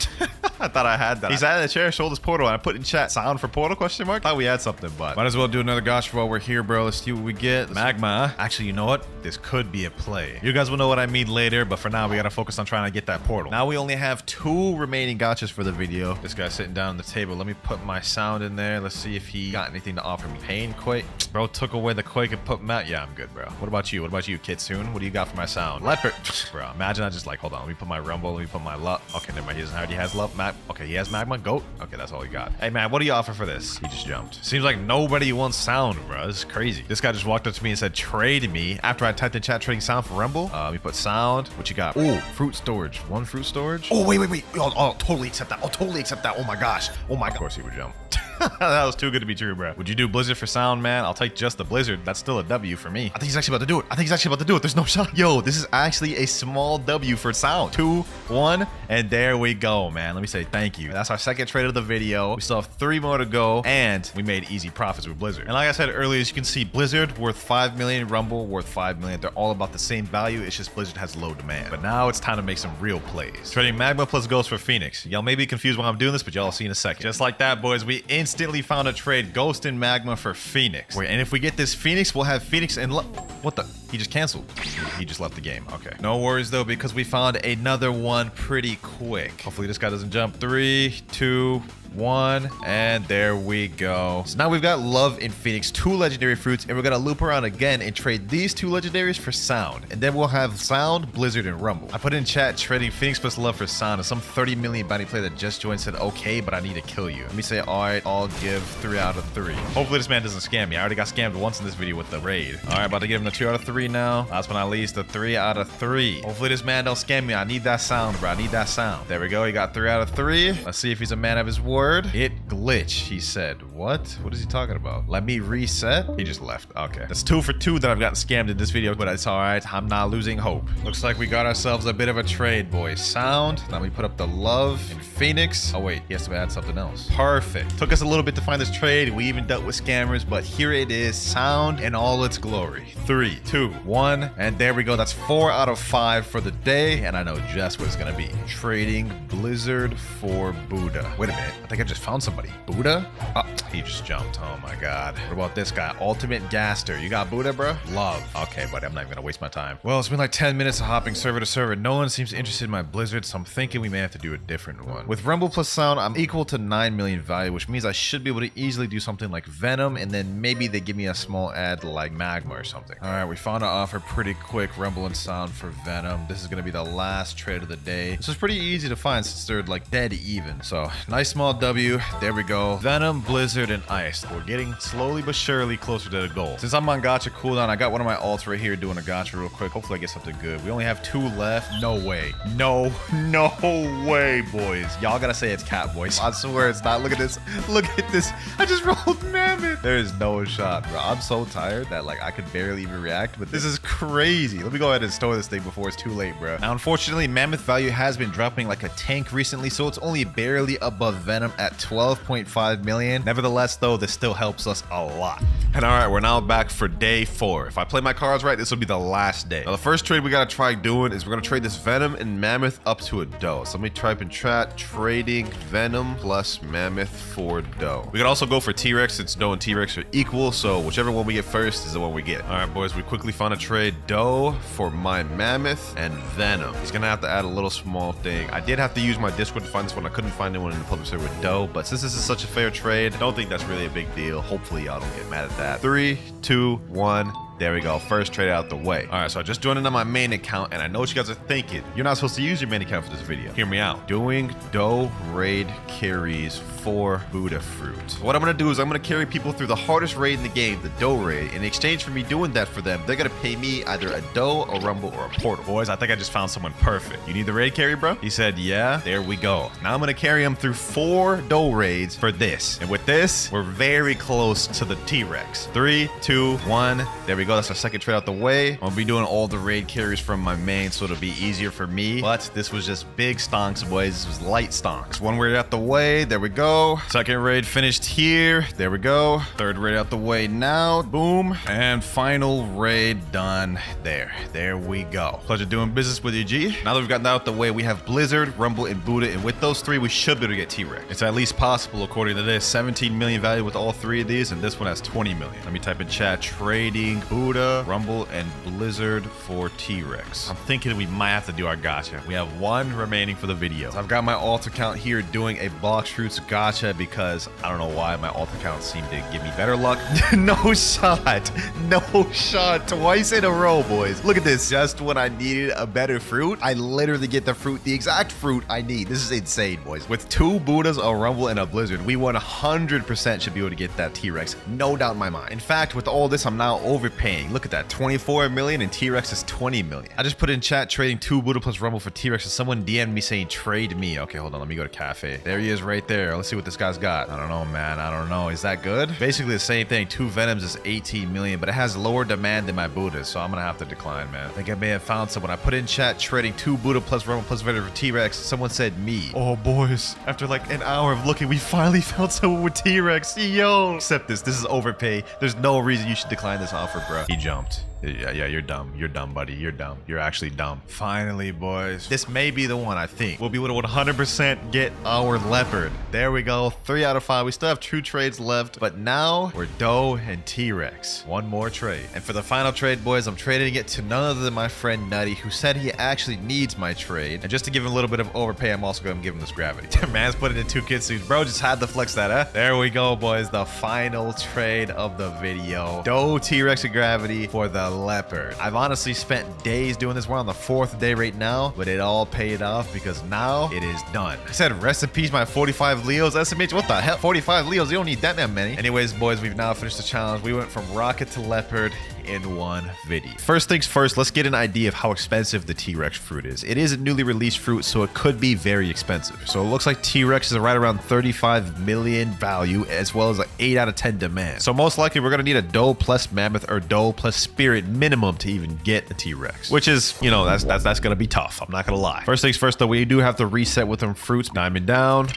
I thought I had that. He sat in the chair, showed his portal, and I put in chat sound for portal question mark. Thought we had something, but might as well do another gacha while we're here, bro. Let's see what we get. Magma. Actually, you know what? This could be a play. You guys will know what I mean later, but for now, we gotta focus on trying to get that portal. Now we only have 2 remaining gachas for the video. This guy's sitting down on the table. Let me put my sound in there. Let's see if he got anything to offer me. Pain quake. Bro took away the quake and put Matt. Yeah, I'm good, bro. What about you? What about you, Kitsune? What do you got for my sound? Leopard. Bro, imagine I just like, hold on. Let me put my rumble. Let me put my love. Okay, never mind. He doesn't already has love. Okay, he has magma. Goat. Okay, that's all he got. Hey, man, what do you offer for this? He just jumped. Seems like nobody wants sound, bro. This is crazy. This guy just walked up to me and said, trade me. After I typed in chat trading sound for rumble. We put sound. What you got? Oh, fruit storage. 1 fruit storage. Oh, wait. I'll totally accept that. Oh my gosh. Oh my god. Of course he would jump. That was too good to be true, bro. Would you do Blizzard for sound, man? I'll take just the Blizzard. That's still a W for me. I think he's actually about to do it. I think he's actually about to do it. There's no shot. Yo, this is actually a small W for sound. 2, 1, and there we go, man. Let me say thank you. That's our second trade of the video. We still have 3 more to go, and we made easy profits with Blizzard. And like I said earlier, as you can see, Blizzard worth 5 million, Rumble worth 5 million. They're all about the same value. It's just Blizzard has low demand. But now it's time to make some real plays. Trading Magma plus Ghost for Phoenix. Y'all may be confused why I'm doing this, but y'all will see in a second. Just like that, boys, we instantly found a trade Ghost and Magma for Phoenix. Wait, and if we get this Phoenix, we'll have Phoenix and what the? He just canceled. He just left the game. Okay. No worries though, because we found another one pretty quick. Hopefully this guy doesn't jump. 3, 2, 1, and there we go. So now we've got Love and Phoenix, 2 legendary fruits, and we're gonna loop around again and trade these 2 legendaries for Sound, and then we'll have Sound, Blizzard, and Rumble. I put in chat trading Phoenix plus Love for Sound, and some 30 million bounty player that just joined said, okay, but I need to kill you. Let me say, all right, I'll give 3 out of 3. Hopefully this man doesn't scam me. I already got scammed once in this video with the raid. All right, about to give him a 2 out of 3 now. Last but not least, a 3 out of 3. Hopefully this man don't scam me. I need that sound, bro. I need that sound. There we go. He got 3 out of 3. Let's see if he's a man of his word. It glitch, he said. What? What is he talking about? Let me reset? He just left. Okay. That's 2 for 2 that I've gotten scammed in this video, but it's all right. I'm not losing hope. Looks like we got ourselves a bit of a trade, boys. Sound. Now we put up the Love and Phoenix. Oh, wait. He has to add something else. Perfect. Took us a little bit to find this trade. We even dealt with scammers, but here it is. Sound in all its glory. 3, 2, 1, and there we go. That's 4 out of 5 for the day, and I know just what it's gonna be. Trading Blizzard for Buddha. Wait a minute. I think I just found somebody. Buddha? Oh, he just jumped. Oh my god. What about this guy? Ultimate Gaster. You got Buddha, bro? Love. Okay, buddy. I'm not even gonna waste my time. Well, it's been like 10 minutes of hopping server to server. No one seems interested in my Blizzard, so I'm thinking we may have to do a different one. With Rumble plus Sound, I'm equal to 9 million value, which means I should be able to easily do something like Venom, and then maybe they give me a small ad like Magma or something. All right, we found an offer pretty quick. Rumble and Sound for Venom. This is gonna be the last trade of the day. This is pretty easy to find since they're like dead even. So nice small W. There we go. Venom, Blizzard, and Ice. We're getting slowly but surely closer to the goal. Since I'm on gacha cooldown, I got one of my alts right here doing a gacha real quick. Hopefully I get something good. We only have 2 left. No way. No way, boys. Y'all gotta say it's cat, boys. I swear it's not. Look at this. Look at this. I just rolled Mammoth. There is no shot, bro. I'm so tired that like I could barely even react, but this is crazy. Let me go ahead and store this thing before it's too late, bro. Now, unfortunately, Mammoth value has been dropping like a tank recently, so it's only barely above Venom at 12.5 million. Nevertheless, though, this still helps us a lot. And all right, we're now back for day 4. If I play my cards right, this will be the last day. Now, the first trade we gotta try doing is we're gonna trade this Venom and Mammoth up to a dough. So let me type in chat, trading Venom plus Mammoth for dough. We could also go for T-Rex since dough and T-Rex are equal, so whichever one we get first is the one we get. All right, boys, we quickly found a trade dough for my Mammoth and Venom. He's gonna have to add a little small thing. I did have to use my Discord to find this one. I couldn't find anyone in the public server with dough, but since this is such a fair trade, I don't think that's really a big deal. Hopefully y'all don't get mad at that. 3, 2, 1. There we go. First trade out the way. All right, so I just joined in on my main account, and I know what you guys are thinking. You're not supposed to use your main account for this video. Hear me out. Doing dough raid carries for Buddha fruit. What I'm gonna do is I'm gonna carry people through the hardest raid in the game, the dough raid. In exchange for me doing that for them, they're gonna pay me either a dough, a rumble, or a portal. Boys, I think I just found someone perfect. You need the raid carry, bro? He said, yeah. There we go. Now I'm gonna carry him through 4 dough raids for this. And with this, we're very close to the T-Rex. 3, 2, 1. There we go. That's our second trade out the way. I'm gonna be doing all the raid carries from my main, so it'll be easier for me. But this was just big stonks, boys. This was light stonks. 1 raid out the way. There we go. Second raid finished here. There we go. 3rd raid out the way now. Boom. And final raid done there. There we go. Pleasure doing business with you, G. Now that we've gotten that out the way, we have Blizzard, Rumble, and Buddha. And with those 3, we should be able to get T-Rex. It's at least possible according to this. 17 million value with all 3 of these, and this one has 20 million. Let me type in chat, trading Buddha, Rumble, and Blizzard for T-Rex. I'm thinking we might have to do our gacha. We have 1 remaining for the video. So I've got my alt account here doing a Blox Fruits gacha because I don't know why my alt account seemed to give me better luck. No shot. No shot. Twice in a row, boys. Look at this. Just when I needed a better fruit, I literally get the fruit, the exact fruit I need. This is insane, boys. With 2 Buddhas, a Rumble, and a Blizzard, we 100% should be able to get that T-Rex. No doubt in my mind. In fact, with all this, I'm now overpaying overpaying. Look at that, 24 million and T-Rex is 20 million. I just put in chat trading 2 Buddha plus Rumble for T-Rex and someone DM'd me saying trade me. Okay, hold on, let me go to cafe. There he is right there. Let's see what this guy's got. I don't know, man. I don't know. Is that good? Basically the same thing. 2 Venoms is 18 million, but it has lower demand than my Buddhas, so I'm gonna have to decline, man. I think I may have found someone. I put in chat trading 2 Buddha plus Rumble plus Venom for T-Rex. Someone said me. Oh, boys. After like an hour of looking, we finally found someone with T-Rex. Yo. Accept this. This is overpay. There's no reason you should decline this offer, bro. He jumped. Yeah, you're dumb. You're dumb, buddy. You're dumb. You're actually dumb. Finally, boys. This may be the one, I think. We'll be able to 100% get our leopard. There we go. 3 out of 5. We still have 2 trades left, but now we're Doe and T-Rex. 1 more trade. And for the final trade, boys, I'm trading it to none other than my friend Nutty, who said he actually needs my trade. And just to give him a little bit of overpay, I'm also going to give him this gravity. Man's put it in 2 kid suits. Bro, just had to flex that, huh? There we go, boys. The final trade of the video. Doe, T-Rex, and gravity for the leopard. I've honestly spent days doing this. We're on the 4th day right now, but it all paid off because now it is done. I said rest in peace my 45 Leos. SMH, what the hell? 45 Leos, you don't need that many. Anyways, boys, we've now finished the challenge. We went from rocket to leopard in 1 video. First things first, let's get an idea of how expensive the T-Rex fruit is. It is a newly released fruit, so it could be very expensive. So it looks like T-Rex is right around 35 million value, as well as like 8 out of 10 demand. So most likely we're gonna need a Doe plus Mammoth or Doe plus Spirit minimum to even get a T-Rex, which is, you know, that's gonna be tough. I'm not gonna lie. First things first, though, we do have to reset with them fruits. Diamond down.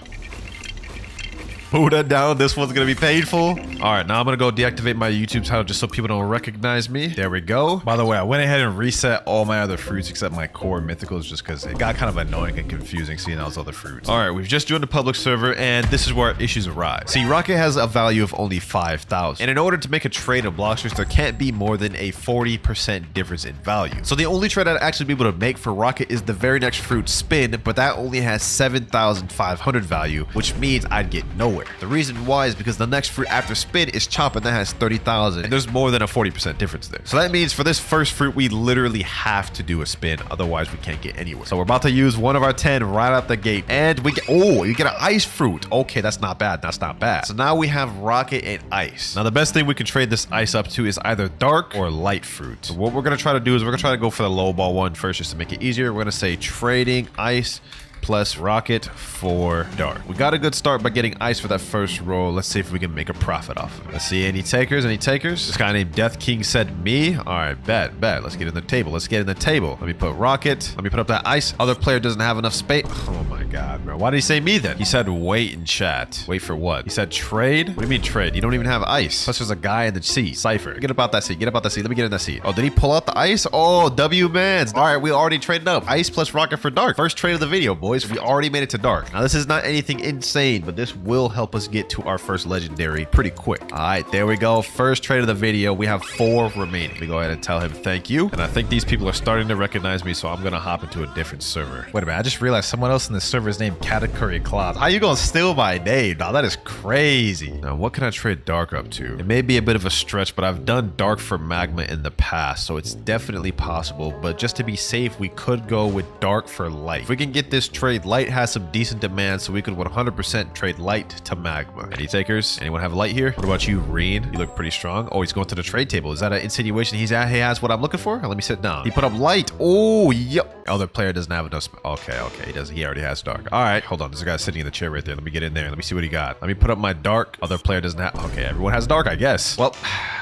Buddha down. This one's gonna be painful. All right, now I'm gonna go deactivate my YouTube title just so people don't recognize me. There we go. By the way, I went ahead and reset all my other fruits except my core mythicals just because it got kind of annoying and confusing seeing those other fruits. All right, we've just joined the public server and this is where issues arise. See, Rocket has a value of only 5,000. And in order to make a trade of Bloxers, there can't be more than a 40% difference in value. So the only trade I'd actually be able to make for Rocket is the very next fruit, Spin, but that only has 7,500 value, which means I'd get nowhere. The reason why is because the next fruit after Spin is Chomp, and that has 30,000, and there's more than a 40% difference there. So that means for this first fruit, we literally have to do a spin, otherwise we can't get anywhere. So we're about to use one of our 10 right out the gate, and we get, oh, you get an ice fruit. Okay, that's not bad. That's not bad. So now we have Rocket and Ice. Now the best thing we can trade this ice up to is either dark or light fruit. So what we're gonna try to do is we're gonna try to go for the low ball one first just to make it easier. We're gonna say trading Ice plus Rocket for dark. We got a good start by getting ice for that first roll. Let's see if we can make a profit off of it. Let's see, any takers? Any takers? This guy named Death King said me. All right, bet. Let's get in the table. Let's get in the table. Let me put Rocket. Let me put up that ice. Other player doesn't have enough space. Oh my God, bro. Why did he say me then? He said wait in chat. Wait for what? He said trade? What do you mean trade? You don't even have ice. Plus there's a guy in the seat. Cypher. Get about that seat. Get about that seat. Let me get in that seat. Oh, did he pull out the ice? Oh, W mans. All right, we already traded up. Ice plus Rocket for dark. First trade of the video, boys. We already made it to dark. Now this is not anything insane, but this will help us get to our first legendary pretty quick. All right, there we go. First trade of the video. We have 4 remaining. Let me go ahead and tell him thank you. And I think these people are starting to recognize me, so I'm gonna hop into a different server. Wait a minute, I just realized someone else in this server is named WinterKloudz. How you gonna steal my name? Now that is crazy. Now what can I trade dark up to? It may be a bit of a stretch, but I've done dark for magma in the past, so it's definitely possible. But just to be safe, we could go with dark for light. If we can get this trade, light has some decent demand, so we could 100% trade light to magma. Any takers? Anyone have light here? What about you, Reen? You look pretty strong. Oh, he's going to the trade table. Is that an insinuation he has what I'm looking for? Let me sit down. He put up light. Oh, yep. Other player doesn't have enough. Okay, he does. He already has dark. All right, hold on. There's a guy sitting in the chair right there. Let me get in there. Let me see what he got. Let me put up my dark. Other player doesn't have. Okay, everyone has dark, I guess. Well,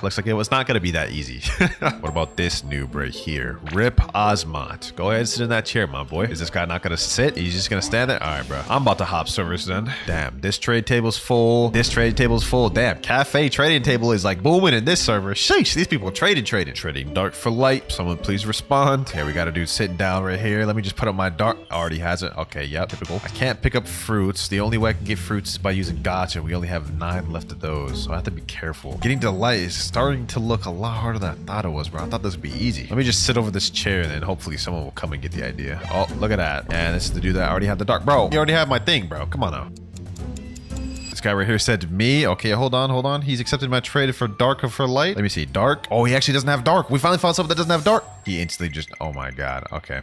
looks like it was not going to be that easy. What about this noob right here? Rip Osmont. Go ahead and sit in that chair, my boy. Is this guy not going to sit? He's just going to stand there? All right, bro. I'm about to hop servers then. Damn, this trade table's full. This trade table's full. Damn, cafe trading table is like booming in this server. Sheesh, these people are trading. Trading dark for light. Someone please respond. Here, we got a dude sitting down right here. Let me just put up my dark. Already has it. Okay, yep, typical. I can't pick up fruits. The only way I can get fruits is by using gotcha. We only have 9 left of those, so I have to be careful. Getting to light is starting to look a lot harder than I thought it was, bro. I thought this would be easy. Let me just sit over this chair and then hopefully someone will come and get the idea. Oh, look at that. And this is the dude that I already have the dark. Bro, you already have my thing, bro. Come on now. This guy right here said me. Okay, hold on. He's accepted my trade for dark or for light. Let me see. Dark. Oh, he actually doesn't have dark. We finally found someone that doesn't have dark. He instantly just, oh my god. Okay.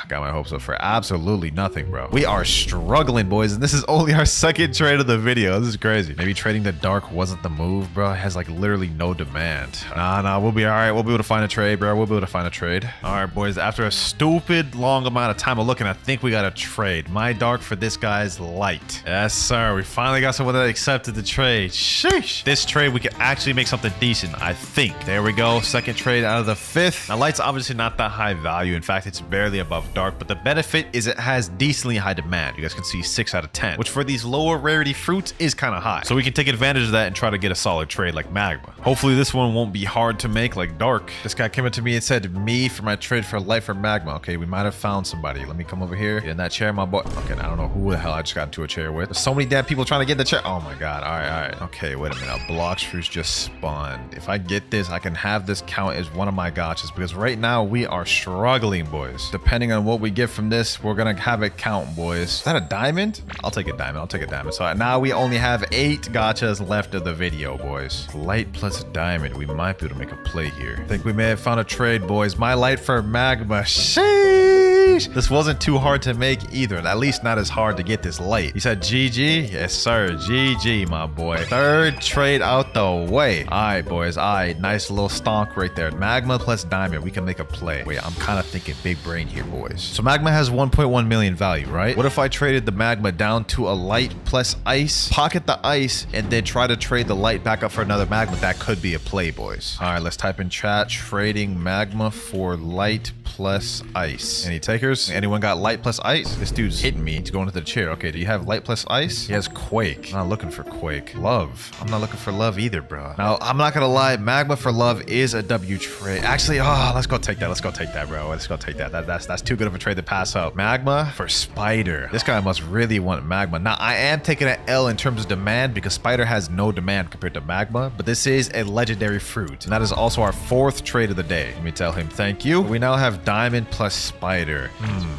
Got my hopes up for absolutely nothing, bro. We are struggling, boys, and this is only our second trade of the video. This is crazy. Maybe trading the dark wasn't the move, bro. It has like literally no demand. Nah, we'll be all right. We'll be able to find a trade, bro. We'll be able to find a trade. All right, boys, after a stupid long amount of time of looking, I think we got a trade. My dark for this guy's light. Yes, sir. We finally got someone that accepted the trade. Sheesh. This trade, we could actually make something decent, I think. There we go. Second trade out of the 5th. Now, light's obviously not that high value. In fact, it's barely above dark, but the benefit is it has decently high demand. You guys can see 6 out of 10, which for these lower rarity fruits is kind of high. So we can take advantage of that and try to get a solid trade like magma. Hopefully this one won't be hard to make like dark. This guy came up to me and said, me for my trade for light for magma. Okay, we might have found somebody. Let me come over here. Get in that chair, my boy. Okay, I don't know who the hell I just got into a chair with. There's so many damn people trying to get in the chair. Oh my god. All right. Okay, wait a minute. A Blox fruit just spawned. If I get this, I can have this count as one of my gotchas because right now we are struggling, boys. Depending on what we get from this, we're gonna have it count, boys. Is that a diamond? I'll take a diamond. I'll take a diamond. So now we only have 8 gotchas left of the video, boys. Light plus diamond. We might be able to make a play here. I think we may have found a trade, boys. My light for magma. Sheesh. This wasn't too hard to make either. At least not as hard to get this light. He said GG. Yes, sir. GG, my boy. 3rd trade out the way. All right, boys. All right. Nice little stonk right there. Magma plus diamond. We can make a play. Wait, I'm kind of thinking big brain here, boys. So magma has 1.1 million value, right? What if I traded the magma down to a light plus ice, pocket the ice, and then try to trade the light back up for another magma? That could be a play, boys. All right, let's type in chat, trading magma for light plus ice. Any takers? Anyone got light plus ice? This dude's hitting me. He's going to the chair. Okay, do you have light plus ice? He has quake. I'm not looking for quake. Love. I'm not looking for love either, bro. Now, I'm not gonna lie. Magma for love is a W trade. Actually, let's go take that. Let's go take that, bro. Let's go take that. That's too good of a trade to pass up. Magma for spider. This guy must really want magma. Now, I am taking an L in terms of demand because spider has no demand compared to magma, but this is a legendary fruit, and that is also our 4th trade of the day. Let me tell him thank you. We now have diamond plus spider.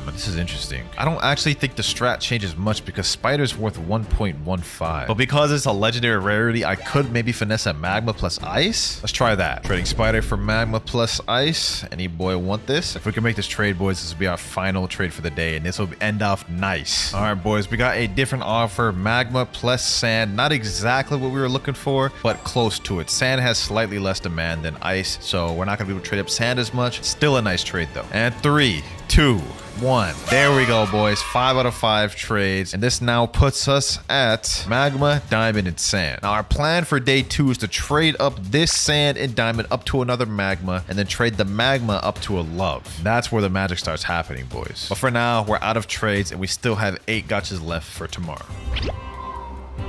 This is interesting. I don't actually think the strat changes much because spider's worth 1.15, but because it's a legendary rarity, I could maybe finesse a magma plus ice. Let's try that. Trading spider for magma plus ice. Any boy want this? If we can make this trade, boys, this will be our final trade for the day, and this will end off nice. All right, boys, we got a different offer. Magma plus sand. Not exactly what we were looking for, but close to it. Sand has slightly less demand than ice, so we're not gonna be able to trade up sand as much. Still a nice trade though. And 3, 2, 1. There we go, boys. 5 out of 5 trades, and this now puts us at magma, diamond, and sand. Now our plan for day 2 is to trade up this sand and diamond up to another magma, and then trade the magma up to a love. That's where the magic starts happening, boys. But for now, we're out of trades, and we still have 8 gotchas left for tomorrow.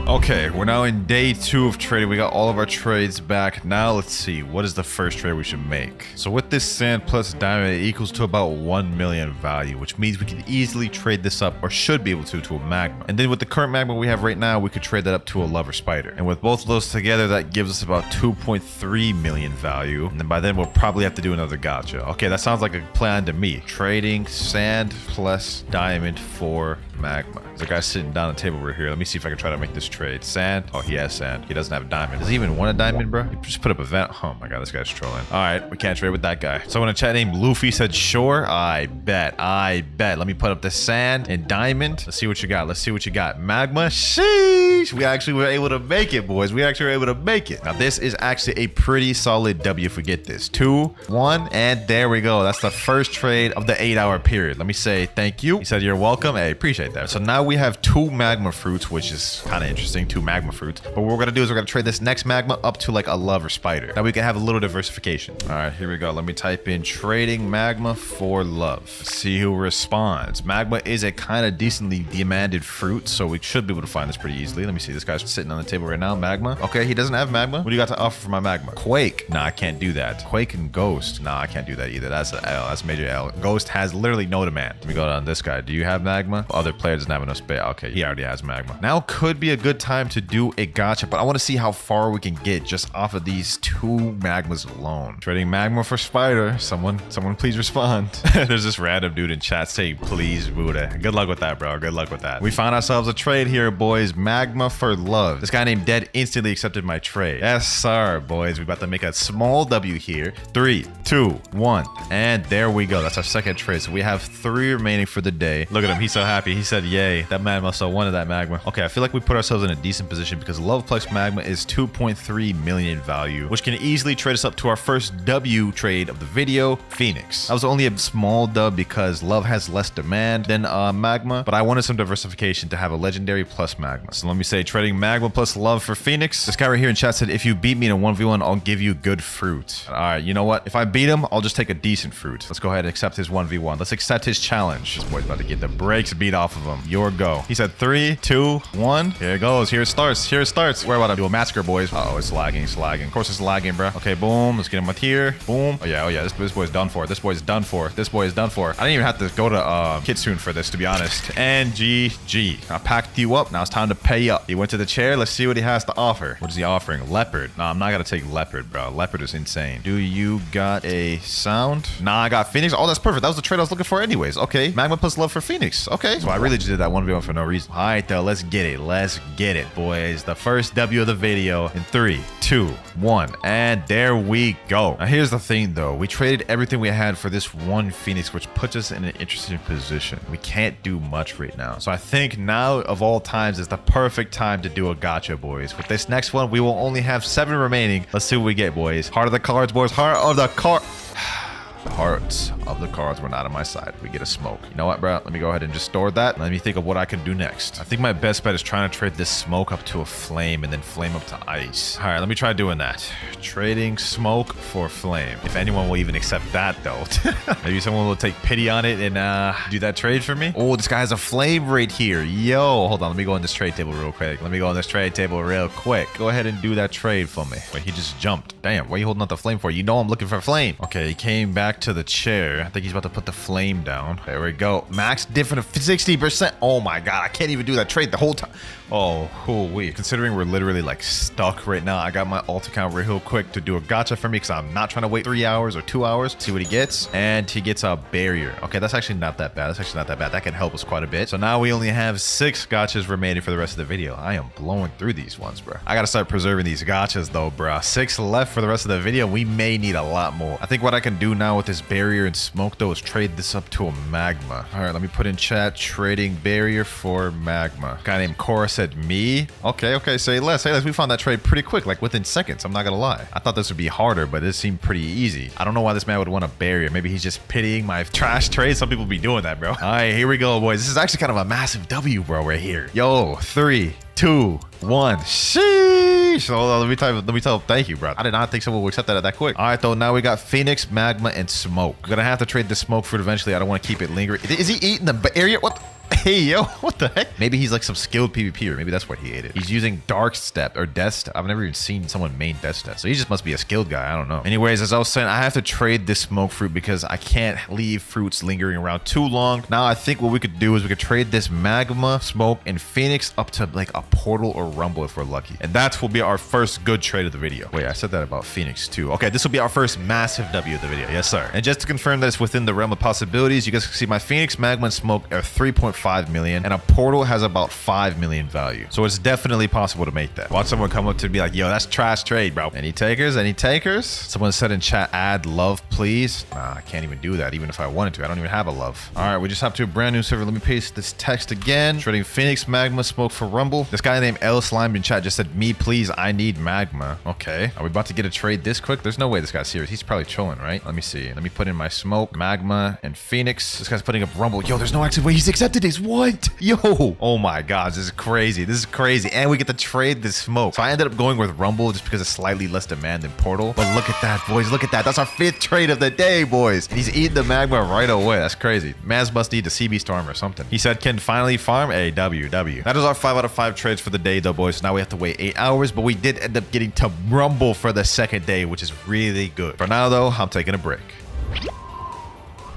Okay, we're now in day 2 of trading. We got all of our trades back. Now let's see, what is the first trade we should make? So with this sand plus diamond, it equals to about 1 million value, which means we can easily trade this up, or should be able to a magma. And then with the current magma we have right now, we could trade that up to a love or spider. And with both of those together, that gives us about 2.3 million value. And then by then we'll probably have to do another gotcha. Okay, that sounds like a plan to me. Trading sand plus diamond for magma. There's a guy sitting down at the table over here. Let me see if I can try to make this trade. Sand. Oh, he has sand. He doesn't have a diamond. Does he even want a diamond, bro? He just put up a vent. Oh my god, this guy's trolling. All right, we can't trade with that guy. Someone in chat named Luffy said, sure. I bet. Let me put up the sand and diamond. Let's see what you got. Let's see what you got. Magma. Sheesh. We actually were able to make it, boys. We actually were able to make it. Now, this is actually a pretty solid W if we get this. 2, 1, and there we go. That's the first trade of the 8-hour period. Let me say thank you. He said, you're welcome. Hey, appreciate that. So now we have 2 magma fruits, which is kind of interesting. 2 magma fruits. But what we're going to do is we're going to trade this next magma up to like a love or spider. Now we can have a little diversification. All right, here we go. Let me type in trading magma for love. Let's see who responds. Magma is a kind of decently demanded fruit, so we should be able to find this pretty easily. Let me see. This guy's sitting on the table right now. Magma. Okay, he doesn't have magma. What do you got to offer for my magma? Quake. Nah, I can't do that. Quake and ghost. Nah, I can't do that either. That's an L. That's a major L. Ghost has literally no demand. Let me go down this guy. Do you have magma? Other player doesn't have enough space. Okay, he already has magma. Now could be a good time to do a gotcha, but I want to see how far we can get just off of these 2 magmas alone. Trading magma for spider. Someone please respond. There's this random dude in chat saying, please, Buddha. Good luck with that, bro. Good luck with that. We found ourselves a trade here, boys. Magma magma for love. This guy named Dead instantly accepted my trade. Yes, sir, boys. We're about to make a small W here. 3, 2, 1. And there we go. That's our second trade. So we have 3 remaining for the day. Look at him. He's so happy. He said, yay. That man must have wanted that magma. Okay, I feel like we put ourselves in a decent position because Loveplex magma is 2.3 million in value, which can easily trade us up to our first W trade of the video, Phoenix. That was only a small dub because Love has less demand than magma, but I wanted some diversification to have a legendary plus magma. So let me say trading magma plus Love for Phoenix. This guy right here in chat said, if you beat me in a 1v1, I'll give you good fruit. All right, you know what? If I beat him, I'll just take a decent fruit. Let's go ahead and accept his 1v1. Let's accept his challenge. This boy's about to get the brakes beat off of him. Your go. He said 3, 2, 1. Here it goes. Here it starts. Here it starts. We're about to do a massacre, boys. Uh oh, it's lagging. It's lagging. Of course it's lagging, bro. Okay, boom. Let's get him up here. Boom. Oh yeah. This boy's done for. This boy's done for. This boy is done for. I didn't even have to go to Kitsune for this, to be honest. And GG. I packed you up. Now it's time to pay up. He went to the chair. Let's see what he has to offer. What is he offering? Leopard. Nah, I'm not gonna take leopard, bro. Leopard is insane. Do you got a sound? Nah, I got Phoenix. Oh, that's perfect. That was the trade I was looking for anyways. Okay. Magma plus Love for Phoenix. Okay. So I really just did that 1v1 for no reason. All right, though. Let's get it. Let's get it, boys. The first W of the video in 3, 2, 1. And there we go. Now, here's the thing, though. We traded everything we had for this one Phoenix, which puts us in an interesting position. We can't do much right now. So I think now of all times is the perfect time to do a gacha, boys. With this next one, we will only have 7 remaining. Let's see what we get, boys. Heart of the cards, boys. Heart of the card. The hearts of the cards were not on my side. We get a smoke. You know what, bro? Let me go ahead and just store that. Let me think of what I can do next. I think my best bet is trying to trade this smoke up to a flame and then flame up to ice. All right, let me try doing that. Trading smoke for flame. If anyone will even accept that, though. Maybe someone will take pity on it and do that trade for me. Oh, this guy has a flame right here. Yo, hold on. Let me go on this trade table real quick. Go ahead and do that trade for me. Wait, he just jumped. Damn, what are you holding up the flame for? You know I'm looking for flame. Okay, he came back to the chair. I think he's about to put the flame down. There we go. Max different of 60%. Oh my god, I can't even do that trade the whole time. Oh, holy. Considering we're literally like stuck right now, I got my alt account real quick to do a gacha for me because I'm not trying to wait 3 hours or 2 hours. See what he gets. And he gets a barrier. Okay, that's actually not that bad. That can help us quite a bit. So now we only have 6 gachas remaining for the rest of the video. I am blowing through these ones, bro. I gotta start preserving these gachas though, bro. 6 left for the rest of the video. We may need a lot more. I think what I can do now with this barrier and smoke though is trade this up to a magma. All right, let me put in chat trading barrier for magma. A guy named Cora said me. Okay, say less. We found that trade pretty quick, like within seconds. I'm not gonna lie. I thought this would be harder, but it seemed pretty easy. I don't know why this man would want a barrier. Maybe he's just pitying my trash trade. Some people be doing that, bro. All right, here we go, boys. This is actually kind of a massive W, bro, right here. Yo, 3, 2, 1. Sheesh. Hold on, let me tell him thank you, bro. I did not think someone would accept that quick. All right, though. Now we got Phoenix, magma, and smoke. We're gonna have to trade the smoke fruit eventually. I don't want to keep it lingering. Is he eating the area? What? Hey, yo, what the heck? Maybe he's like some skilled PvPer. Maybe that's what he ate it. He's using Dark Step or Death Step. I've never even seen someone main Death Step. So he just must be a skilled guy. I don't know. Anyways, as I was saying, I have to trade this smoke fruit because I can't leave fruits lingering around too long. Now, I think what we could do is we could trade this magma, smoke, and Phoenix up to like a portal or rumble if we're lucky. And that will be our first good trade of the video. Wait, I said that about Phoenix too. Okay, this will be our first massive W of the video. Yes, sir. And just to confirm that it's within the realm of possibilities, you guys can see my Phoenix, magma, and smoke are 3.5 million. And a portal has about 5 million value. So it's definitely possible to make that. Watch someone come up to be like, yo, that's trash trade, bro. Any takers? Any takers? Someone said in chat, add love, please. Nah, I can't even do that, even if I wanted to. I don't even have a love. All right, we just hopped to a brand new server. Let me paste this text again. Trading Phoenix, magma, smoke for rumble. This guy named L Slime in chat just said, me, please, I need magma. Okay. Are we about to get a trade this quick? There's no way this guy's serious. He's probably trolling, right? Let me see. Let me put in my smoke, magma, and Phoenix. This guy's putting up rumble. Yo, there's no actual way he's accepted this. What? Yo, oh my gosh, this is crazy. This is crazy. And we get to trade this smoke. So I ended up going with rumble just because it's slightly less demand than portal. But look at that, boys. Look at that. That's our 5th trade of the day, boys. And he's eating the magma right away. That's crazy. Maz must need the CB storm or something. He said, can finally farm a WW. That is our 5 out of 5 trades for the day, though, boys. So now we have to wait 8 hours, but we did end up getting to rumble for the 2nd day, which is really good. For now, though, I'm taking a break.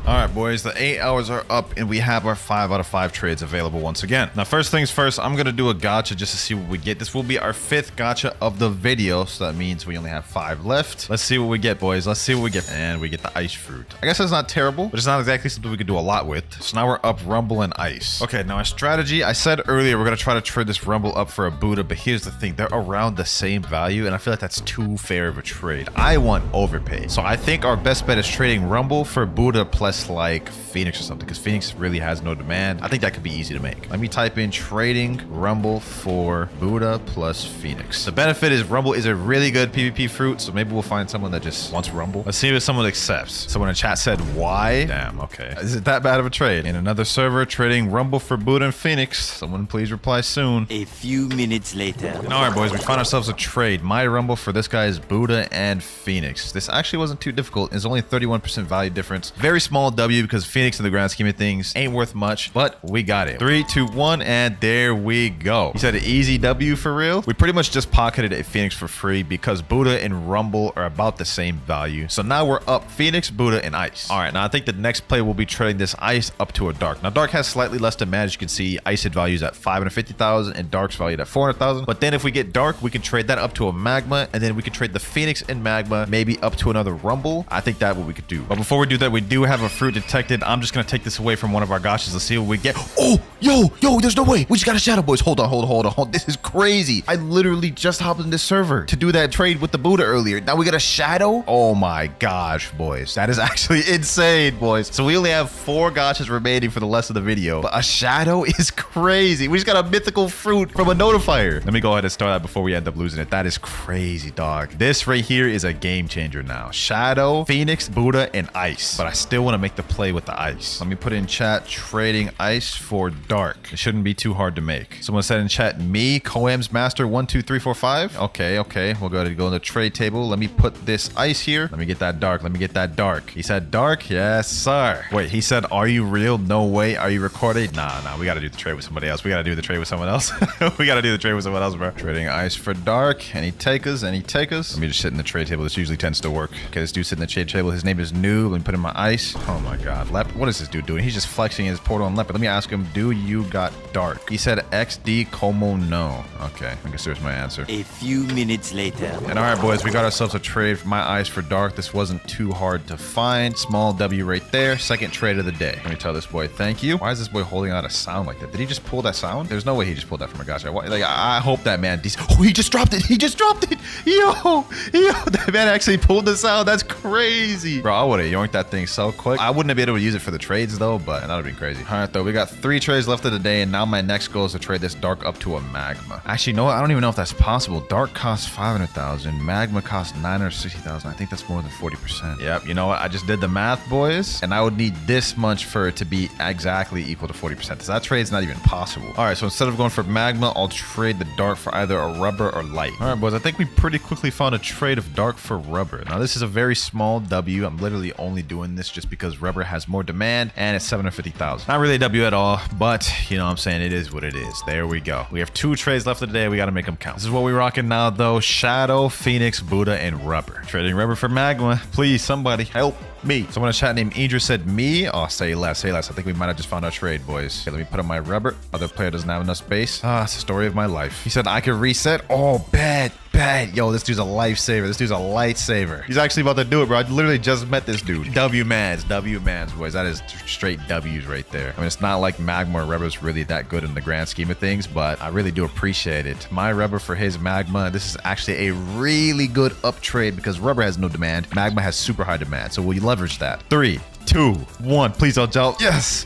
All right, boys, the 8 hours are up and we have our 5 out of 5 trades available once again. Now, first things first, I'm going to do a gacha just to see what we get. This will be our 5th gacha of the video, so that means we only have 5 left. Let's see what we get, boys. Let's see what we get. And we get the ice fruit. I guess that's not terrible, but it's not exactly something we could do a lot with. So now we're up rumble and ice. Okay, now our strategy, I said earlier, we're going to try to trade this rumble up for a Buddha, but here's the thing. They're around the same value, and I feel like that's too fair of a trade. I want overpay. So I think our best bet is trading rumble for Buddha plus like Phoenix or something, because Phoenix really has no demand. I think that could be easy to make. Let me type in trading rumble for Buddha plus Phoenix. The benefit is rumble is a really good PvP fruit, so maybe we'll find someone that just wants rumble. Let's see if someone accepts. Someone in chat said why? Damn, okay. Is it that bad of a trade? In another server, trading rumble for Buddha and Phoenix. Someone please reply soon. A few minutes later. All right, boys, we found ourselves a trade. My rumble for this guy is Buddha and Phoenix. This actually wasn't too difficult. It's only 31% value difference. Very small W because Phoenix in the grand scheme of things ain't worth much, but we got it. 3, 2, 1, and there we go. He said an easy W for real. We pretty much just pocketed a Phoenix for free because Buddha and rumble are about the same value. So now we're up Phoenix, Buddha, and ice. All right, now I think the next play will be trading this ice up to a dark. Now dark has slightly less demand. As you can see, ice had values at 550,000 and dark's valued at 400,000. But then if we get dark, we can trade that up to a magma, and then we can trade the Phoenix and magma maybe up to another rumble. I think that's what we could do. But before we do that, we do have a fruit detected. I'm just gonna take this away from one of our gachas. Let's see what we get. Oh, yo, there's no way. We just got a shadow, boys. Hold on. This is crazy. I literally just hopped in this server to do that trade with the Buddha earlier. Now we got a shadow. Oh my gosh, boys. That is actually insane, boys. So we only have 4 gachas remaining for the rest of the video, but a shadow is crazy. We just got a mythical fruit from a notifier. Let me go ahead and start that before we end up losing it. That is crazy, dog. This right here is a game changer now. Shadow, Phoenix, Buddha, and ice. But I still want to make the play with the ice. Let me put in chat trading ice for dark. It shouldn't be too hard to make. Someone said in chat, me, Coam's master 1, 2, 3, 4, 5. Okay. We'll go ahead and go in the trade table. Let me put this ice here. Let me get that dark. He said dark. Yes, sir. Wait, he said, are you real? No way. Are you recording? Nah. We got to do the trade with somebody else. We got to do the trade with someone else, bro. Trading ice for dark. Any takers? Let me just sit in the trade table. This usually tends to work. Okay, this dude sit in the trade table. His name is New. Let me put in my ice. Oh my God. What is this dude doing? He's just flexing his portal on Leopard. Let me ask him, do you got dark? He said XD como no. Okay, I guess there's my answer. A few minutes later. And all right, boys, we got ourselves a trade for my ice for dark. This wasn't too hard to find. Small W right there. Second trade of the day. Let me tell this boy thank you. Why is this boy holding out a sound like that? Did he just pull that sound? There's no way he just pulled that from a gacha. Like, I hope that man... Oh, he just dropped it. Yo, that man actually pulled the sound. That's crazy. Bro, I would have yoinked that thing so quick. I wouldn't have been able to use it for the trades, though, but that would have been crazy. All right, though, we got 3 trades left of the day, and now my next goal is to trade this dark up to a magma. Actually, no, I don't even know if that's possible. Dark costs 500,000. Magma costs 960,000. I think that's more than 40%. Yep, you know what? I just did the math, boys, and I would need this much for it to be exactly equal to 40%. So that trade's not even possible. All right, so instead of going for magma, I'll trade the dark for either a rubber or light. All right, boys, I think we pretty quickly found a trade of dark for rubber. Now, this is a very small W. I'm literally only doing this just because rubber has more demand, and it's 750,000. Not really a W at all, but you know what I'm saying? It is what it is. There we go. We have 2 trades left of the day. We got to make them count. This is what we're rocking now, though. Shadow, Phoenix, Buddha, and rubber. Trading rubber for magma. Please, somebody help me. Someone in the chat named Idris said me. Oh, say less. I think we might have just found our trade, boys. Okay, let me put on my rubber. Other player doesn't have enough space. It's the story of my life. He said I could reset. Oh, bad. Yo, this dude's a lifesaver. This dude's a lightsaber. He's actually about to do it, bro. I literally just met this dude. W-mans, boys. That is straight W's right there. I mean, it's not like magma or rubber is really that good in the grand scheme of things, but I really do appreciate it. My rubber for his magma. This is actually a really good up trade because rubber has no demand. Magma has super high demand. So we'll leverage that. 3, 2, 1. Please don't jump. Yes,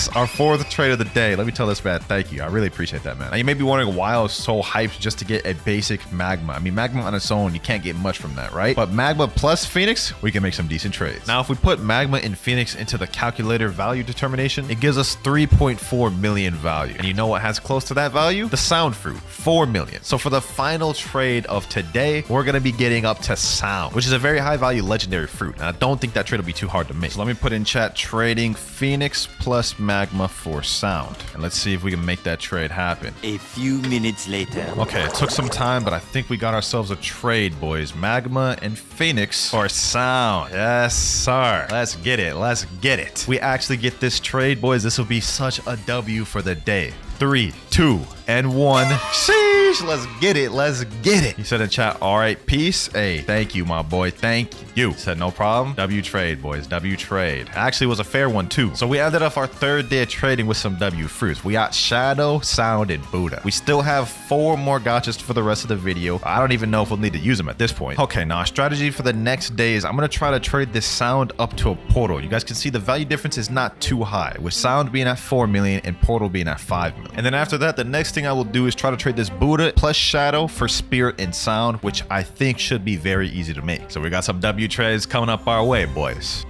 our 4th trade of the day. Let me tell this man thank you. I really appreciate that, man. Now, you may be wondering why I was so hyped just to get a basic magma. I mean, magma on its own, you can't get much from that, right? But magma plus Phoenix, we can make some decent trades. Now, if we put magma and Phoenix into the calculator value determination, it gives us 3.4 million value. And you know what has close to that value? The sound fruit, 4 million. So for the final trade of today, we're going to be getting up to sound, which is a very high value legendary fruit. And I don't think that trade will be too hard to make. So let me put in chat trading Phoenix plus magma for sound. And let's see if we can make that trade happen. A few minutes later. Okay, it took some time, but I think we got ourselves a trade, boys. Magma and Phoenix for sound. Yes, sir. Let's get it. Let's get it. We actually get this trade, boys. This will be such a W for the day. 3, 2, and 1. Sheesh, let's get it. Let's get it. He said in chat, all right, peace. Hey, thank you, my boy. Thank you. He said, no problem. W trade, boys. W trade. Actually, it was a fair one, too. So we ended off our third day of trading with some W fruits. We got Shadow, Sound, and Buddha. We still have 4 more gotchas for the rest of the video. I don't even know if we'll need to use them at this point. Okay, now our strategy for the next day is I'm going to try to trade this Sound up to a portal. You guys can see the value difference is not too high, with Sound being at 4 million and portal being at 5 million. And then after that, the next thing I will do is try to trade this Buddha plus Shadow for Spirit and Sound, which I think should be very easy to make. So we got some W trades coming up our way, boys.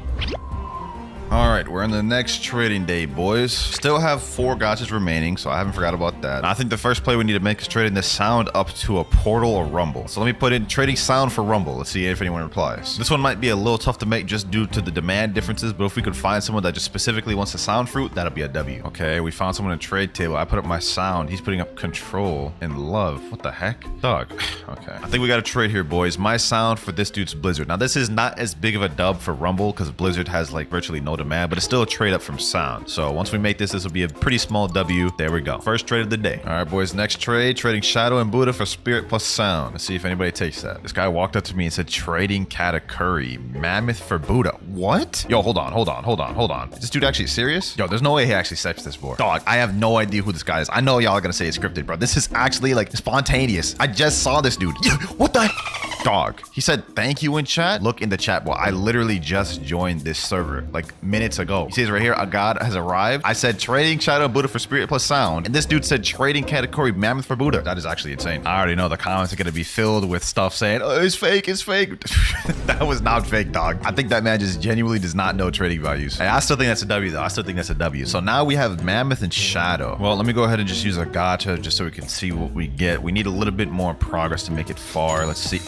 All right, we're in the next trading day, boys. Still have 4 gotchas remaining, so I haven't forgot about that. I think the first play we need to make is trading the Sound up to a portal or rumble. So let me put in trading Sound for rumble. Let's see if anyone replies. This one might be a little tough to make just due to the demand differences, but if we could find someone that just specifically wants a Sound fruit, that'll be a W. Okay, we found someone in a trade table. I put up my Sound. He's putting up control and love. What the heck? Dog. Okay. I think we got a trade here, boys. My Sound for this dude's Blizzard. Now, this is not as big of a dub for rumble because Blizzard has like virtually no demand, but it's still a trade up from Sound. So once we make this will be a pretty small W. There we go. First trade of the day. All right, boys. Next trade, trading Shadow and Buddha for Spirit plus Sound. Let's see if anybody takes that. This guy walked up to me and said trading Katakuri, Mammoth for Buddha. What? Yo, hold on. Is this dude actually serious? Yo, there's no way he actually sets this board. Dog, I have no idea who this guy is. I know y'all are gonna say it's scripted, bro. This is actually like spontaneous. I just saw this dude. What the dog? He said thank you in chat. Look in the chat. Well, I literally just joined this server like minutes ago. He says right here, a god has arrived. I said trading Shadow Buddha for Spirit plus Sound, and this dude said trading Katakuri Mammoth for Buddha. That is actually insane. I already know the comments are gonna be filled with stuff saying, oh, it's fake, it's fake. That was not fake, dog. I think that man just genuinely does not know trading values. Hey, I still think that's a W though. I still think that's a W. So now we have Mammoth and Shadow. Well, let me go ahead and just use a gacha just so we can see what we get. We need a little bit more progress to make it far. Let's see.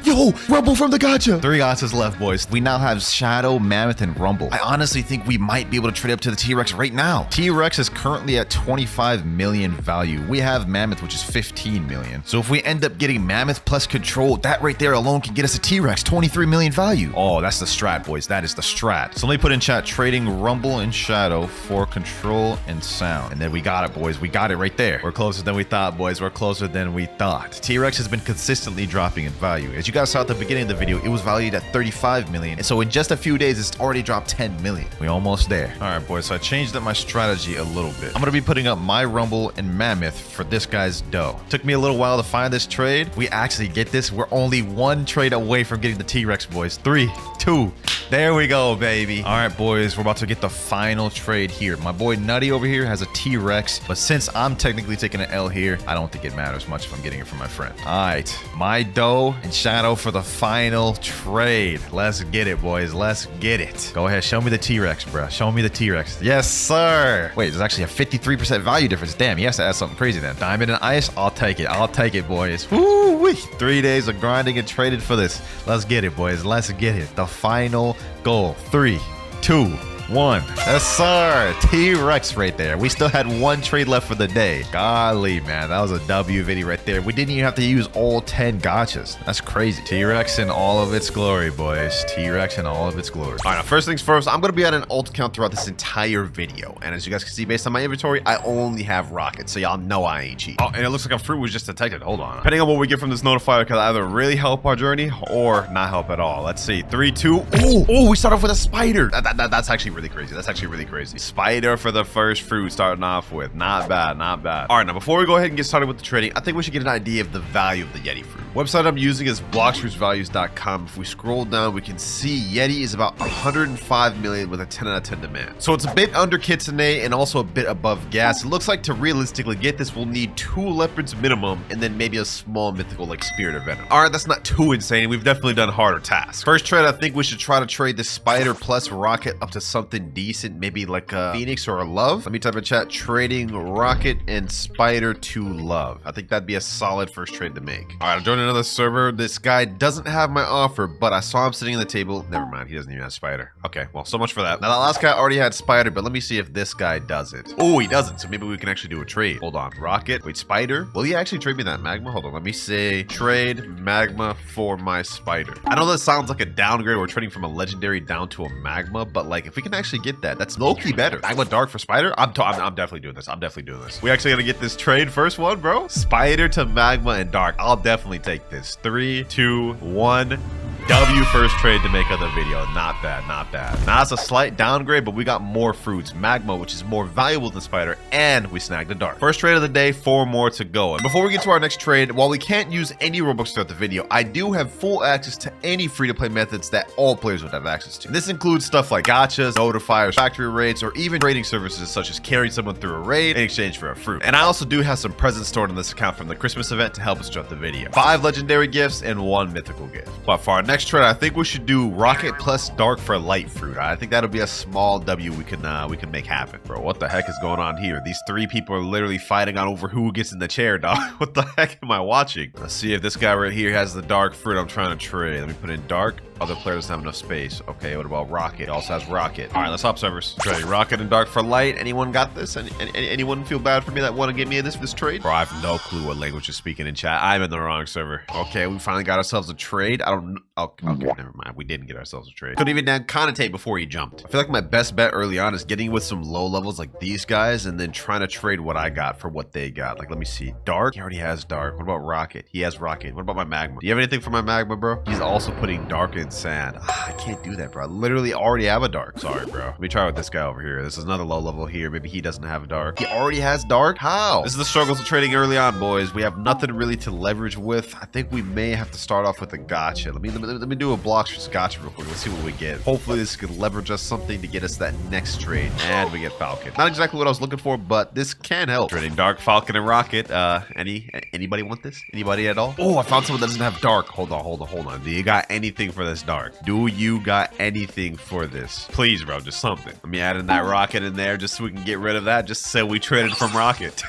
Yo, Rumble from the gacha. 3 gachas left, boys. We now have Shadow, Mammoth, and Rumble. I honestly think we might be able to trade up to the T-Rex right now. T-Rex is currently at 25 million value. We have Mammoth, which is 15 million. So if we end up getting Mammoth plus Control, that right there alone can get us a T-Rex, 23 million value. Oh, that's the strat, boys. That is the strat. So let me put in chat trading Rumble and Shadow for Control and Sound. And then we got it, boys. We got it right there. We're closer than we thought, boys. We're closer than we thought. T-Rex has been consistently dropping in value. As you guys saw at the beginning of the video, it was valued at 35 million. And so in just a few days, it's already dropped 10 million. We almost there. All right, boys. So I changed up my strategy a little bit. I'm going to be putting up my Rumble and Mammoth for this guy's dough. Took me a little while to find this trade. We actually get this. We're only 1 trade away from getting the T-Rex, boys. 3, 2. There we go, baby. All right, boys. We're about to get the final trade here. My boy Nutty over here has a T-Rex, but since I'm technically taking an L here, I don't think it matters much if I'm getting it from my friend. All right. My dough and Shadow for the final trade. Let's get it, boys. Let's get it. Go ahead. Show me the T-Rex, bro. Show me the T-Rex. Yes, sir. Wait, there's actually a 53% value difference. Damn, he has to add something crazy then. Diamond and ice. I'll take it. I'll take it, boys. Woo-wee. 3 days of grinding and traded for this. Let's get it, boys. Let's get it. The final goal. 3, 2, 1. Yes, sir. T-Rex right there. We still had 1 trade left for the day. Golly, man. That was a W video right there. We didn't even have to use all 10 gotchas. That's crazy. T-Rex in all of its glory, boys. T-Rex in all of its glory. All right, now first things first, I'm going to be at an ult count throughout this entire video. And as you guys can see, based on my inventory, I only have rockets. So y'all know I ain't cheap. Oh, and it looks like a fruit was just detected. Hold on. Depending on what we get from this notifier, it could either really help our journey or not help at all. Let's see. 3, 2. Oh, we start off with a spider. That's actually really crazy. That's actually really crazy. Spider for the first fruit starting off with. Not bad, not bad. All right, now before we go ahead and get started with the trading, I think we should get an idea of the value of the Yeti fruit. Website I'm using is bloxfruitsvalues.com. If we scroll down, we can see Yeti is about 105 million with a 10 out of 10 demand. So it's a bit under Kitsune and also a bit above gas. It looks like to realistically get this, we'll need 2 leopards minimum and then maybe a small mythical like Spirit or Venom. All right, that's not too insane. We've definitely done harder tasks. First trade, I think we should try to trade the Spider plus Rocket up to something something decent, maybe like a Phoenix or a Love. Let me type in chat, trading Rocket and Spider to Love. I think that'd be a solid first trade to make. All right, I'm joining another server. This guy doesn't have my offer, but I saw him sitting at the table. Never mind, he doesn't even have Spider. Okay, well, so much for that. Now, that last guy already had Spider, but let me see if this guy does it. Oh, he doesn't, so maybe we can actually do a trade. Hold on, Rocket. Wait, Spider? Will he actually trade me that Magma? Hold on, let me say trade Magma for my Spider. I know that sounds like a downgrade. We're trading from a legendary down to a Magma, but like if we can actually get that, that's low-key better. Magma Dark for Spider? I'm definitely doing this. I'm definitely doing this. We actually gonna get this trade first one, bro? Spider to Magma and Dark. I'll definitely take this. 3, 2, 1. W first trade to make of the video. Not bad, not bad. Now it's a slight downgrade, but we got more fruits. Magma, which is more valuable than Spider, and we snagged a Dark. First trade of the day, 4 more to go. And before we get to our next trade, while we can't use any Robux throughout the video, I do have full access to any free-to-play methods that all players would have access to. This includes stuff like gachas, notifiers, factory raids, or even trading services such as carrying someone through a raid in exchange for a fruit. And I also do have some presents stored on this account from the Christmas event to help us throughout the video. 5 legendary gifts and 1 mythical gift. But for our next trade, I think we should do Rocket plus Dark for light fruit. I think that'll be a small W we can make happen. Bro, what the heck is going on here? These 3 people are literally fighting on over who gets in the chair, dog. What the heck am I watching? Let's see if this guy right here has the Dark fruit I'm trying to trade. Let me put in Dark. Other player doesn't have enough space. Okay, what about Rocket? He also has Rocket. All right, let's hop servers. Trade Rocket and Dark for light. Anyone got this? Anyone feel bad for me that want to get me in this trade? Bro, I have no clue what language is speaking in chat. I'm in the wrong server. Okay, we finally got ourselves a trade. I don't know. Okay, never mind. We didn't get ourselves a trade. Couldn't even connotate before he jumped. I feel like my best bet early on is getting with some low levels like these guys and then trying to trade what I got for what they got. Like, let me see. Dark? He already has Dark. What about Rocket? He has Rocket. What about my Magma? Do you have anything for my Magma, bro? He's also putting Dark in sand. I can't do that, bro. I literally already have a Dark. Sorry, bro. Let me try with this guy over here. This is another low level here. Maybe he doesn't have a Dark. He already has Dark? How? This is the struggles of trading early on, boys. We have nothing really to leverage with. I think we may have to start off with a gacha. Let me do a Blox versus gacha real quick. Let's see what we get. Hopefully this could leverage us something to get us that next trade. And we get Falcon. Not exactly what I was looking for, but this can help. Trading Dark, Falcon, and Rocket. Anybody want this? Anybody at all? Oh, I found someone that doesn't have Dark. Hold on. Do you got anything for this Dark? Do you got anything for this? Please, bro, just something. Let me add in that Rocket in there just so we can get rid of that. Just so we traded from Rocket.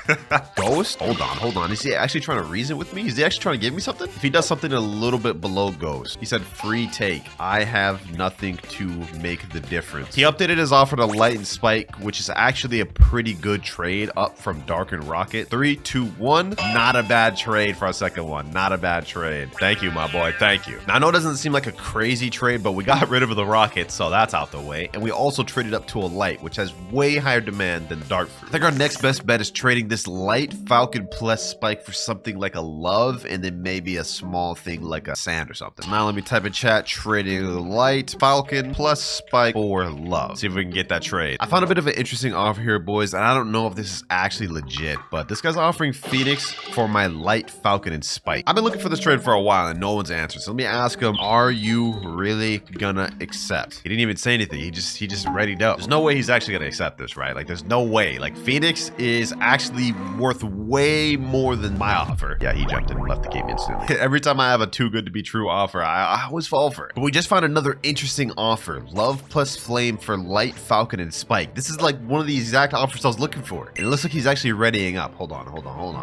Ghost? Hold on. Is he actually trying to reason with me? Is he actually trying to give me something? If he does something a little bit below Ghost. He said free take. I have nothing to make the difference. He updated his offer to Light and Spike, which is actually a pretty good trade up from Dark and Rocket. 3, 2, 1. Not a bad trade for our second one. Not a bad trade. Thank you, my boy. Thank you. Now, I know it doesn't seem like a crazy trade, but we got rid of the Rocket, so that's out the way. And we also traded up to a Light, which has way higher demand than Dark fruit. I think our next best bet is trading this Light Falcon plus Spike for something like a Love, and then maybe a small thing like a Sand or something. Now let me type in chat, trading Light Falcon plus Spike for Love. See if we can get that trade. I found a bit of an interesting offer here, boys, and I don't know if this is actually legit, but this guy's offering Phoenix for my Light Falcon and Spike. I've been looking for this trade for a while and no one's answered, so let me ask him, are you really gonna accept? He didn't even say anything. He just readied up. There's no way he's actually gonna accept this, right? Like, there's no way. Like, Phoenix is actually worth way more than my offer. Yeah, he jumped in and left the game instantly. Every time I have a too good to be true offer, I always fall for it. But we just found another interesting offer. Love plus Flame for Light Falcon and Spike. This is like one of the exact offers I was looking for. And it looks like he's actually readying up. Hold on.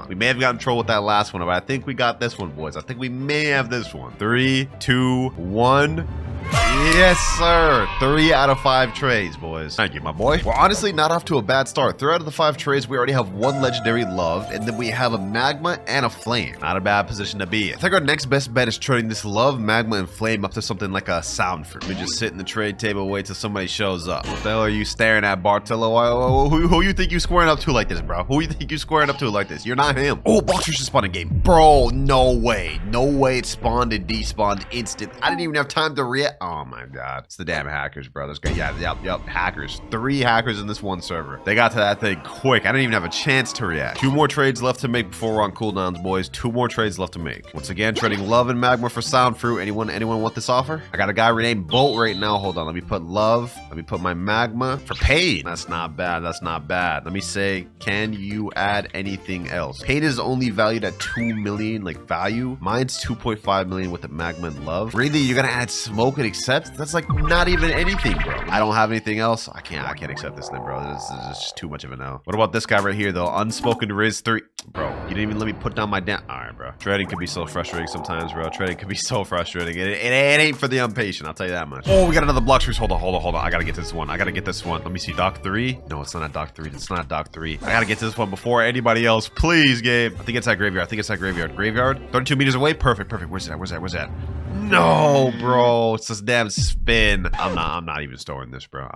We may have gotten in trouble with that last one, but I think we got this one, boys. I think we may have this one. 3, 2, 1. Yes, sir. 3 out of 5 trades, boys. Thank you, my boy. We're honestly not off to a bad start. 3 out of the 5 trades, we already have 1 legendary Love, and then we have a Magma and a Flame. Not a bad position to be in. I think our next best bet is trading this Love, Magma, and Flame up to something like a Sound fruit. We just sit in the trade table, wait till somebody shows up. What the hell are you staring at, Bartolo? Who you think you squaring up to like this, bro? Who you think you squaring up to like this? You're not him. Oh, Blox just spawned a game. Bro, no way. No way it spawned and despawned instant. I didn't even have time to react. Oh my god. It's the damn hackers, bro. This guy, yep, hackers. 3 hackers in this one server. They got to that thing quick. I didn't even have a chance to react. 2 more trades left to make before we're on cooldowns, boys. 2 more trades left to make. Once again, trading Love and Magma for Sound fruit. Anyone want this offer? I got a guy renamed Bolt right now. Hold on. Let me put Love. Let me put my Magma for Paid. That's not bad. That's not bad. Let me say, can you add anything else? Paid is only valued at 2 million, like value. Mine's 2.5 million with the Magma and Love. Really, you're gonna add Smoke and etc. That's like not even anything, bro. I don't have anything else. I can't accept this then, bro. This is just too much of a no. What about this guy right here, though? Unspoken Riz 3. Bro, you didn't even let me put down my damn... All right, bro. Trading can be so frustrating sometimes, bro. Trading can be so frustrating. It ain't for the impatient, I'll tell you that much. Oh, we got another Blox fruit. Hold on. I gotta get this one. Let me see. Dock 3. No, it's not at Dock 3. It's not at Dock 3. I gotta get to this one before anybody else. Please, game. I think it's at Graveyard. Graveyard. 32 meters away. Perfect. Where's that? No, bro. It's this damn spin. I'm not even storing this, bro.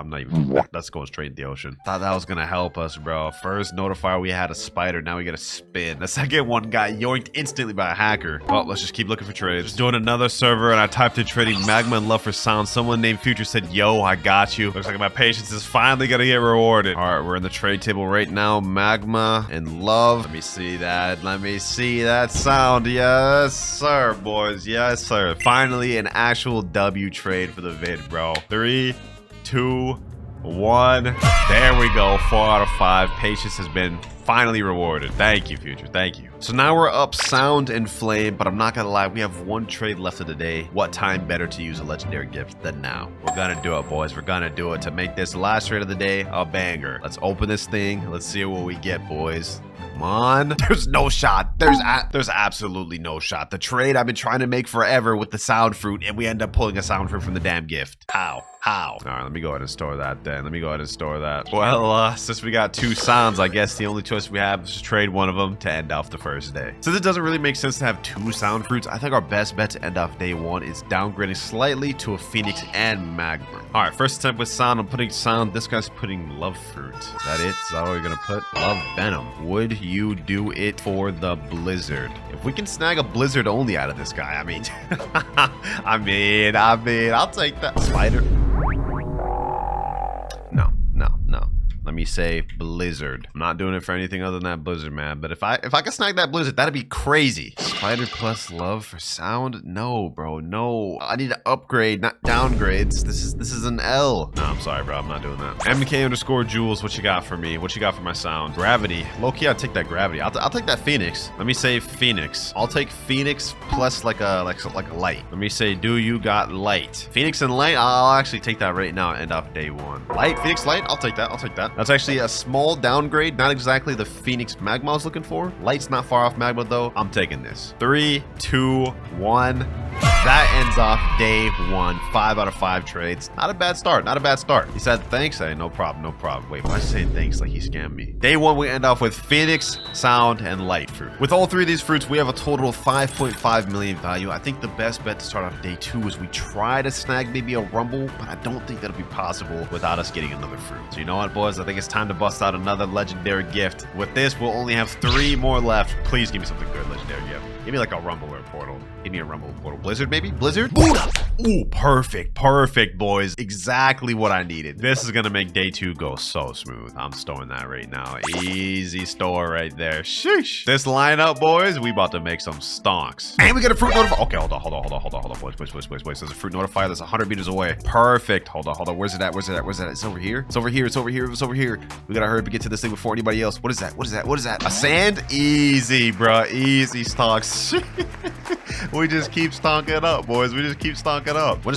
That's going straight in the ocean. Thought that was gonna help us, bro. First notifier, we had a spider. Now we got a spin. The second one got yoinked instantly by a hacker. Well, let's just keep looking for trades. Just doing another server, and I typed in trading magma and love for sound. Someone named Future said, yo, I got you. Looks like my patience is finally gonna get rewarded. All right, we're in the trade table right now. Magma and love. Let me see that sound. Yes, sir, boys. Yes, sir. Finally, an actual W trade for the vid, bro. 3, 2, 1. There we go. 4 out of 5. Patience has been finally rewarded. Thank you, Future. Thank you. So now we're up sound and flame, but I'm not gonna lie, we have one trade left of the day. What time better to use a legendary gift than now? We're gonna do it, boys. We're gonna do it to make this last trade of the day a banger. Let's open this thing. Let's see what we get, boys. Come on. There's no shot. There's absolutely no shot. The trade I've been trying to make forever with the sound fruit, and we end up pulling a sound fruit from the damn gift. How? All right, let me go ahead and store that then. Well, since we got 2 sounds, I guess the only choice we have is to trade one of them to end off the first day. Since it doesn't really make sense to have 2 sound fruits, I think our best bet to end off day 1 is downgrading slightly to a Phoenix and Magma. All right, first attempt with sound. I'm putting sound. This guy's putting love fruit. Is that it? Is that what we're gonna put? Love venom. Would you do it for the blizzard? If we can snag a blizzard only out of this guy, I mean, I'll take that. Spider. No. Let me say blizzard. I'm not doing it for anything other than that blizzard, man. But if I can snag that blizzard, that'd be crazy. Spider plus love for sound? No, bro. No. I need to upgrade, not downgrades. This is an L. No, I'm sorry, bro. I'm not doing that. MK_Jules, what you got for me? What you got for my sound? Gravity. Low-key, I'll take that gravity. I'll take that Phoenix. Let me say Phoenix. I'll take Phoenix plus like a light. Let me say, do you got light? Phoenix and light, I'll actually take that right now. End off day 1. Light, Phoenix light, I'll take that. That's actually a small downgrade, not exactly the Phoenix Magma I was looking for. Light's not far off Magma though. I'm taking this. 3, 2, 1. That ends off day 1. 5 out of 5 trades. Not a bad start. He said thanks. Hey, no problem. Wait, why is he saying thanks like he scammed me? Day 1, we end off with Phoenix, sound, and light fruit. With all 3 of these fruits, we have a total of 5.5 million value. I think the best bet to start off day 2 is we try to snag maybe a rumble, but I don't think that'll be possible without us getting another fruit. So you know what, boys? I think it's time to bust out another legendary gift. With this, we'll only have 3 more left. Please give me something good, legendary gift. Give me like a rumble or a portal. Give me a rumble portal. Blizzard, maybe? Blizzard? Ooh, perfect, boys. Exactly what I needed. This is gonna make day 2 go so smooth. I'm storing that right now. Easy store right there. Sheesh. This lineup, boys, we about to make some stonks. And we got a fruit notifier. Okay, hold on. Boys. There's a fruit notifier that's 100 meters away. Perfect. Hold on. Where's it at? It's over here. It's over here. We gotta hurry up and get to this thing before anybody else. What is that? A sand? Easy, bro. Easy stonks. We just keep stonking up, boys. When is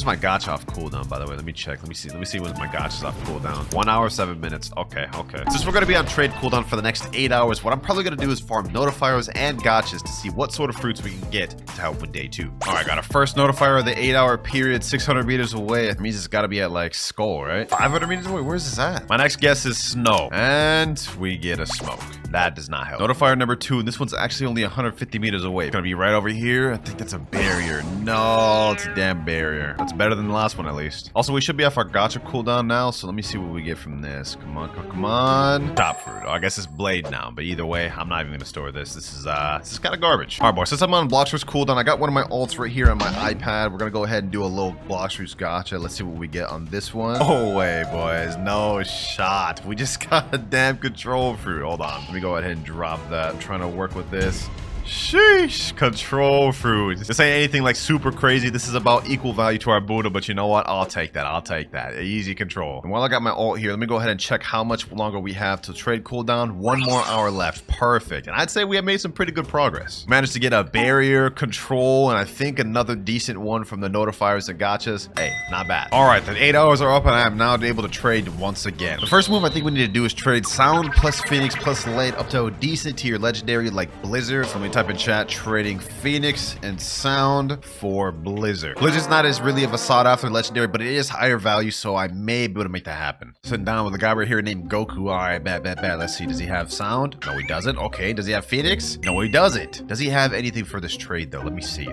my gotcha off cooldown, by the way? Let me check. Let me see when my gotcha's off cooldown. 1 hour, 7 minutes. Okay. Since we're gonna be on trade cooldown for the next 8 hours, what I'm probably gonna do is farm notifiers and gotchas to see what sort of fruits we can get to help with day 2. All right, got a first notifier of the 8-hour period, 600 meters away. That means it's gotta be at like Skull, right? 500 meters away. Where's this at? My next guess is snow, and we get a smoke. That does not help. Notifier number 2, and this one's actually only 150 meters away. It's gonna be right over here. I think that's a barrier. No, it's a damn barrier. That's better than the last one, at least. Also, we should be off our gotcha cooldown now, so let me see what we get from this. Come on. Top fruit. Oh, I guess it's blade now, but either way, I'm not even gonna store this. This is kind of garbage. All right, boys, since I'm on Blox cooldown, I got one of my ults right here on my iPad. We're gonna go ahead and do a little Blox gotcha. Let's see what we get on this one. Oh, wait, boys. No shot. We just got a damn control fruit. Hold on. Let me go ahead and drop that. I'm trying to work with this. Sheesh. Control fruit. This ain't anything like super crazy. This is about equal value to our Buddha, but you know what? I'll take that. I'll take that. Easy control. And while I got my ult here, let me go ahead and check how much longer we have to trade cooldown. 1 more hour left. Perfect. And I'd say we have made some pretty good progress. Managed to get a barrier, control, and I think another decent one from the notifiers and gotchas. Hey, not bad. All right, the 8 hours are up, and I am now able to trade once again. The first move I think we need to do is trade sound plus Phoenix plus light up to a decent tier legendary like Blizzard. So let me type in chat, trading Phoenix and sound for Blizzard. Blizzard's not as really of a sought after legendary, but it is higher value, so I may be able to make that happen. Sitting down with a guy right here named Goku. All right, bad. Let's see. Does he have sound? No, he doesn't. Okay. Does he have Phoenix? No, he doesn't. Does he have anything for this trade though? Let me see.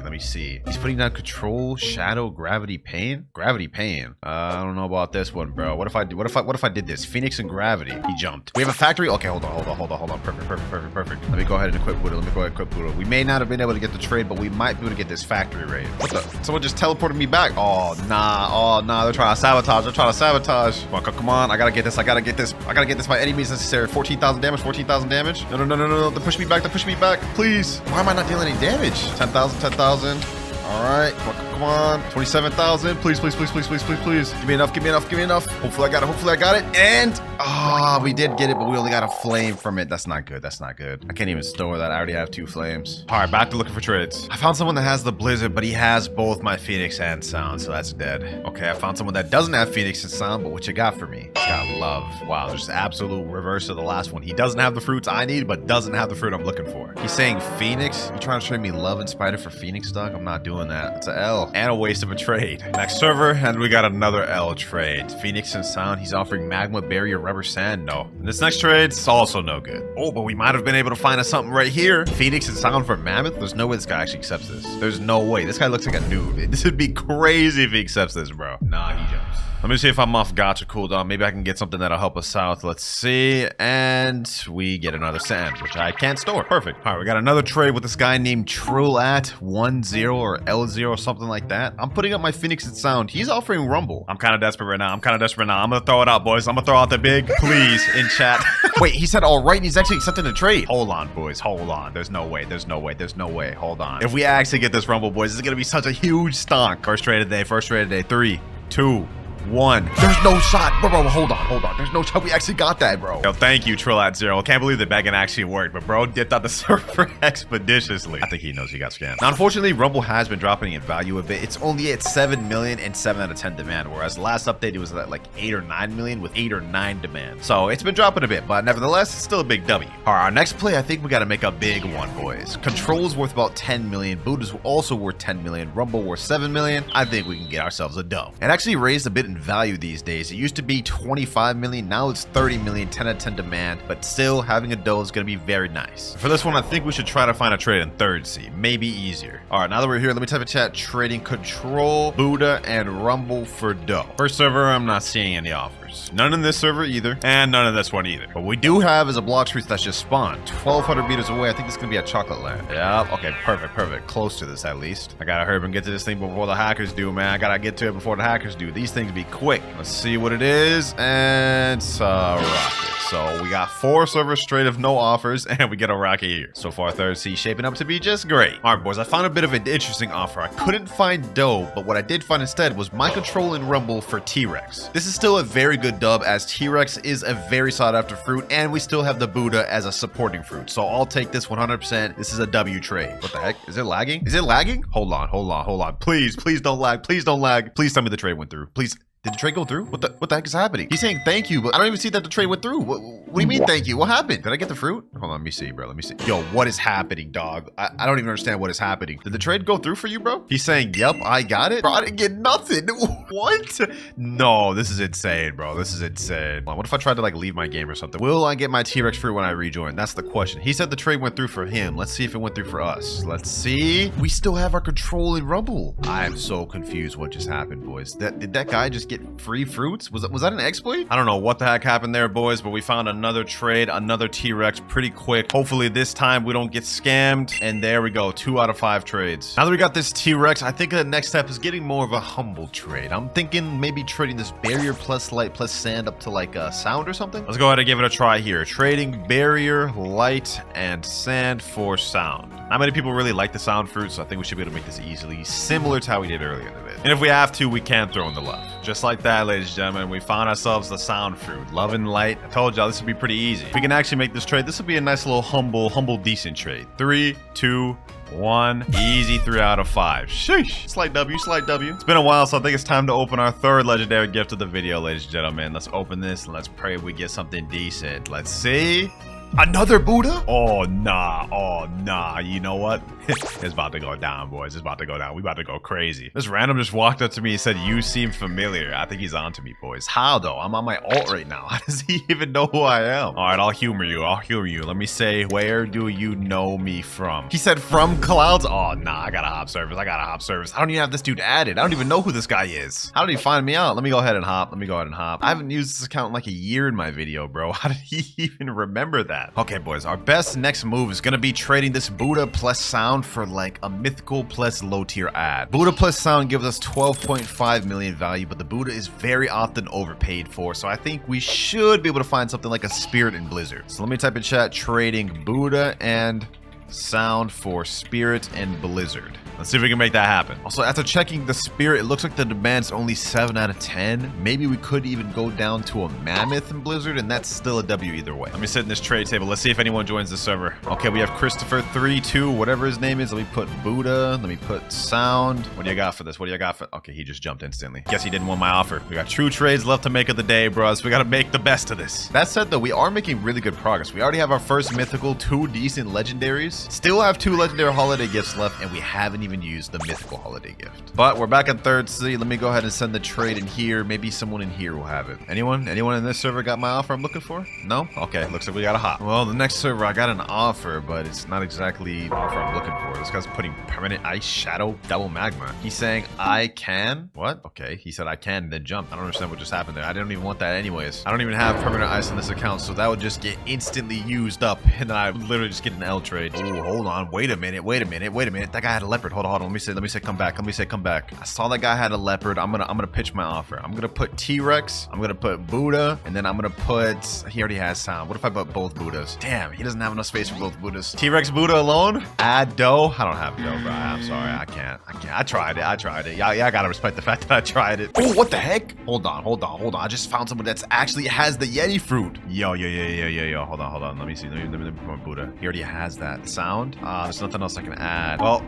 He's putting down control, shadow, gravity, pain. Gravity, pain. I don't know about this one, bro. What if I did this? Phoenix and gravity. He jumped. We have a factory. Okay, hold on. Perfect. Let me go ahead and equip Buddha. We may not have been able to get the trade, but we might be able to get this factory raid. What the? Someone just teleported me back. Oh nah. They're trying to sabotage. Come on. I gotta get this by any means necessary. 14,000 damage. No. They push me back. Please. Why am I not dealing any damage? 10,000. All right. Come on. 27,000. Please. Give me enough. Hopefully I got it. And we did get it, but we only got a flame from it. That's not good. I can't even store that. I already have 2 flames. All right, back to looking for trades. I found someone that has the Blizzard, but he has both my Phoenix and sound, so that's dead. Okay, I found someone that doesn't have Phoenix and sound, but what you got for me? He's got love. Wow, there's absolute reverse of the last one. He doesn't have the fruits I need, but doesn't have the fruit I'm looking for. He's saying Phoenix? You trying to trade me love and spider for Phoenix, dog? I'm not doing that. It's a L and a waste of a trade. Next server, and we got another L trade. Phoenix and sound. He's offering magma, barrier, rubber, sand. No. And this next trade's also no good. Oh, but we might have been able to find us something right here. Phoenix and sound for mammoth. There's no way this guy actually accepts this. There's no way. This guy looks like a noob. This would be crazy if he accepts this, bro. Nah, he jumps. Let me see if I'm off gotcha cooldown. Maybe I can get something that'll help us out. Let's see. And we get another sand, which I can't store. Perfect. All right, we got another trade with this guy named Trillat10 or L0 or something like that. I'm putting up my Phoenix and sound. He's offering Rumble. I'm kind of desperate right now. I'm going to throw it out, boys. I'm going to throw out the big please in chat. Wait, he said all right, and he's actually accepting the trade. Hold on, boys. Hold on. There's no way. Hold on. If we actually get this Rumble, boys, this is going to be such a huge stonk. First trade of the day. 3, 2, 1. There's no shot. Bro, hold on. There's no shot. We actually got that, bro. Yo, thank you, Trillat0. Can't believe the begging actually worked, but bro dipped out the server expeditiously. I think he knows he got scammed. Now, unfortunately, Rumble has been dropping in value a bit. It's only at 7 million and 7 out of 10 demand, whereas the last update, it was at like 8 or 9 million with 8 or 9 demand. So it's been dropping a bit, but nevertheless, it's still a big W. All right, our next play, I think we got to make a big one, boys. Control's worth about 10 million. Buddha's also worth 10 million. Rumble worth 7 million. I think we can get ourselves a dub. It actually raised a bit in value these days. It used to be 25 million. Now it's 30 million, 10 out of 10 demand, but still having a dough is going to be very nice. For this one, I think we should try to find a trade in 3rd C. Maybe easier. All right, now that we're here, let me type in chat, trading control, Buddha, and Rumble for dough. First server, I'm not seeing any offers. None in this server either, and none in this one either. What we do have is a Blox fruit that's just spawned 1,200 meters away. I think this is going to be a chocolate land. Yep. Okay, perfect. Close to this at least. I got to hurry up and get to this thing before the hackers do, man. I got to get to it before the hackers do. These things be quick. Let's see what it is, and it's a rocket. So we got 4 servers straight of no offers, and we get a rocket here. So far, 3rd C shaping up to be just great. All right, boys, I found a bit of an interesting offer. I couldn't find dough, but what I did find instead was my control and Rumble for T-Rex. This is still a very good dub, as T-Rex is a very sought after fruit, and we still have the Buddha as a supporting fruit. So I'll take this 100%. This is a W trade. What the heck? Is it lagging? Hold on. Please don't lag. Please tell me the trade went through. Please. Did the trade go through? What the heck is happening? He's saying thank you, but I don't even see that the trade went through. What do you mean thank you? What happened? Did I get the fruit? Hold on, let me see, bro. Let me see. Yo, what is happening, dog? I don't even understand what is happening. Did the trade go through for you, bro? He's saying, yep, I got it. Bro, I didn't get nothing. What? No, this is insane, bro. This is insane. What if I tried to like leave my game or something? Will I get my T-Rex fruit when I rejoin? That's the question. He said the trade went through for him. Let's see if it went through for us. Let's see. We still have our control in Rumble. I am so confused what just happened, boys. Did that guy just get free fruit? Was that an exploit? I don't know what the heck happened there, boys, but we found another trade, another T-Rex pretty quick. Hopefully this time we don't get scammed. And there we go, 2 out of 5 trades. Now that we got this T-Rex, I think the next step is getting more of a humble trade. I'm thinking maybe trading this barrier plus light plus sand up to like a sound or something. Let's go ahead and give it a try here. Trading barrier, light, and sand for sound. Not many people really like the sound fruit, so I think we should be able to make this easily, similar to how we did earlier in the video. And if we have to, we can throw in the love. Just like that, ladies and gentlemen, we found ourselves the sound fruit. Love and light. I told y'all this would be pretty easy. If we can actually make this trade, this would be a nice little humble, decent trade. 3, 2, 1. Easy 3 out of 5. Sheesh. Slight W, slight W. It's been a while, so I think it's time to open our third legendary gift of the video, ladies and gentlemen. Let's open this and let's pray we get something decent. Let's see. Another Buddha? Oh, nah. Oh, nah. You know what? It's about to go down, boys. It's about to go down. We about to go crazy. This random just walked up to me and said, "You seem familiar." I think he's on to me, boys. How, though? I'm on my alt right now. How does he even know who I am? All right, I'll humor you. I'll humor you. Let me say, where do you know me from? He said, from Clouds? Oh, nah. I got a hop service. I don't even have this dude added. I don't even know who this guy is. How did he find me out? Let me go ahead and hop. I haven't used this account in like a year in my video, bro. How did he even remember that? Okay, boys, our best next move is gonna be trading this Buddha plus sound for like a mythical plus low tier ad. Buddha plus sound gives us 12.5 million value, but the Buddha is very often overpaid for, so I think we should be able to find something like a Spirit in Blizzard. So let me type in chat, trading Buddha and sound for Spirit and Blizzard. Let's see if we can make that happen. Also, after checking the Spirit, it looks like the demand's only 7 out of 10. Maybe we could even go down to a Mammoth in Blizzard, and that's still a W either way. Let me sit in this trade table. Let's see if anyone joins the server. Okay, we have Christopher 32, whatever his name is. Let me put Buddha. Let me put sound. What do you got for this? Okay, he just jumped instantly. Guess he didn't want my offer. We got true trades left to make of the day, bros. We gotta make the best of this. That said, though, we are making really good progress. We already have our first mythical, 2 decent legendaries. Still have 2 legendary holiday gifts left, and we haven't even used the mythical holiday gift. But we're back in third city. Let me go ahead and send the trade in here. Maybe someone in here will have it. Anyone in this server got my offer I'm looking for? No? Okay, looks like we got a hop. Well, the next server I got an offer, but it's not exactly the offer I'm looking for. This guy's putting permanent ice shadow double magma. He's saying I can. What? Okay, he said I can and then jumped. I don't understand what just happened there. I didn't even want that anyways. I don't even have permanent ice on this account, so that would just get instantly used up, and then I would literally just get an L trade. Oh, hold on. Wait a minute. That guy had a leopard. Hold on. Let me say come back. I saw that guy had a leopard. I'm gonna pitch my offer. I'm gonna put T-Rex. I'm gonna put Buddha, and then I'm gonna put. He already has sound. What if I put both Buddhas? Damn, he doesn't have enough space for both Buddhas. T-Rex Buddha alone? Add dough? I don't have dough, bro. I'm sorry. I can't. I tried it. Yeah, I gotta respect the fact that I tried it. Oh, what the heck? Hold on. I just found someone that's actually has the Yeti fruit. Yo. Hold on. Let me see. Let me put my Buddha. He already has that sound. There's nothing else I can add. Well,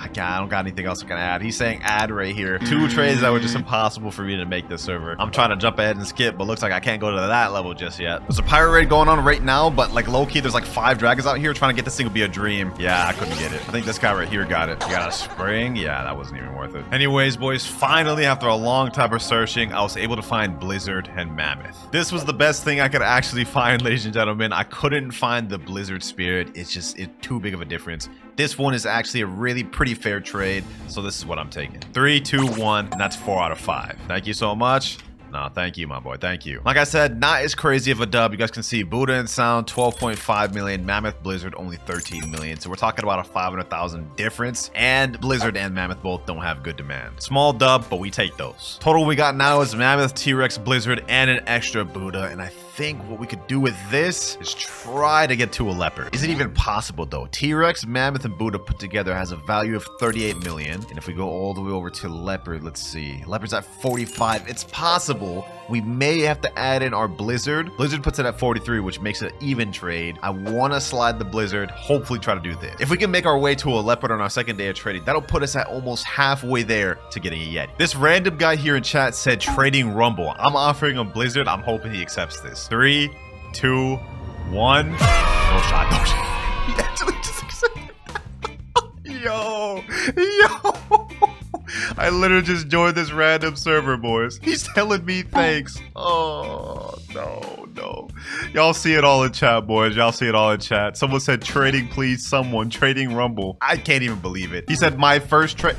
I don't got anything else I can add. He's saying add right here. 2 trades that were just impossible for me to make this server. I'm trying to jump ahead and skip, but looks like I can't go to that level just yet. There's a pirate raid going on right now, but like low-key, there's like 5 dragons out here. Trying to get this thing would be a dream. Yeah, I couldn't get it. I think this guy right here got it. You got a spring? Yeah, that wasn't even worth it. Anyways, boys, finally, after a long time of searching, I was able to find Blizzard and Mammoth. This was the best thing I could actually find, ladies and gentlemen. I couldn't find the Blizzard Spirit. It's too big of a difference. This one is actually a really pretty fair trade, so this is what I'm taking. 3, 2, 1, and that's 4 out of 5. Thank you so much. No, thank you, my boy. Thank you. Like I said, not as crazy of a dub. You guys can see Buddha and Sound, 12.5 million. Mammoth Blizzard, only 13 million. So we're talking about a 500,000 difference. And Blizzard and Mammoth both don't have good demand. Small dub, but we take those. Total we got now is Mammoth, T-Rex, Blizzard, and an extra Buddha. And I think what we could do with this is try to get to a leopard. Is it even possible, though? T-Rex, Mammoth, and Buddha put together has a value of 38 million. And if we go all the way over to leopard, let's see. Leopard's at 45. It's possible. We may have to add in our Blizzard. Blizzard puts it at 43, which makes it an even trade. I want to slide the Blizzard, hopefully try to do this. If we can make our way to a leopard on our second day of trading, that'll put us at almost halfway there to getting a Yeti. This random guy here in chat said trading Rumble. I'm offering him Blizzard. I'm hoping he accepts this. 3, 2, 1. No shot. He actually just accepted. Yo. I literally just joined this random server, boys. He's telling me thanks. Oh, no. Y'all see it all in chat, boys. Y'all see it all in chat. Someone said trading, please. Someone trading Rumble. I can't even believe it. He said my first trade.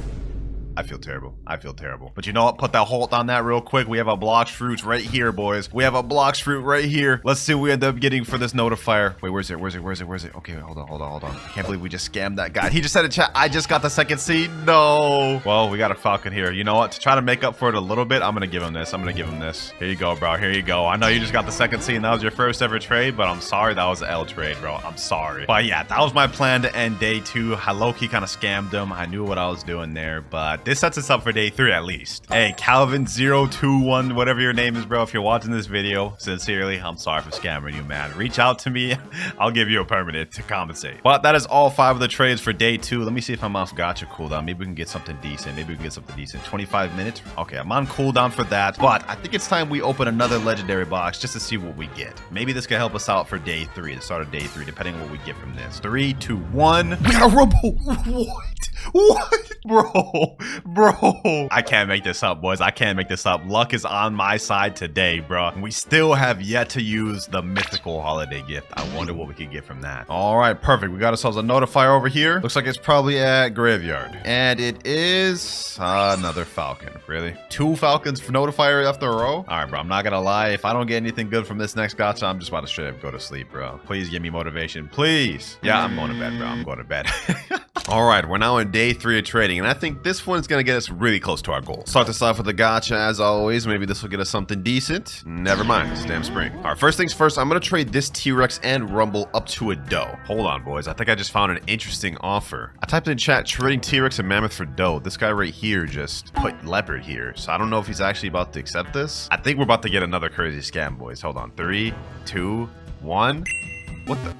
I feel terrible. I feel terrible. But you know what? Put that hold on that real quick. We have a Blox fruits right here, boys. We have a Blox fruit right here. Let's see what we end up getting for this notifier. Wait, where's it? Where's it? Where's it? Where's it? Okay, hold on. I can't believe we just scammed that guy. He just said in chat, I just got the second seed. No. Well, we got a falcon here. You know what? To try to make up for it a little bit, I'm gonna give him this. Here you go, bro. Here you go. I know you just got the second seed and that was your first ever trade, but I'm sorry that was an L trade, bro. I'm sorry. But yeah, that was my plan to end day 2. I low-key kind of scammed him. I knew what I was doing there, but this sets us up for day 3 at least. Hey, Calvin021, whatever your name is, bro. If you're watching this video, sincerely, I'm sorry for scamming you, man. Reach out to me. I'll give you a permanent to compensate. But that is all 5 of the trades for day 2. Let me see if I'm off gacha cooldown. Maybe we can get something decent. 25 minutes. Okay, I'm on cooldown for that, but I think it's time we open another legendary box just to see what we get. Maybe this can help us out for day 3, the start of day 3, depending on what we get from this. 3, 2, 1. We got a rumble. What? Bro. I can't make this up, boys. I can't make this up. Luck is on my side today, bro. We still have yet to use the mythical holiday gift. I wonder what we could get from that. All right, perfect. We got ourselves a notifier over here. Looks like it's probably at graveyard. And it is another falcon. Really? 2 falcons for notifier after a row? All right, bro. I'm not gonna lie. If I don't get anything good from this next gacha, I'm just about to straight up go to sleep, bro. Please give me motivation. Please. Yeah, I'm going to bed, bro. I'm going to bed. All right, we're now in day 3 of trading, and I think this one's gonna get us really close to our goal. Start this off with a gacha as always. Maybe this will get us something decent. Never mind, it's damn spring. All right, first things first, I'm gonna trade this T-Rex and Rumble up to a doe. Hold on, boys. I think I just found an interesting offer. I typed in chat, trading T-Rex and Mammoth for doe. This guy right here just put leopard here, so I don't know if he's actually about to accept this. I think we're about to get another crazy scam, boys. Hold on, 3, 2, 1. What the?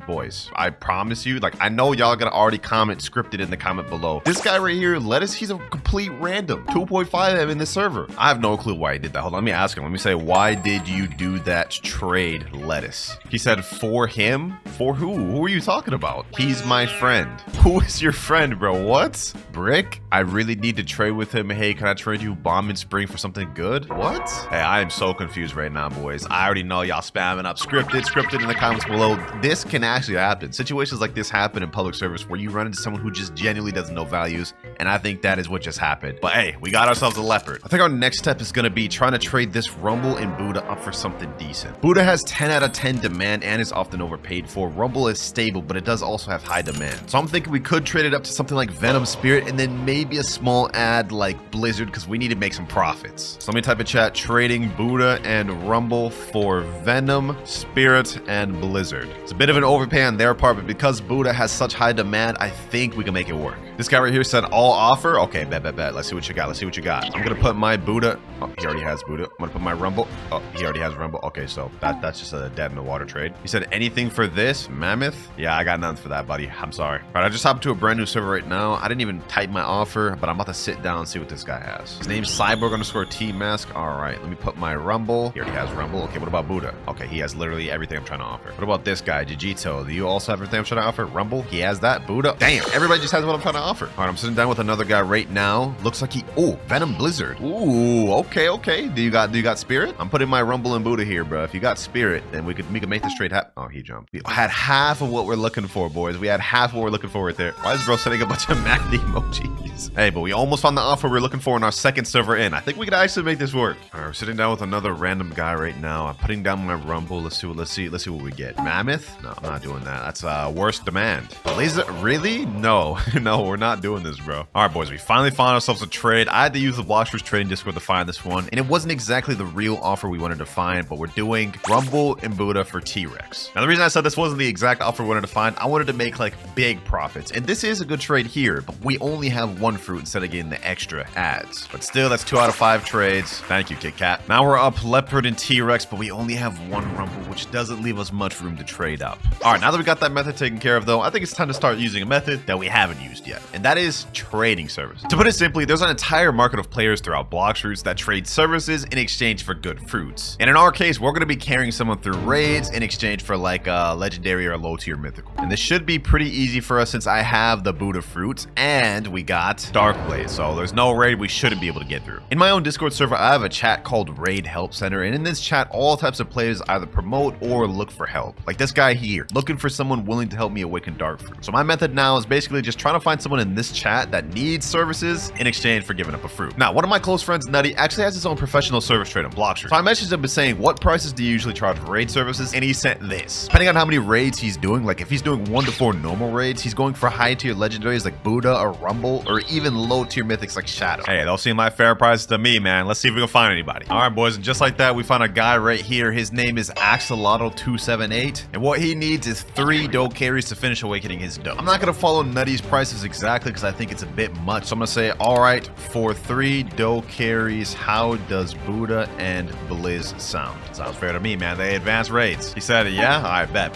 Boys, I promise you, like, I know y'all gonna already comment scripted in the comment below. This guy right here, Lettuce, he's a complete random. 2.5M in this server. I have no clue why he did that. Hold on, let me ask him. Let me say, why did you do that trade, Lettuce? He said, for him? For who? Who are you talking about? He's my friend. Who is your friend, bro? What? Brick? I really need to trade with him. Hey, can I trade you Bomb and Spring for something good? What? Hey, I am so confused right now, boys. I already know y'all spamming up scripted in the comments below. This can actually happen. Situations like this happen in public service where you run into someone who just genuinely doesn't know values, and I think that is what just happened. But hey, we got ourselves a leopard. I think our next step is going to be trying to trade this Rumble and Buddha up for something decent. Buddha has 10 out of 10 demand and is often overpaid for. Rumble is stable, but it does also have high demand. So I'm thinking we could trade it up to something like Venom Spirit and then maybe a small ad like Blizzard because we need to make some profits. So let me type in chat, trading Buddha and Rumble for Venom, Spirit, and Blizzard. It's a bit of an overpay on their part, but because Buddha has such high demand, I think we can make it work. This guy right here said all offer. Okay, bet. Let's see what you got. I'm gonna put my Buddha. Oh, he already has Buddha. I'm gonna put my Rumble. Oh, he already has Rumble. Okay, so that's just a dead in the water trade. He said anything for this Mammoth. Yeah, I got nothing for that, buddy. I'm sorry. All right, I just hopped to a brand new server right now. I didn't even type my offer, but I'm about to sit down and see what this guy has. His name's Cyborg_T-Mask. All right, let me put my Rumble. He already has Rumble. Okay, what about Buddha? Okay, he has literally everything I'm trying to offer. What about this guy, Jijito? Do you also have everything I'm trying to offer? Rumble, he has that. Buddha. Damn, everybody just has what I'm trying to offer. All right, I'm sitting down with another guy right now. Looks like he, oh, Venom Blizzard. Ooh, okay. Do you got Spirit? I'm putting my Rumble and Buddha here, bro. If you got Spirit, then we could make this trade happen. Oh, he jumped. We had half of what we're looking for, boys. We had half of what we're looking for right there. Why is bro sending a bunch of mad emojis? Hey, but we almost found the offer we're looking for in our second server in. I think we could actually make this work. All right, we're sitting down with another random guy right now. I'm putting down my Rumble. Let's see what we get. Mammoth? No, I'm not doing that. That's worst demand. Blizzard? Really? No, we're not doing this, bro. All right, boys, we finally found ourselves a trade. I had to use the Blox trading Discord to find this one, and it wasn't exactly the real offer we wanted to find, but we're doing Rumble and Buddha for T-Rex. Now, the reason I said this wasn't the exact offer we wanted to find, I wanted to make like big profits, and this is a good trade here, but we only have 1 fruit instead of getting the extra ads. But still, that's 2 out of 5 trades. Thank you, Kit Kat. Now we're up Leopard and T-Rex, but we only have 1 Rumble, which doesn't leave us much room to trade up. All right, now that we got that method taken care of, though, I think it's time to start using a method that we haven't used yet, and that is trading services. To put it simply, there's an entire market of players throughout Blox routes that trade services in exchange for good fruits. And in our case, we're going to be carrying someone through raids in exchange for like a legendary or low tier mythical. And this should be pretty easy for us since I have the Buddha fruits and we got Dark Blaze. So there's no raid we shouldn't be able to get through. In my own Discord server, I have a chat called Raid Help Center. And in this chat, all types of players either promote or look for help. Like this guy here, looking for someone willing to help me awaken Dark Fruit. So my method now is basically just trying to find someone someone in this chat that needs services in exchange for giving up a fruit. Now, one of my close friends, Nutty, actually has his own professional service trade on Blox. So I messaged him saying, what prices do you usually charge for raid services? And he sent this. Depending on how many raids he's doing, like if he's doing 1 to 4 normal raids, he's going for high tier legendaries like Buddha or Rumble, or even low tier mythics like Shadow. Hey, those seem like fair prices to me, man. Let's see if we can find anybody. All right, boys, and just like that, we found a guy right here. His name is Axolotl278, and what he needs is 3 dough carries to finish awakening his dough. I'm not gonna follow Nutty's prices exactly because I think it's a bit much, so I'm gonna say, all right, for 3 dough carries, how does Buddha and Blizz sound? Sounds fair to me, man. They advanced raids. He said, yeah, all right, bet.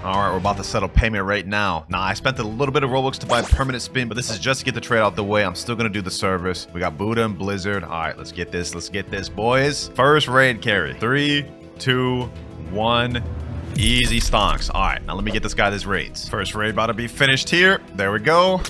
All right, we're about to settle payment right now. Now, I spent a little bit of Robux to buy a permanent spin, but this is just to get the trade out the way. I'm still gonna do the service. We got Buddha and Blizzard. All right, let's get this, boys. First raid carry. 3, 2, 1. Easy stonks. All right, now let me get this guy his raids. First raid about to be finished here. There we go.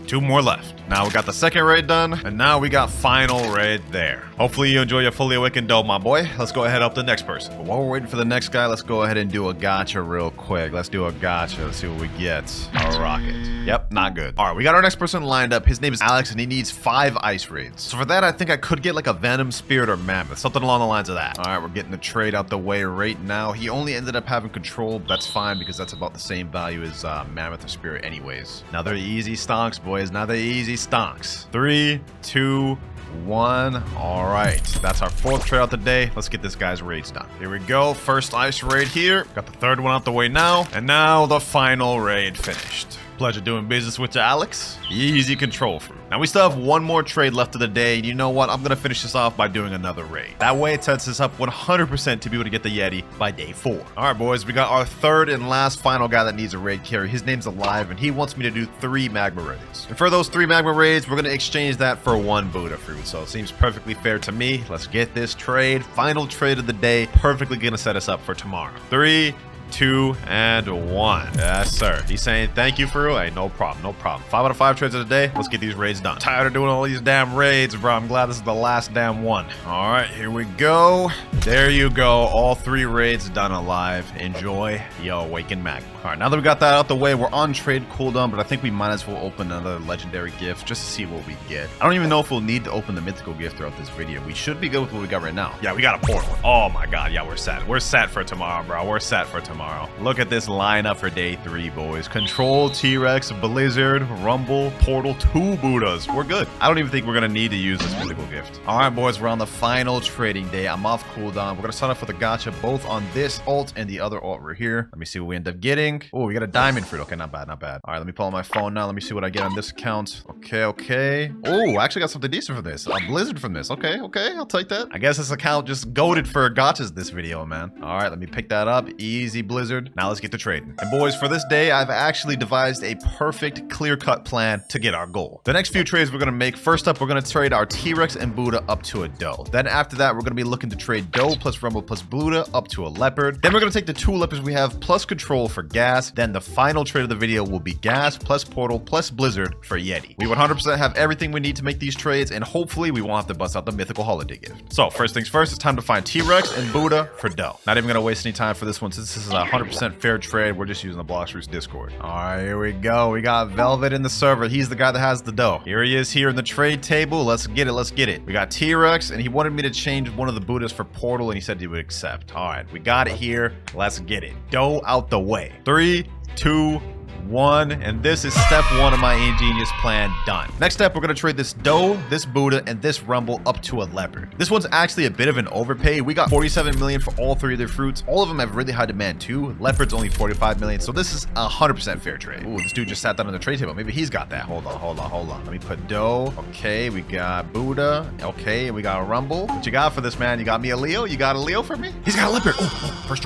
2 more left. Now we got the second raid done, and now we got final raid there. Hopefully you enjoy your fully awakened dough, my boy. Let's go ahead up to the next person. But while we're waiting for the next guy, let's go ahead and do a gacha real quick. Let's do a gacha. Let's see what we get. A rocket. Yep, not good. All right, we got our next person lined up. His name is Alex, and he needs 5 ice raids. So for that, I think I could get like a Venom, Spirit, or Mammoth. Something along the lines of that. All right, we're getting the trade out the way right now. He only ended up having control. That's fine because that's about the same value as Mammoth or Spirit anyways. Now they're easy stonks, boys. Now they're easy stonks. 3, 2, 1. All right, that's our 4th trade out the day. Let's get this guy's raids done. Here we go. First ice raid here. Got the 3rd one out the way now. And now the final raid finished. Pleasure doing business with you, Alex. Easy control fruit. Now we still have 1 more trade left of the day. And you know what? I'm gonna finish this off by doing another raid. That way it sets us up 100% to be able to get the Yeti by day 4. All right, boys, we got our 3rd and last final guy that needs a raid carry. His name's Alive, and he wants me to do 3 magma raids. And for those 3 magma raids, we're gonna exchange that for 1 Buddha fruit. So it seems perfectly fair to me. Let's get this trade. Final trade of the day. Perfectly gonna set us up for tomorrow. 3, 2, and 1. Yes, sir. He's saying thank you for real. Hey, no problem. 5 out of 5 trades of the day. Let's get these raids done. Tired of doing all these damn raids, bro. I'm glad this is the last damn one. All right, here we go. There you go. All 3 raids done alive. Enjoy your awakened magma. All right, now that we got that out the way, we're on trade cooldown, but I think we might as well open another legendary gift just to see what we get. I don't even know if we'll need to open the mythical gift throughout this video. We should be good with what we got right now. Yeah, we got a portal. Oh my god, yeah, we're set. We're set for tomorrow, bro. We're set for tomorrow. Look at this lineup for day 3, boys. Control, T-Rex, Blizzard, Rumble, Portal, 2 Buddhas. We're good. I don't even think we're gonna need to use this mythical gift. All right, boys, we're on the final trading day. I'm off cooldown. We're gonna start off with a gacha both on this alt and the other alt right here. Let me see what we end up getting. Oh, we got a diamond fruit. Okay, not bad. All right, let me pull out my phone now. Let me see what I get on this account. Okay. Oh, I actually got something decent from this. A Blizzard from this. Okay, I'll take that. I guess this account just goated for gachas this video, man. All right, let me pick that up. Easy Blizzard. Now let's get to trading. And boys, for this day, I've actually devised a perfect clear-cut plan to get our goal. The next few trades we're gonna make, first up, we're gonna trade our T-Rex and Buddha up to a doe. Then after that, we're gonna be looking to trade doe plus Rumble plus Buddha up to a leopard. Then we're gonna take the 2 leopards we have plus control for gas. Then the final trade of the video will be gas plus portal plus Blizzard for Yeti. We 100% have everything we need to make these trades, and hopefully we won't have to bust out the mythical holiday gift. So first things first, it's time to find T-Rex and Buddha for doe. Not even gonna waste any time for this one since this is a 100% fair trade. We're just using the Blox Discord. All right, here we go. We got Velvet in the server. He's the guy that has the dough. Here he is here in the trade table. Let's get it. We got T-Rex, and he wanted me to change one of the Buddhas for Portal, and he said he would accept. All right, we got it here. Let's get it. Dough out the way. 3, 2, 1, and this is step 1 of my ingenious plan done. Next step, we're gonna trade this doe, this Buddha, and this Rumble up to a leopard. This one's actually a bit of an overpay. We got 47 million for all 3 of their fruits. All of them have really high demand too. Leopard's only 45 million, so this is 100% fair trade. Ooh, this dude just sat down on the trade table. Maybe he's got that. Hold on. Let me put doe. Okay, we got Buddha. Okay, we got a Rumble. What you got for this, man? You got me a Leo? You got a Leo for me? He's got a leopard. Oh, first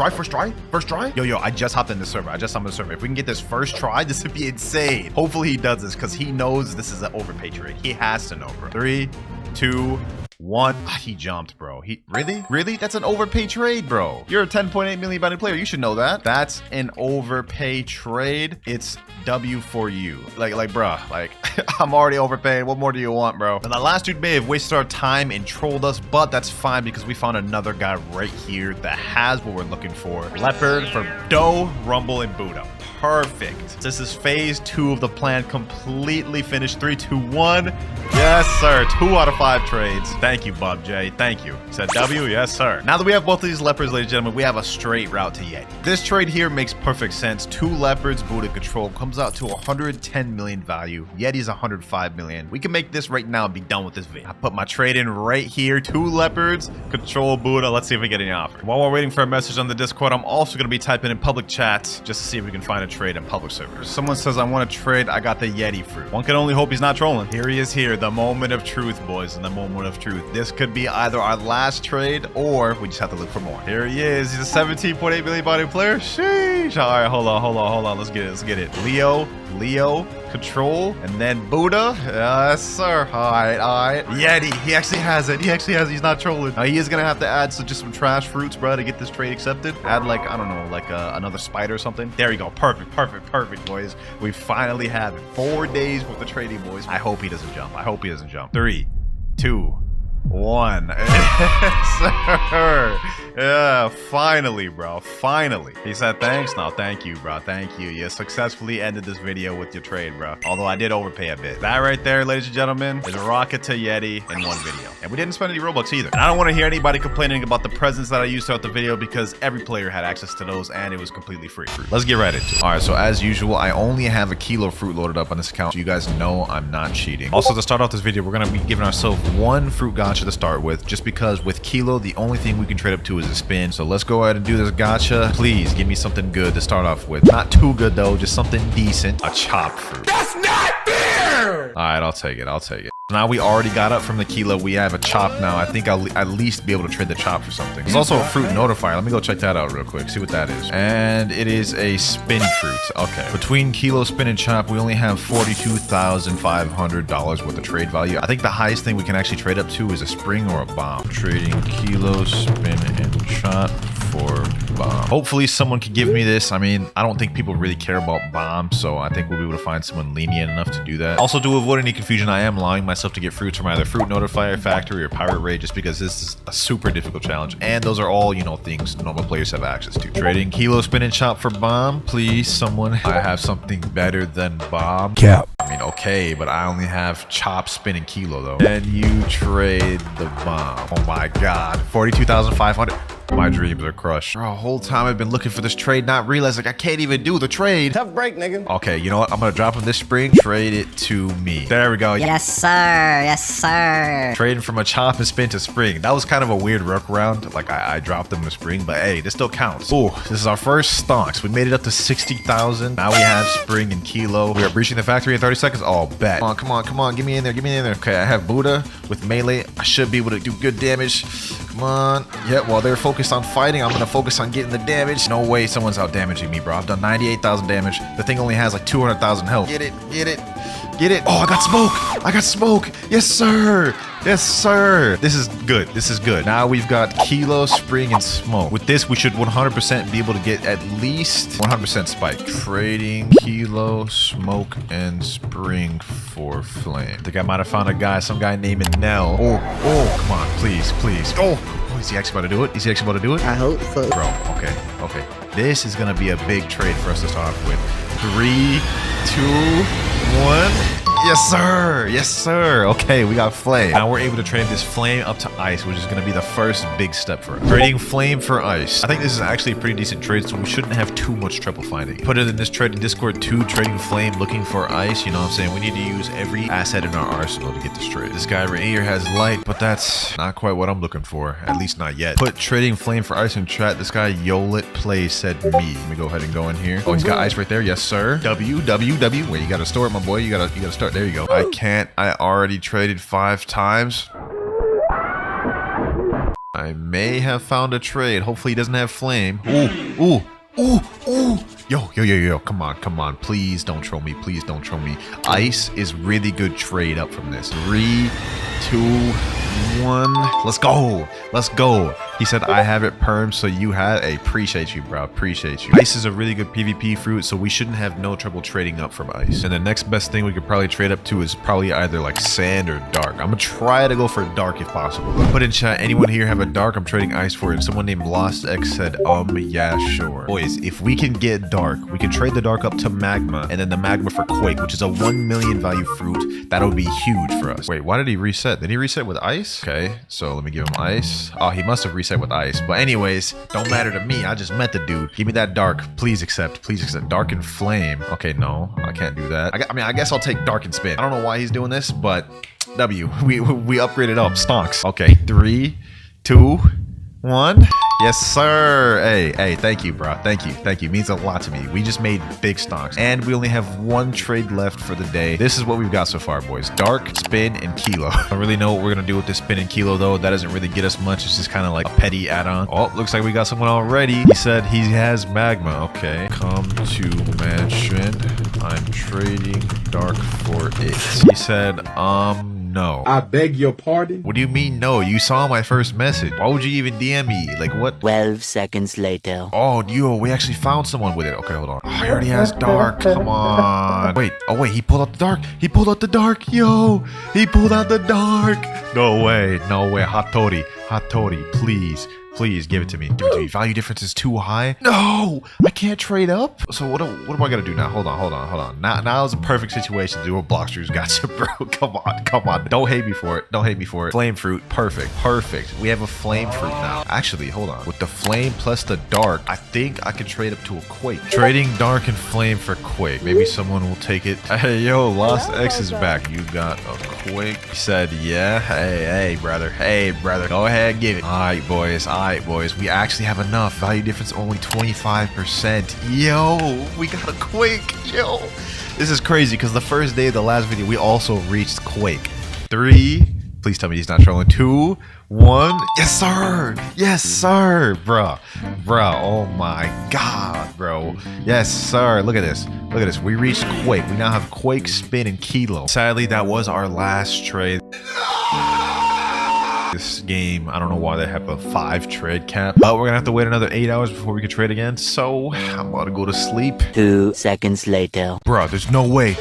try. Yo, I just hopped in the server. If we can get this first try, this would be insane. Hopefully he does this because he knows this is an overpay trade. He has to know, bro. 3, 2, 1. He jumped, bro. Really? That's an overpay trade, bro. You're a 10.8 million bounty player. You should know that. That's an overpay trade. It's W for you. Like, bro, I'm already overpaying. What more do you want, bro? And the last dude may have wasted our time and trolled us, but that's fine because we found another guy right here that has what we're looking for. Leopard for doe, Rumble, and Buddha. Perfect. This is phase 2 of the plan completely finished. 3, 2, 1. Yes, sir. 2 out of 5 trades. Thank you, Bob J. Thank you. Said W? Yes, sir. Now that we have both of these leopards, ladies and gentlemen, we have a straight route to Yeti. This trade here makes perfect sense. 2 leopards, Buddha control, comes out to 110 million value. Yeti's 105 million. We can make this right now and be done with this video. I put my trade in right here. 2 leopards, control Buddha. Let's see if we get any offer. While we're waiting for a message on the Discord, I'm also going to be typing in public chats just to see if we can find a trade in public servers. Someone says, I want to trade. I got the Yeti fruit. One can only hope he's not trolling. Here he is here. The moment of truth, boys. And the moment of truth. This could be either our last trade or we just have to look for more. Here he is. He's a 17.8 million body player. Sheesh. All right, hold on. Let's get it. Leo, control, and then Buddha. Yes, sir. All right. Yeti. He actually has it. He's not trolling. He is gonna have to add just some trash fruits, bro, to get this trade accepted. Add like, I don't know, like another spider or something. There you go. Perfect, boys. We finally have it. 4 days with the trading, boys. I hope he doesn't jump. 3, 2, 1. Sir. Yeah, finally, bro. Finally. He said thanks. No, thank you, bro. Thank you. You successfully ended this video with your trade, bro. Although I did overpay a bit. That right there, ladies and gentlemen, is a rocket to Yeti in one video. And we didn't spend any Robux either. And I don't want to hear anybody complaining about the presents that I used throughout the video because every player had access to those and it was completely free. Let's get right into it. All right, so as usual, I only have a kilo of fruit loaded up on this account. So you guys know I'm not cheating. Also, to start off this video, we're going to be giving ourselves 1 fruit gacha to start with, just because with kilo, the only thing we can trade up to is a spin. So let's go ahead and do this gacha. Please give me something good to start off with. Not too good though, just something decent. A chopped fruit. That's not fair! All right, I'll take it. Now we already got up from the kilo. We have a chop now. I think I'll at least be able to trade the chop for something. There's also a fruit notifier. Let me go check that out real quick. See what that is. And it is a spin fruit. Okay. Between kilo, spin, and chop, we only have $42,500 worth of trade value. I think the highest thing we can actually trade up to is a spring or a bomb. Trading kilo, spin, and chop for bomb. Hopefully someone can give me this. I mean, I don't think people really care about bombs, so I think we'll be able to find someone lenient enough to do that. Also, to avoid any confusion, I am allowing myself to get fruits from either fruit notifier, factory, or pirate raid, just because this is a super difficult challenge, and those are all, you know, things normal players have access to. Trading kilo, spin, and chop for bomb. Please, someone. I have something better than bomb. Cap. I mean, okay, but I only have chop, spin, and kilo though. Then you trade the bomb. Oh my god, 42,500. My dreams are crushed. Bro, the whole time I've been looking for this trade, not realizing I can't even do the trade. Tough break, nigga. Okay, you know what? I'm gonna drop him this spring. Trade it to me. There we go. Yes, sir. Trading from a chop and spin to spring. That was kind of a weird workaround. Like I dropped them in the spring, but hey, this still counts. Ooh, this is our first stonks. We made it up to 60,000. Now we have spring and kilo. We are breaching the factory in 30 seconds. Oh, bet. Come on. Give me in there. Okay, I have Buddha with melee. I should be able to do good damage. Come on. Yeah, while they're focused on fighting, I'm gonna focus on getting the damage. No way someone's out damaging me, bro. I've done 98,000 damage. The thing only has like 200,000 health. Get it. Oh, I got smoke. Yes, sir. This is good. Now we've got kilo, spring, and smoke. With this, we should 100% be able to get at least 100% spike. Trading kilo, smoke, and spring for flame. I think I might have found some guy named Nell. Oh, come on, please. Oh, is he actually about to do it? I hope so. Bro, okay. This is gonna be a big trade for us to start off with. 3, 2, 1. Yes, sir. Okay, we got flame. Now we're able to trade this flame up to ice, which is going to be the first big step for us. Trading flame for ice. I think this is actually a pretty decent trade, so we shouldn't have too much trouble finding it. Put it in this trade in Discord too, trading flame, looking for ice. You know what I'm saying? We need to use every asset in our arsenal to get this trade. This guy right here has light, but that's not quite what I'm looking for. At least not yet. Put trading flame for ice in chat. This guy Yolit Play said me. Let me go ahead and go in here. Oh, he's got ice right there. Yes, sir. W. Wait, you gotta store it, my boy. You gotta start. There you go. I can't. I already traded 5 times. I may have found a trade. Hopefully he doesn't have flame. Ooh. Yo. Come on. Please don't troll me. Ice is really good trade up from this. 3, 2, 1. Let's go. He said, I have it permed, so you have. Hey, appreciate you, bro. Appreciate you. Ice is a really good PvP fruit, so we shouldn't have no trouble trading up from ice. And the next best thing we could probably trade up to is probably either like sand or dark. I'm gonna try to go for dark if possible. Put in chat, anyone here have a dark? I'm trading ice for it. Someone named Lost X said, yeah, sure. Boys, if we can get dark, we can trade the dark up to magma, and then the magma for quake, which is a 1 million value fruit. That would be huge for us. Wait, why did he reset? Did he reset with ice? Okay, so let me give him ice. Oh, he must have reset with ice. But anyways, don't matter to me. I just met the dude. Give me that dark. Please accept. Please accept. Dark and flame. Okay, no, I can't do that. I mean, I guess I'll take dark and spin. I don't know why he's doing this, but W. We upgraded up. Stonks. Okay, 3, 2, 1. Yes, sir. Hey, thank you, bro. Thank you. Means a lot to me. We just made big stonks, and we only have 1 trade left for the day. This is what we've got so far, boys. Dark, spin, and kilo. I don't really know what we're gonna do with this spin and kilo, though. That doesn't really get us much. It's just kind of like a petty add-on. Oh, looks like we got someone already. He said he has magma. Okay. Come to mansion. I'm trading dark for it. He said, no. I beg your pardon? What do you mean no? You saw my first message. Why would you even DM me? Like what? 12 seconds later. Oh, yo, we actually found someone with it. Okay, hold on. Oh, he already has dark. Come on. Wait. Oh, wait. He pulled out the dark. He pulled out the dark. Yo, he pulled out the dark. No way. No way. Hattori. Hattori, please. Please give it to me. Give it to me. Value difference is too high. No, I can't trade up. So what am I gonna do now? Hold on. Now is a perfect situation to do a Bloxers. Gotcha, bro. Come on. Don't hate me for it. Flame fruit. Perfect. We have a flame fruit now. Actually, hold on. With the flame plus the dark, I think I can trade up to a quake. Trading dark and flame for quake. Maybe someone will take it. Hey, yo, Lost X is back. You got a quake? He said, yeah. Hey, brother. Go ahead, give it. All right, boys, we actually have enough. Value difference only 25%. Yo, we got a quake. Yo, this is crazy because the first day of the last video, we also reached quake. 3, please tell me he's not trolling. 2, 1. Yes, sir. Bro. Oh my God, bro. Yes, sir. Look at this. We reached quake. We now have quake, spin, and kilo. Sadly, that was our last trade. This game, I don't know why they have a 5 trade cap, but we're gonna have to wait another 8 hours before we can trade again, so I'm about to go to sleep. 2 seconds later. Bro, there's no way.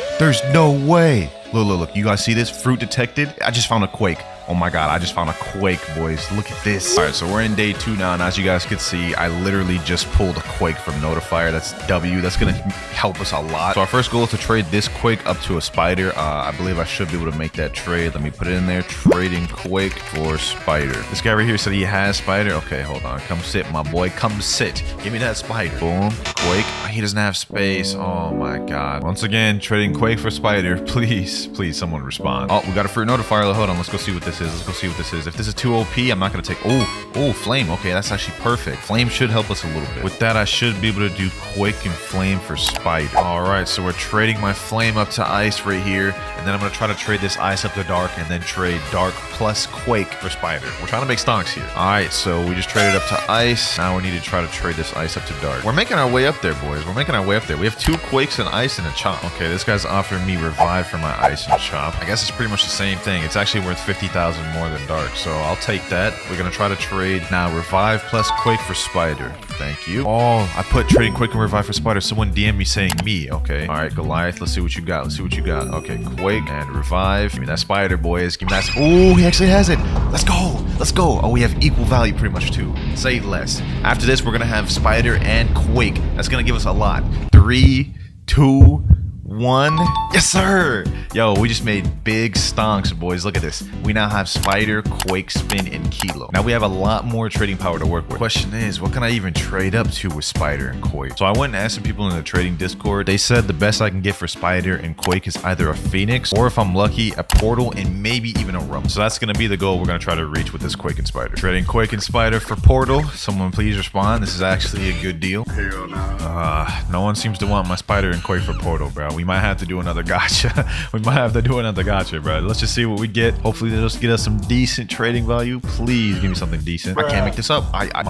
Look, you guys see this? Fruit detected. I just found a quake. Oh my God, I just found a quake, boys. Look at this. All right, so we're in day 2 now, and as you guys can see, I literally just pulled a quake from Notifier. That's W. That's gonna help us a lot. So our first goal is to trade this quake up to a spider. I believe I should be able to make that trade. Let me put it in there. Trading quake for spider. This guy right here said he has spider. Okay, hold on. Come sit, my boy. Come sit. Give me that spider. Boom. Quake. He doesn't have space. Oh my God. Once again, trading quake for spider. Please, someone respond. Oh, we got a fruit notifier. Hold on. Let's go see what this is. If this is too OP, I'm not gonna take. Oh, flame. Okay, that's actually perfect. Flame should help us a little bit. With that, I should be able to do quake and flame for spider. All right, so we're trading my flame up to ice right here, and then I'm gonna try to trade this ice up to dark, and then trade dark plus quake for spider. We're trying to make stonks here. All right, so we just traded up to ice. Now we need to try to trade this ice up to dark. We're making our way up there, boys. We have 2 quakes and ice and a chop. Okay, this guy's offering me revive for my ice and chop. I guess it's pretty much the same thing. It's actually worth 50,000 more than dark, so I'll take that. We're gonna try to trade now revive plus quake for spider. Thank you. Oh, I put trading quake and revive for spider. Someone DM me saying me. Okay, all right, Goliath, let's see what you got. Okay, quake and revive. Give me that spider, boys. Give me that. Oh, he actually has it. Let's go. Oh, we have equal value pretty much too. Say less. After this, we're gonna have spider and quake. That's gonna give us a lot. 3, 2, 1. Yes, sir. Yo, we just made big stonks, boys. Look at this. We now have spider, quake, spin, and kilo. Now we have a lot more trading power to work with. Question is, what can I even trade up to with spider and quake? So I went and asked some people in the trading Discord. They said the best I can get for spider and quake is either a phoenix, or if I'm lucky, a portal, and maybe even a rumble. So that's gonna be the goal we're gonna try to reach with this quake and spider. Trading quake and spider for portal. Someone please respond. This is actually a good deal. Hell nah. No one seems to want my spider and quake for portal, bro. we might have to do another gotcha. We might have to do another gotcha, bro. Let's just see what we get. Hopefully they'll just get us some decent trading value. Please give me something decent. I can't make this up. I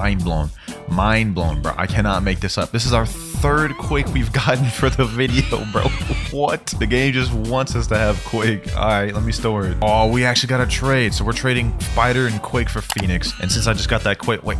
mind blown, bro. I cannot make this up. This is our third Quake we've gotten for the video, bro. What? The game just wants us to have Quake. All right, let me store it. Oh, we actually got a trade. So we're trading Spider and Quake for Phoenix. And since I just got that Quake, wait.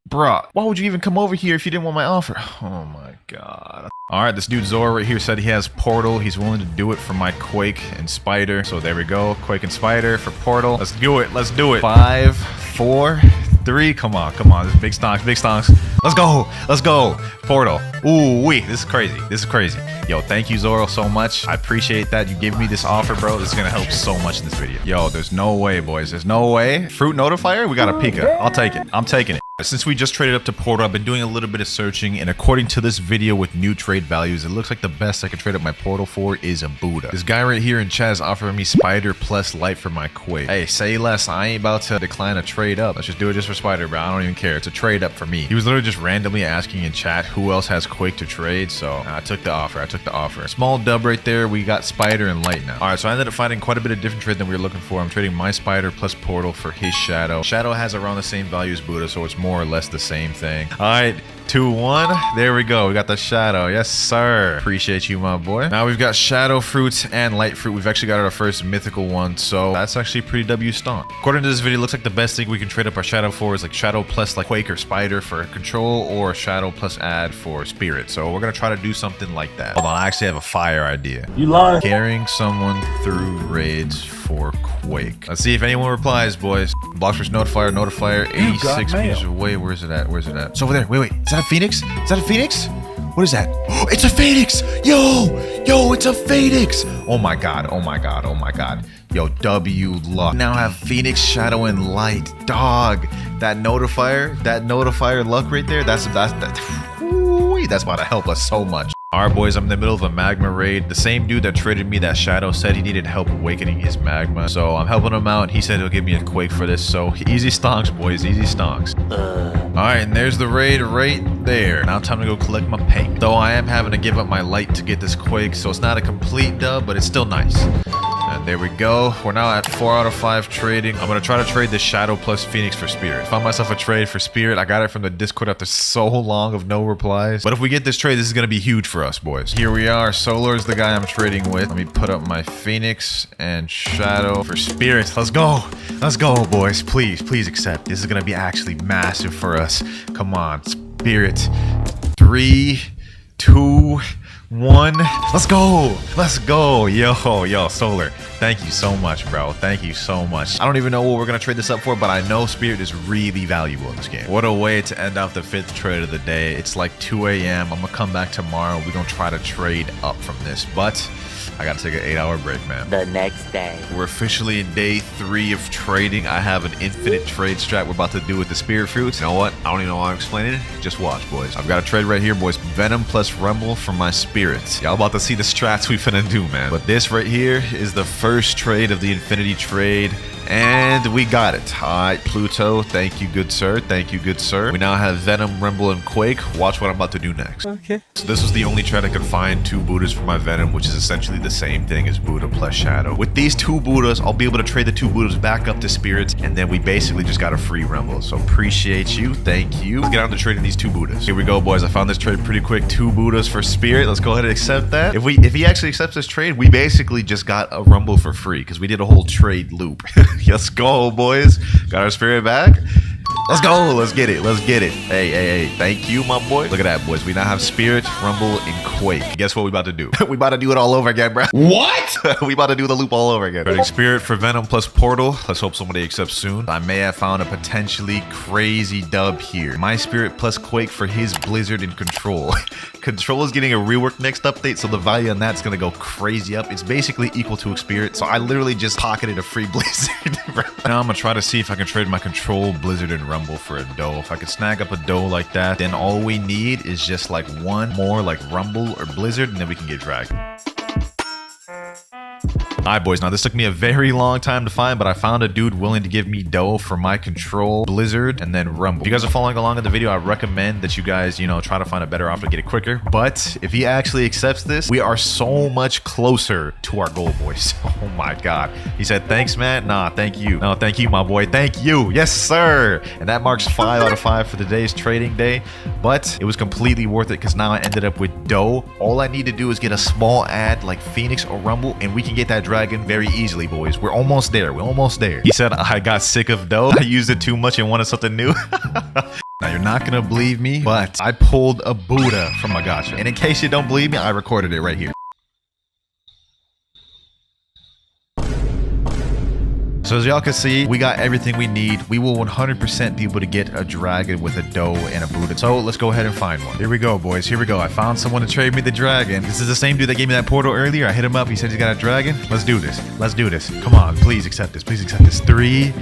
Bruh, why would you even come over here if you didn't want my offer? Oh my god. All right, this dude Zora right here said he has Portal. He's willing to do it for my Quake and Spider. So there we go. Quake and Spider for Portal. Let's do it. Let's do it. 5, 4, 3. Come on. This is big stonks. Let's go. Portal. Ooh, wee. This is crazy. Yo, thank you, Zoro, so much. I appreciate that you gave me this offer, bro. This is gonna help so much in this video. Yo, there's no way, boys. There's no way. Fruit notifier? We got a Pika. I'll take it. I'm taking it. Since we just traded up to Portal, I've been doing a little bit of searching, and according to this video with new trade values, it looks like the best I can trade up my Portal for is a Buddha. This guy right here in chat is offering me Spider plus Light for my Quake. Hey, say less. I ain't about to decline a trade up. Let's just do it just for Spider, bro. I don't even care. It's a trade up for me. He was literally just randomly asking in chat who else has Quake to trade, so I took the offer. Small dub right there. We got Spider and Light now. All right, so I ended up finding quite a bit of different trade than we were looking for. I'm trading my Spider plus Portal for his Shadow. Shadow has around the same value as Buddha, so it's more or less the same thing. All right, 2-1. There we go. We got the Shadow. Yes, sir. Appreciate you, my boy. Now we've got Shadow Fruits and Light Fruit. We've actually got our first mythical one, so that's actually pretty W stonk. According to this video, it looks like the best thing we can trade up our Shadow for is like Shadow plus like Quake or Spider for Control, or Shadow plus Add for Spirit. So we're gonna try to do something like that. Hold on, I actually have a fire idea. You lying? Carrying someone through raids for Quake. Let's see if anyone replies, boys. Blox vs notifier 86 meters away. Where's it at? It's over there. Wait. Is that a Phoenix? What is that? Oh, it's a Phoenix! Yo, it's a Phoenix! Oh my god. Yo, W luck. Now have Phoenix, Shadow, and Light. Dog. That notifier luck right there, that's about to help us so much. Alright, boys, I'm in the middle of a magma raid. The same dude that traded me that Shadow said he needed help awakening his magma. So I'm helping him out, and he said he'll give me a Quake for this. So easy stonks, boys, easy stonks. Alright, and there's the raid right there. Now time to go collect my paint. Though I am having to give up my Light to get this Quake, so it's not a complete dub, but it's still nice. And there we go. We're now at 4 out of 5 trading. I'm going to try to trade this Shadow plus Phoenix for Spirit. Found myself a trade for Spirit. I got it from the Discord after so long of no replies. But if we get this trade, this is going to be huge for us, boys. Here we are. Solar is the guy I'm trading with. Let me put up my Phoenix and Shadow for Spirit. Let's go. Let's go, boys. Please accept. This is going to be actually massive for us. Come on. Spirit. 3, 2, 1. Let's go. Yo, Solar. Thank you so much, bro. Thank you so much. I don't even know what we're gonna trade this up for, but I know Spirit is really valuable in this game. What a way to end off the 5th trade of the day. It's like 2 a.m. I'm gonna come back tomorrow. We're gonna try to trade up from this, but I gotta take an 8-hour break, man. The next day. We're officially in day 3 of trading. I have an infinite trade strat we're about to do with the Spirit Fruits. You know what? I don't even know why I'm explaining it. Just watch, boys. I've got a trade right here, boys. Venom plus Rumble for my Spirits. Y'all about to see the strats we finna do, man. But this right here is the first trade of the infinity trade. And we got it. All right, Pluto. Thank you, good sir. We now have Venom, Rumble, and Quake. Watch what I'm about to do next. Okay. So this was the only trade I could find 2 Buddhas for my Venom, which is essentially the same thing as Buddha plus Shadow. With these 2 Buddhas, I'll be able to trade the 2 Buddhas back up to Spirits, and then we basically just got a free Rumble. So appreciate you. Thank you. Let's get on to trading these 2 Buddhas. Here we go, boys. I found this trade pretty quick. 2 Buddhas for Spirit. Let's go ahead and accept that. If he actually accepts this trade, we basically just got a Rumble for free because we did a whole trade loop. Let's go, boys. Got our Spirit back. Let's go. Let's get it. Hey. Thank you, my boy. Look at that, boys. We now have Spirit, Rumble, and Quake. Guess what we about to do? We about to do it all over again, bro. What? We about to do the loop all over again. Trading Spirit for Venom plus Portal. Let's hope somebody accepts soon. I may have found a potentially crazy dub here. My Spirit plus Quake for his Blizzard and Control. Control is getting a rework next update, so the value on that's gonna go crazy up. It's basically equal to Spirit, so I literally just pocketed a free Blizzard. Now I'm gonna try to see if I can trade my Control, Blizzard, and Rumble for a doe. If I could snag up a doe like that, then all we need is just like one more like Rumble or Blizzard, and then we can get Dragon. All right, boys. Now, this took me a very long time to find, but I found a dude willing to give me dough for my control, blizzard, and then rumble. If you guys are following along in the video, I recommend that you guys, you know, try to find a better offer to get it quicker. But if he actually accepts this, we are so much closer to our goal, boys. Oh my God. He said, thanks, man. Nah, thank you. No, thank you, my boy. Thank you. Yes, sir. And that marks 5 out of 5 for today's trading day. But it was completely worth it because now I ended up with dough. All I need to do is get a small ad like Phoenix or Rumble, and we can get that dragon very easily, boys. We're almost there. We're almost there. He said, I got sick of dough. I used it too much and wanted something new. Now, you're not gonna believe me, but I pulled a Buddha from a gacha. And in case you don't believe me, I recorded it right here. So as y'all can see, we got everything we need. We will 100% be able to get a dragon with a dough and a Buddha. So let's go ahead and find one. Here we go, boys. Here we go. I found someone to trade me the dragon. This is the same dude that gave me that portal earlier. I hit him up. He said he's got a dragon. Let's do this. Let's do this. Come on. Please accept this. Please accept this. 3,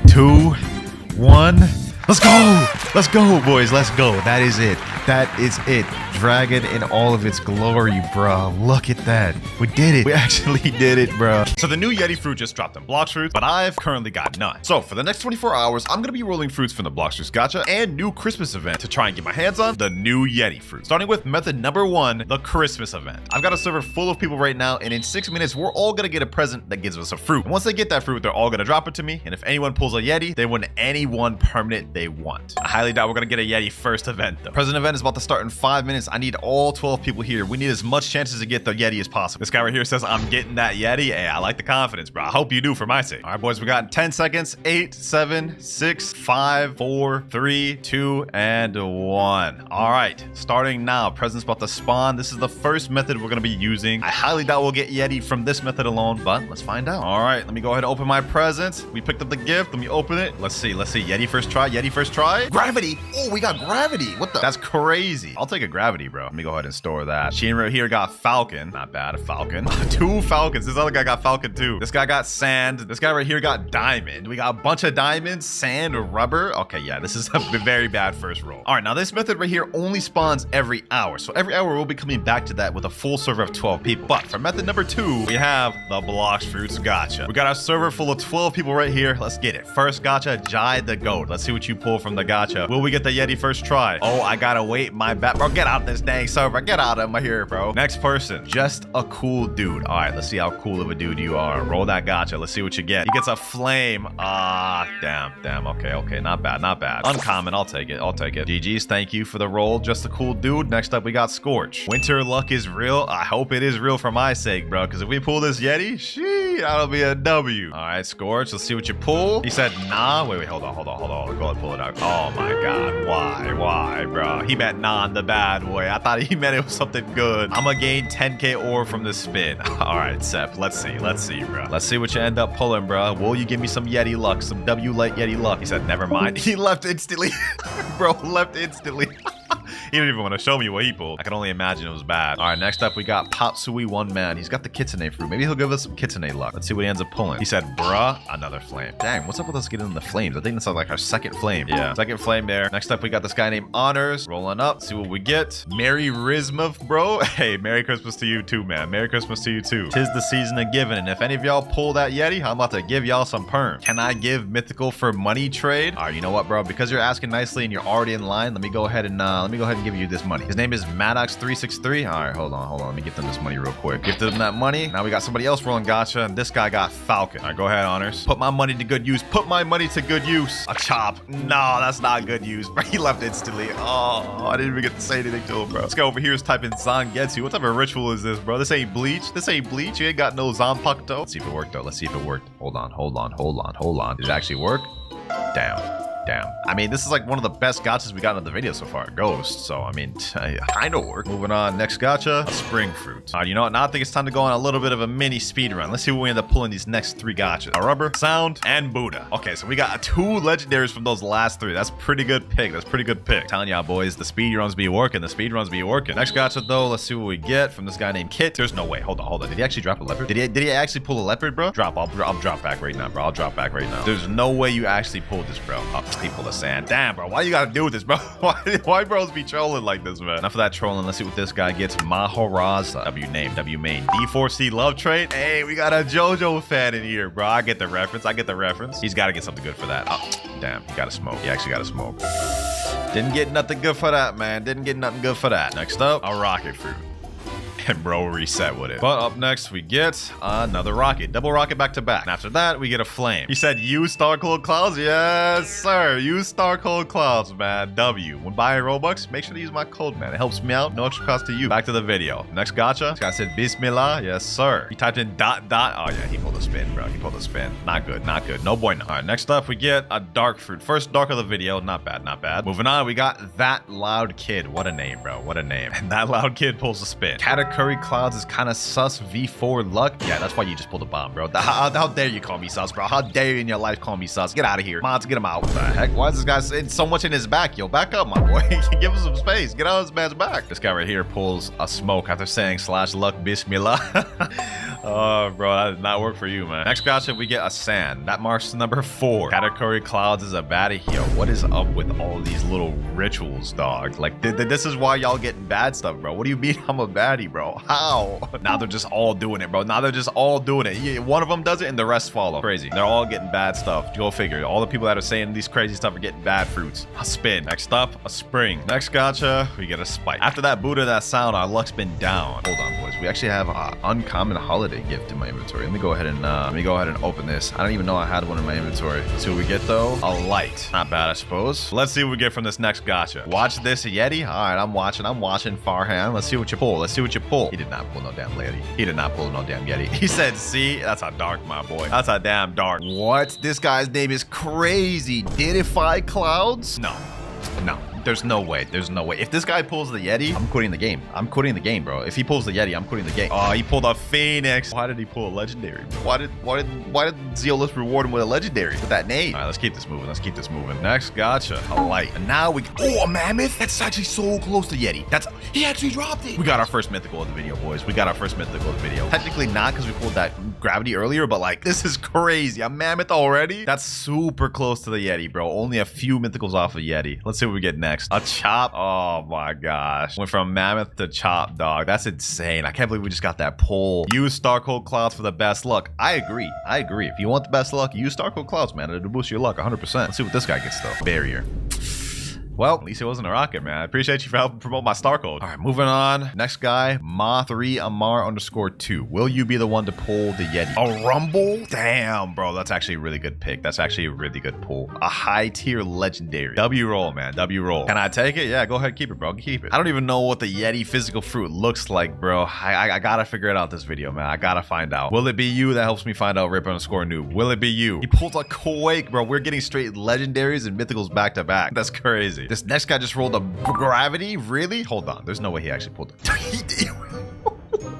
2, 1. Let's go. Let's go, boys. Let's go. That is it. That is it. Dragon in all of its glory, bro. Look at that. We did it. We actually did it, bro. So the new Yeti fruit just dropped in Blox fruits, but I've currently got none. So for the next 24 hours, I'm going to be rolling fruits from the Blox fruits gacha and new Christmas event to try and get my hands on the new Yeti fruit. Starting with method number 1, the Christmas event. I've got a server full of people right now, and in 6 minutes, we're all going to get a present that gives us a fruit. Once they get that fruit, they're all going to drop it to me, and if anyone pulls a Yeti, they win any one permanent they want. I highly doubt we're going to get a Yeti first event, though. Present event is about to start in 5 minutes. I need all 12 people here. We need as much chances to get the Yeti as possible. This guy right here says, I'm getting that Yeti. Hey, I like the confidence, bro. I hope you do for my sake. All right, boys, we got 10 seconds. 8, 7, 6, 5, 4, 3, 2, and 1. All right, starting now. Present's about to spawn. This is the first method we're going to be using. I highly doubt we'll get Yeti from this method alone, but let's find out. All right, let me go ahead and open my presents. We picked up the gift. Let me open it. Let's see. Let's see. Yeti first try. Yeti first try. Gravity. Oh, we got gravity. What the? That's crazy. I'll take a gravity, bro. Let me go ahead and store that. Sheen right here got Falcon. Not bad, a Falcon. 2 Falcons. This other guy got Falcon too. This guy got Sand. This guy right here got Diamond. We got a bunch of diamonds, sand, rubber. Okay, yeah, this is a very bad first roll. All right, now this method right here only spawns every hour. So every hour we'll be coming back to that with a full server of 12 people. But for method number 2, we have the Blox fruits gacha. We got our server full of 12 people right here. Let's get it. First gacha, Jai the Goat. Let's see what you pull from the gacha. Will we get the Yeti first try? Oh, I gotta wait. My bad, bro. Get out of this dang server. Get out of my here, bro. Next person, just a cool dude. All right, let's see how cool of a dude you are. Roll that gacha. Let's see what you get. He gets a flame. Damn. Okay. Not bad. Uncommon. I'll take it. GG's. Thank you for the roll. Just a cool dude. Next up, we got Scorch. Winter luck is real. I hope it is real for my sake, bro. Because if we pull this Yeti, that'll be a W. All right, Scorch. Let's see what you pull. He said, nah. Wait. Hold on. Go ahead, pull it out. Oh my God. Why, bro? He meant nah in the bad way. I thought he meant it was something good. I'm gonna gain 10k ore from the spin. All right, Seth. Let's see, bro. Let's see what you end up pulling, bro. Will you give me some Yeti luck? Some W-like Yeti luck? He said, never mind. He left instantly. Bro, left instantly. He didn't even want to show me what he pulled. I can only imagine it was bad. All right, next up, we got Popsui One Man. He's got the Kitsune fruit. Maybe he'll give us some Kitsune luck. Let's see what he ends up pulling. He said, bruh, another flame. Dang, what's up with us getting the flames? I think that's like our second flame. Yeah, second flame there. Next up, we got this guy named Honors. Rolling up. See what we get. Merry Rizma, bro. Hey, Merry Christmas to you too, man. Merry Christmas to you too. 'Tis the season of giving, and if any of y'all pull that Yeti, I'm about to give y'all some perm. Can I give mythical for money trade? All right, you know what, bro? Because you're asking nicely and you're already in line, let me go ahead and give you this money. His name is Maddox363. All right, hold on. Let me get them this money real quick. Give them that money. Now we got somebody else rolling gacha, and this guy got Falcon. All right, go ahead, Honors. Put my money to good use. Put my money to good use. A chop. No, that's not good use, bro. He left instantly. Oh, I didn't even get to say anything to him, bro. This guy over here is typing Zangetsu. What type of ritual is this, bro? This ain't Bleach. You ain't got no Zanpakuto. Let's see if it worked, though. Hold on. Did it actually work? Damn. I mean, this is like one of the best gachas we got in the video so far. Ghost. So, I mean, kind of work. Moving on. Next gacha. A spring fruit. You know what? Now I think it's time to go on a little bit of a mini speed run. Let's see what we end up pulling these next 3 gachas. A rubber, sound, and Buddha. Okay, so we got 2 legendaries from those last 3. That's pretty good pick. Telling y'all, boys, the speed runs be working. Next gacha, though, let's see what we get from this guy named Kit. There's no way. Hold on. Did he actually drop a leopard? Did he actually pull a leopard, bro? I'll drop back right now, bro. There's no way you actually pulled this, bro. He pulled a sand. Damn, bro. Why you gotta do this, bro? Why bros be trolling like this, man? Enough of that trolling. Let's see what this guy gets. Maharaza. W name. W main. D4C love trait. Hey, we got a JoJo fan in here, bro. I get the reference. I get the reference. He's got to get something good for that. Oh, damn. He got to smoke. He actually got to smoke. Didn't get nothing good for that, man. Didn't get nothing good for that. Next up, a rocket fruit. And bro reset with it. But up next, we get another rocket. Double rocket back to back. And after that, we get a flame. He said, use WinterKloudz? Yes, sir. Use WinterKloudz, man. W. When buying Robux, make sure to use my code, man. It helps me out. No extra cost to you. Back to the video. Next gacha. This guy said, Bismillah. Yes, sir. He typed in ... Oh, yeah. He pulled a spin, bro. He pulled a spin. Not good. Not good. No boy. No. All right. Next up, we get a dark fruit. First dark of the video. Not bad. Not bad. Moving on, we got That Loud Kid. What a name, bro. What a name. And That Loud Kid pulls a spin. WinterKloudz is kind of sus. V4 luck. Yeah, that's why you just pulled a bomb, bro. How dare you call me sus, bro? How dare you in your life call me sus? Get out of here. Mods, get him out. What the heck? Why is this guy saying so much in his back? Yo, back up, my boy. Give him some space. Get out of this man's back. This guy right here pulls a smoke after saying /luck bismillah. Oh, bro, that did not work for you, man. Next gacha, we get a sand. That marks number 4. WinterKloudz is a baddie. Yo, what is up with all these little rituals, dog? Like, this is why y'all getting bad stuff, bro. What do you mean I'm a baddie, bro? How? Now they're just all doing it, bro. Now they're just all doing it. Yeah, one of them does it and the rest follow. Crazy. They're all getting bad stuff. Go figure. All the people that are saying these crazy stuff are getting bad fruits. A spin. Next up, a spring. Next gacha, we get a spike. After that Buddha, that sound, our luck's been down. Hold on, boys. We actually have an uncommon holiday gift in my inventory. Let me go ahead and open this. I don't even know I had one in my inventory. Let's see what we get though. A light. Not bad, I suppose. Let's see what we get from this next gacha. Watch this, Yeti. All right, I'm watching Farhan. Let's see what you pull. Let's see what you pull. He did not pull no damn Yeti. He did not pull no damn Yeti. He said, see, that's a dark, my boy. That's a damn dark. What? This guy's name is crazy. WinterKloudz? No. There's no way. There's no way. If this guy pulls the Yeti, I'm quitting the game. I'm quitting the game, bro. If he pulls the Yeti, I'm quitting the game. Oh, he pulled a Phoenix. Why did he pull a legendary? Why did Zeolus reward him with a legendary with that name? All right, let's keep this moving. Let's keep this moving. Next, gotcha. A light. And now we... Oh, a mammoth? That's actually so close to Yeti. He actually dropped it. We got our first mythical of the video, boys. We got our first mythical of the video. Technically not because we pulled that gravity earlier, but like, this is crazy. A mammoth already? That's super close to the Yeti, bro. Only a few mythicals off of Yeti. Let's see what we get next. A chop. Oh my gosh. Went from mammoth to chop, dog. That's insane. I can't believe we just got that pull. Use WinterKloudz for the best luck. I agree. If you want the best luck, use WinterKloudz, man. It'll boost your luck 100%. Let's see what this guy gets though. Barrier. Well, at least it wasn't a rocket, man. I appreciate you for helping promote my star code. All right, moving on. Next guy, Ma3Amar_2. Will you be the one to pull the Yeti? A Rumble? Damn, bro. That's actually a really good pick. That's actually a really good pull. A high tier legendary. W roll, man. W roll. Can I take it? Yeah, go ahead. Keep it, bro. Keep it. I don't even know what the Yeti physical fruit looks like, bro. I gotta figure it out this video, man. I gotta find out. Will it be you that helps me find out Rip_Noob? Will it be you? He pulled a Quake, bro. We're getting straight legendaries and mythicals back to back. That's crazy. This next guy just rolled a gravity? Really? Hold on. There's no way he actually pulled it. He did.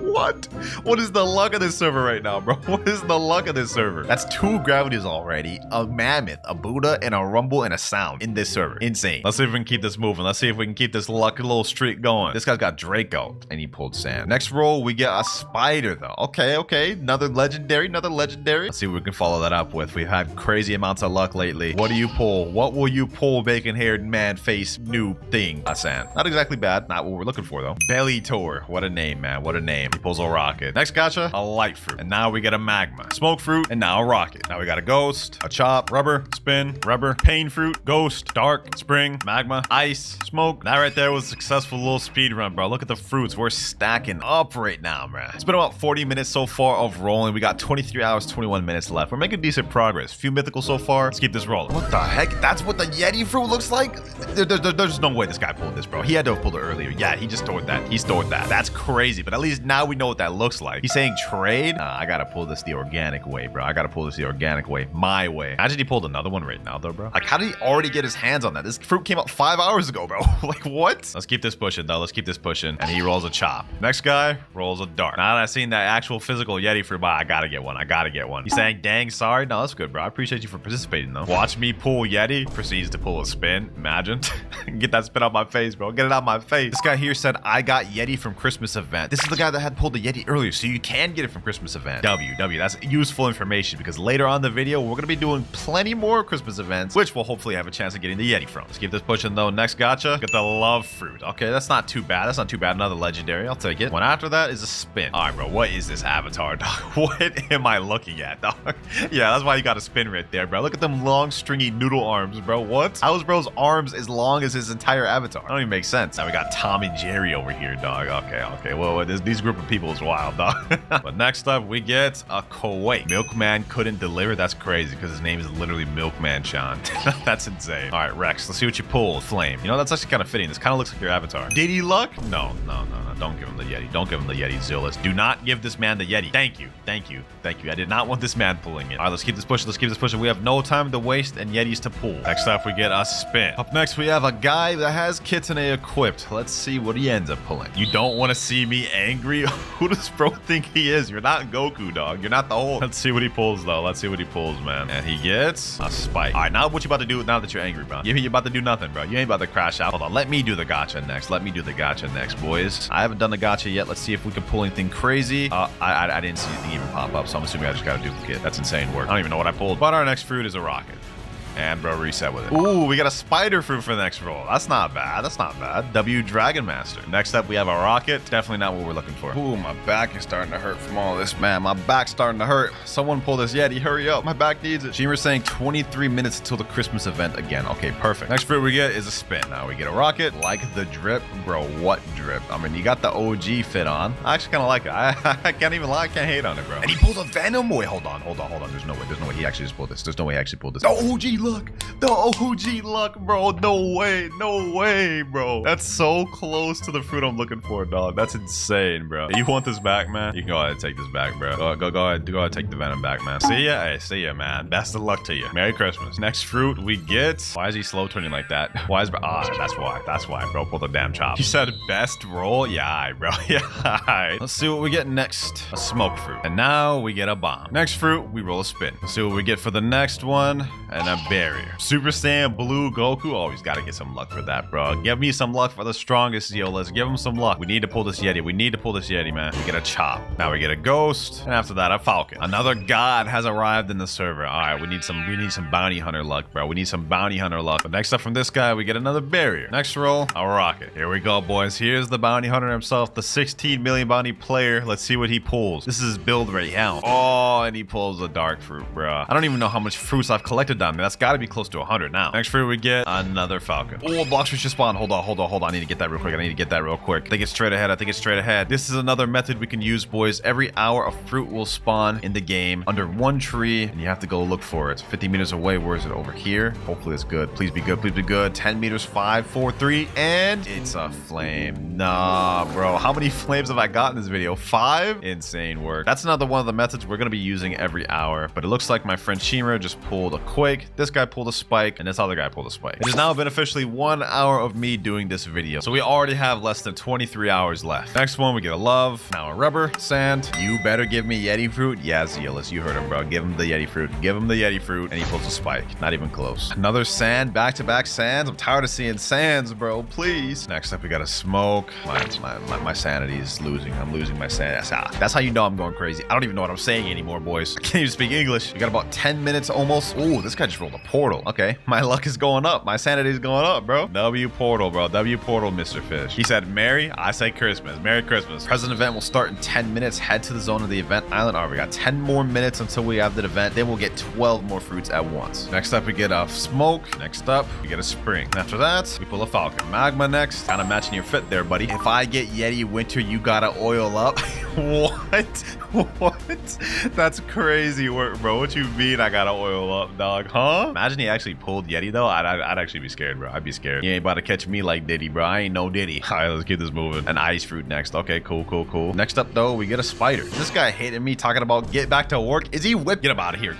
What? What is the luck of this server right now, bro? What is the luck of this server? That's 2 gravities already. A mammoth, a Buddha, and a rumble and a sound in this server. Insane. Let's see if we can keep this moving. Let's see if we can keep this lucky little streak going. This guy's got Draco, and he pulled sand. Next roll, we get a spider, though. Okay. Another legendary. Let's see what we can follow that up with. We've had crazy amounts of luck lately. What do you pull? What will you pull, bacon-haired man face noob thing? A sand. Not exactly bad. Not what we're looking for, though. Belly Tour. What a name, man. What a name. He pulls a rocket. Next gacha, a light fruit. And now we get a magma. Smoke fruit, and now a rocket. Now we got a ghost, a chop, rubber, spin, rubber, pain fruit, ghost, dark, spring, magma, ice, smoke. That right there was a successful little speed run, bro. Look at the fruits. We're stacking up right now, man. It's been about 40 minutes so far of rolling. We got 23 hours, 21 minutes left. We're making decent progress. Few mythicals so far. Let's keep this rolling. What the heck? That's what the Yeti fruit looks like? There's no way this guy pulled this, bro. He had to have pulled it earlier. Yeah, he just stored that. He stored that. That's crazy. But at least now we know what that looks like. He's saying trade. I gotta pull this the organic way, bro. I gotta pull this the organic way. My way. Imagine he pulled another one right now, though, bro. Like, how did he already get his hands on that? This fruit came out 5 hours ago, bro. Like, what? Let's keep this pushing, though. Let's keep this pushing. And he rolls a chop. Next guy rolls a dart. Now that I've seen that actual physical Yeti fruit, I gotta get one. I gotta get one. He's saying, dang, sorry. No, that's good, bro. I appreciate you for participating, though. Watch me pull Yeti. Proceeds to pull a spin. Imagine. Get that spin out my face, bro. Get it out my face. This guy here said, I got Yeti from Christmas event. This is the guy that had pulled the Yeti earlier, so you can get it from Christmas event. W. That's useful information because later on in the video, we're going to be doing plenty more Christmas events, which we'll hopefully have a chance of getting the Yeti from. Let's keep this pushing though. Next gacha, get the love fruit. Okay, that's not too bad. That's not too bad. Another legendary. I'll take it. One after that is a spin. All right, bro. What is this avatar, dog? What am I looking at, dog? Yeah, that's why you got a spin right there, bro. Look at them long, stringy noodle arms, bro. What? How is bro's arms as long as his entire avatar? That don't even make sense. Now we got Tom and Jerry over here, dog. Okay. Well, these group of people is wild, dog. But next up, we get a Kuwait. Milkman couldn't deliver. That's crazy because his name is literally Milkman Chan. That's insane. All right, Rex, let's see what you pull. Flame. You know, that's actually kind of fitting. This kind of looks like your avatar. Diddy Luck? No. Don't give him the Yeti. Don't give him the Yeti, Zillus. Do not give this man the Yeti. Thank you. I did not want this man pulling it. All right, let's keep this pushing. We have no time to waste and Yetis to pull. Next up, we get a spin. Up next, we have a guy that has Kitsune equipped. Let's see what he ends up pulling. You don't want to see me angry? Who does bro think he is? You're not Goku, dog. You're not the whole. Let's see what he pulls, though. Let's see what he pulls, man. And he gets a spike. All right, now what you about to do now that you're angry, bro? You're about to do nothing, bro. You ain't about to crash out. Hold on. Let me do the gacha next. Boys. I haven't done the gacha yet. Let's see if we can pull anything crazy. I didn't see anything even pop up, so I'm assuming I just got a duplicate. That's insane work. I don't even know what I pulled. But our next fruit is a rocket. And bro, reset with it. Ooh, we got a spider fruit for the next roll. That's not bad. W Dragon Master. Next up, we have a rocket. Definitely not what we're looking for. Ooh, my back is starting to hurt from all this, man. My back's starting to hurt. Someone pull this Yeti. Hurry up. My back needs it. Shimmer's saying 23 minutes until the Christmas event again. Okay, perfect. Next fruit we get is a spin. Now we get a rocket. Like the drip. Bro, what drip? I mean, you got the OG fit on. I actually kind of like it. I can't even lie. I can't hate on it, bro. And he pulled a Venom. Wait, hold on. There's no way he actually just pulled this. There's no way he actually pulled this. The OG luck. The OG luck, bro. No way, bro. That's so close to the fruit I'm looking for, dog. That's insane, bro. You want this back, man? You can go ahead and take this back, bro. Go ahead, take the Venom back, man. See ya? Hey, see ya, man. Best of luck to you. Merry Christmas. Next fruit we get. Why is he slow turning like that? Why is bro? That's why, bro. Pull the damn chop. He said best roll. Yeah, bro. Yeah. Let's see what we get next. A smoke fruit. And now we get a bomb. Next fruit, we roll a spin. Let's see what we get for the next one. And a barrier. Super Saiyan Blue Goku. Always gotta get some luck for that, bro. Give me some luck for the strongest, yo. Let's give him some luck. We need to pull this Yeti. Man. We get a chop. Now we get a ghost. And after that, a falcon. Another god has arrived in the server. All right, we need some bounty hunter luck, bro. But next up from this guy, we get another barrier. Next roll, a rocket. Here we go, boys. Here's the bounty hunter himself, the 16 million bounty player. Let's see what he pulls. This is his build right now. Oh, and he pulls a dark fruit, bro. I don't even know how much fruits I've collected on me. That's gotta be close to 100 now. Next fruit we get another falcon. Oh, Blox just spawned. Hold on. I need to get that real quick. I think it's straight ahead. This is another method we can use, boys. Every hour a fruit will spawn in the game under one tree, and you have to go look for it. 50 meters away. Where is it? Over here. Hopefully it's good. Please be good. 10 meters. 5, 4, 3, and it's a flame. Nah, bro. How many flames have I got in this video? 5? Insane work. That's another one of the methods we're gonna be using every hour. But it looks like my friend Shimmer just pulled a quake. This guy pulled a spike, and this other guy pulled a spike. It has now been officially 1 hour of me doing this video, so we already have less than 23 hours left. Next one, we get a love, now a rubber, sand. You better give me Yeti fruit. Yeah, Zealous, you heard him, bro. Give him the Yeti fruit. And he pulls a spike. Not even close. Another sand, back-to-back sands. I'm tired of seeing sands, bro. Please. Next up, we got a smoke. My sanity is losing. I'm losing my sanity. That's how you know I'm going crazy. I don't even know what I'm saying anymore, boys. I can't even speak English. We got about 10 minutes almost. Ooh, this guy just rolled a portal. Okay, my luck is going up. My sanity is going up, bro. W portal, bro. W portal, Mr. Fish. He said Merry. I say Christmas. Merry Christmas. Present event will start in 10 minutes. Head to the zone of the event island. All right, we got 10 more minutes until we have the event. Then we'll get 12 more fruits at once. Next up, we get a smoke. Next up, we get a spring. After that, we pull a falcon. Magma next. Kind of matching your fit there, buddy. If I get Yeti Winter, you gotta oil up. What? That's crazy work, bro. What you mean I gotta oil up, dog? Huh? Imagine he actually pulled Yeti, though. I'd actually be scared, bro. I'd be scared. You ain't about to catch me like Diddy, bro. I ain't no Diddy. All right, let's keep this moving. An ice fruit next. Okay, cool. Next up, though, we get a spider. This guy hated me talking about get back to work. Is he whipped? Get him out of here.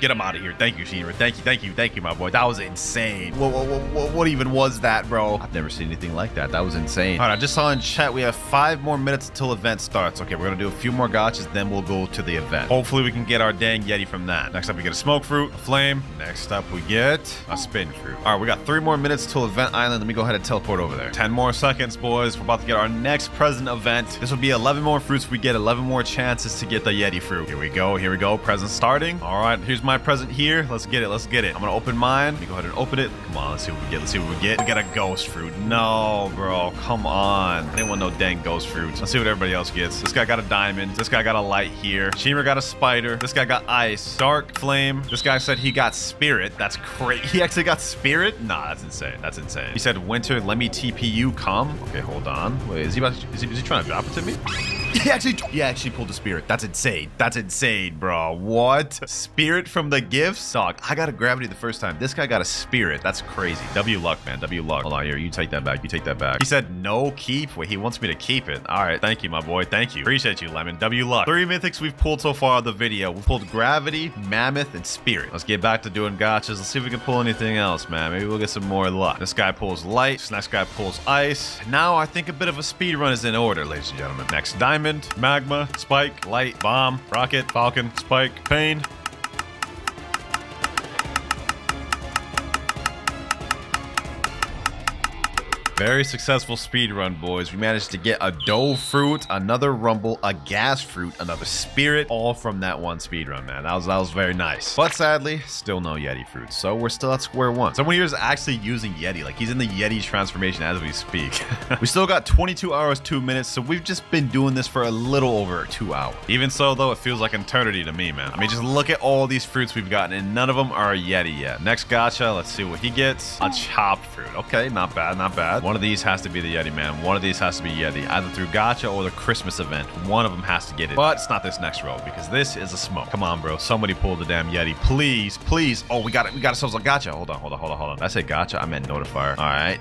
Thank you, Sheener. Thank you, my boy. That was insane. What even was that, bro? I've never seen anything like that. That was insane. All right, I just saw in chat we have 5 more minutes until event starts. Okay, we're gonna do a few more gotchas, then we'll go to the event. event. Hopefully we can get our dang Yeti from that. Next up, we get a smoke fruit, a flame. Next up, we get a spin fruit. All right, we got 3 more minutes till event island. Let me go ahead and teleport over there. 10 more seconds, boys. We're about to get our next present event. This will be 11 more fruits. We get 11 more chances to get the Yeti fruit. Here we go. Here we go. Present starting. All right, here's my present here. Let's get it. Let's get it. I'm gonna open mine. Let me go ahead and open it. Come on, let's see what we get. Let's see what we get. We got a ghost fruit. No, bro. Come on. I didn't want no dang ghost fruits. Let's see what everybody else gets. This guy got a diamond. This guy got a light here. Shimmer got a spider. This guy got ice. Dark flame. This guy said he got spirit. That's crazy. He actually got spirit? Nah, that's insane. That's insane. He said, winter, let me TP you, come. Okay, hold on. Wait, is he trying to drop it to me? He actually pulled the spirit. That's insane. That's insane, bro. What? Spirit from the gifts? Dog, I got a gravity the first time. This guy got a spirit. That's crazy. W luck, man. W luck. Hold on here. You take that back. You take that back. He said no keep. Wait, he wants me to keep it. All right. Thank you, my boy. Thank you. Appreciate you, Lemon. W luck. 3 mythics we've pulled so far in the video. We pulled gravity, mammoth, and spirit. Let's get back to doing gotchas. Let's see if we can pull anything else, man. Maybe we'll get some more luck. This guy pulls light. This next guy pulls ice. Now I think a bit of a speed run is in order, ladies and gentlemen. Next, diamond, magma, spike, light, bomb, rocket, falcon, spike, pain. Very successful speed run, boys. We managed to get a dove fruit, another rumble, a gas fruit, another spirit, all from that one speed run, man. That was very nice. But sadly, still no Yeti fruits. So we're still at square one. Someone here is actually using Yeti. Like, he's in the Yeti transformation as we speak. We still got 22 hours, 2 minutes. So we've just been doing this for a little over 2 hours. Even so, though, it feels like eternity to me, man. I mean, just look at all these fruits we've gotten, and none of them are a Yeti yet. Next gacha, let's see what he gets. A chopped fruit. Okay, not bad, not bad. One of these has to be the Yeti, man. One of these has to be Yeti, either through gacha or the Christmas event. One of them has to get it, but it's not this next row because this is a smoke. Come on, bro. Somebody pull the damn Yeti, please, please. Oh, we got it. We got ourselves a gacha. Hold on. Did I say gacha? I meant notifier. All right.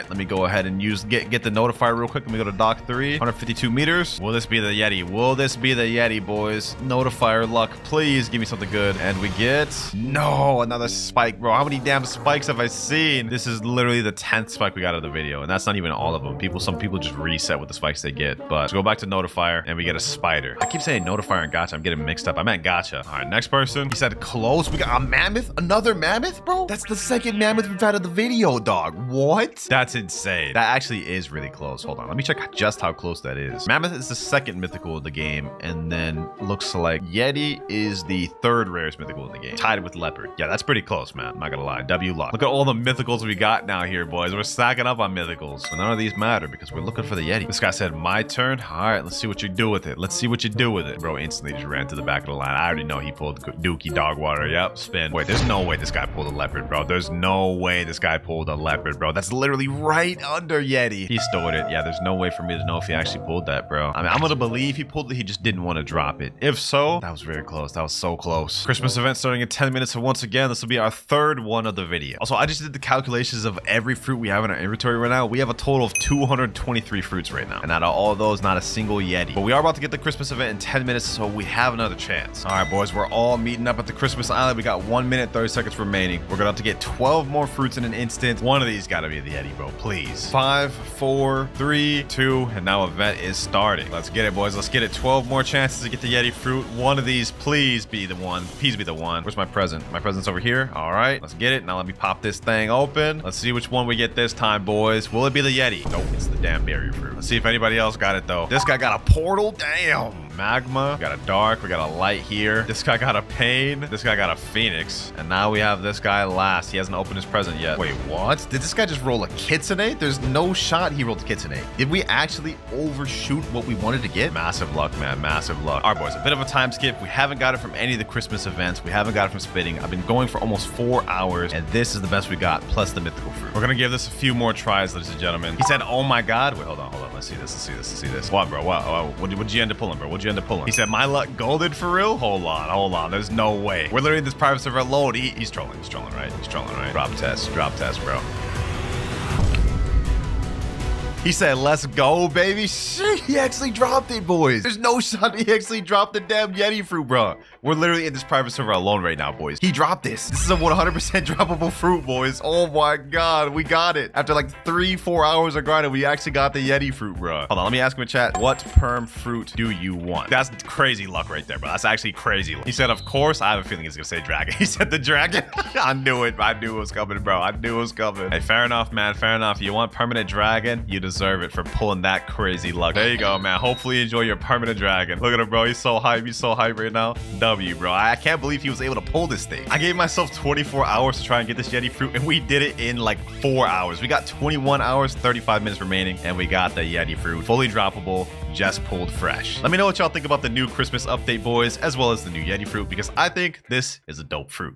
Let me go ahead and get the notifier real quick. Let me go to dock 3, 152 meters. Will this be the Yeti? Will this be the Yeti, boys? Notifier luck, please give me something good. And we get no, another spike, bro. How many damn spikes have I seen? This is literally the 10th spike we got of the video, and that's not even all of them. Some people just reset with the spikes they get. But let's go back to notifier and we get a spider. I keep saying notifier and gacha. I'm getting mixed up. I meant gacha. All right, next person. He said close. We got a mammoth. Another mammoth, bro. That's the second mammoth we've had of the video, dog. What? That's insane. That actually is really close. Hold on. Let me check just how close that is. Mammoth is the second mythical of the game, and then looks like Yeti is the third rarest mythical in the game, tied with leopard. Yeah, that's pretty close, man. I'm not gonna lie. W luck. Look at all the mythicals we got now here, boys. We're stacking up on mythicals. But none of these matter because we're looking for the Yeti. This guy said, my turn. All right, let's see what you do with it. Let's see what you do with it. Bro instantly just ran to the back of the line. I already know he pulled Dookie dog water. Yep, spin. Wait, there's no way this guy pulled a leopard, bro. There's no way this guy pulled a leopard, bro. That's literally right under Yeti. He stored it. Yeah, there's no way for me to know if he actually pulled that, bro. I mean, I'm gonna believe he pulled it. He just didn't want to drop it. If so, that was very close. That was so close. Christmas event starting in 10 minutes. So once again, this will be our third one of the video. Also, I just did the calculations of every fruit we have in our inventory right now. We have a total of 223 fruits right now. And out of all of those, not a single Yeti. But we are about to get the Christmas event in 10 minutes, so we have another chance. All right, boys, we're all meeting up at the Christmas island. We got 1 minute, 30 seconds remaining. We're gonna have to get 12 more fruits in an instant. One of these gotta be the Yeti, bro, please. 5, 4, 3, 2, and now event is starting. Let's get it, boys. Let's get it. 12 more chances to get the Yeti fruit. One of these, please be the one. Please be the one. Where's my present? My present's over here. All right, let's get it. Now let me pop this thing open. Let's see which one we get this time, boys. Will it be the Yeti? Nope, it's the damn barrier fruit. Let's see if anybody else got it, though. This guy got a portal. Damn. Magma. We got a dark. We got a light here. This guy got a pain. This guy got a phoenix. And now we have this guy last. He hasn't opened his present yet. Wait, what? Did this guy just roll a kitsune? There's no shot he rolled a kitsune. Did we actually overshoot what we wanted to get? Massive luck, man. Massive luck. All right, boys. A bit of a time skip. We haven't got it from any of the Christmas events. We haven't got it from spitting. I've been going for almost 4 hours, and this is the best we got, plus the mythical fruit. We're gonna give this a few more tries, ladies and gentlemen. He said, oh my god. Wait, hold on. Let's see this. What, bro? What'd you end up pulling, bro? What'd you end up pulling? He said, my luck golden for real? Hold on. There's no way. We're literally in this private server alone. He's trolling, right? Drop test, bro. He said, let's go, baby. Shit, he actually dropped it, boys. There's no shot he actually dropped the damn Yeti fruit, bro. We're literally in this private server alone right now, boys. He dropped this. This is a 100% droppable fruit, boys. Oh my God, we got it. After like 3-4 hours of grinding, we actually got the Yeti fruit, bro. Hold on, let me ask him in chat. What perm fruit do you want? That's crazy luck right there, bro. That's actually crazy luck. He said, of course. I have a feeling he's gonna say dragon. He said the dragon. I knew it. I knew it was coming, bro. I knew it was coming. Hey, fair enough, man. Fair enough. You want permanent dragon? You deserve it for pulling that crazy luck. There you go, man. Hopefully you enjoy your permanent dragon. Look at him, bro. He's so hype. He's so hype right now. W, bro. I can't believe he was able to pull this thing. I gave myself 24 hours to try and get this Yeti fruit, and we did it in like 4 hours. We got 21 hours, 35 minutes remaining, and we got the Yeti fruit. Fully droppable, just pulled fresh. Let me know what y'all think about the new Christmas update, boys, as well as the new Yeti fruit, because I think this is a dope fruit.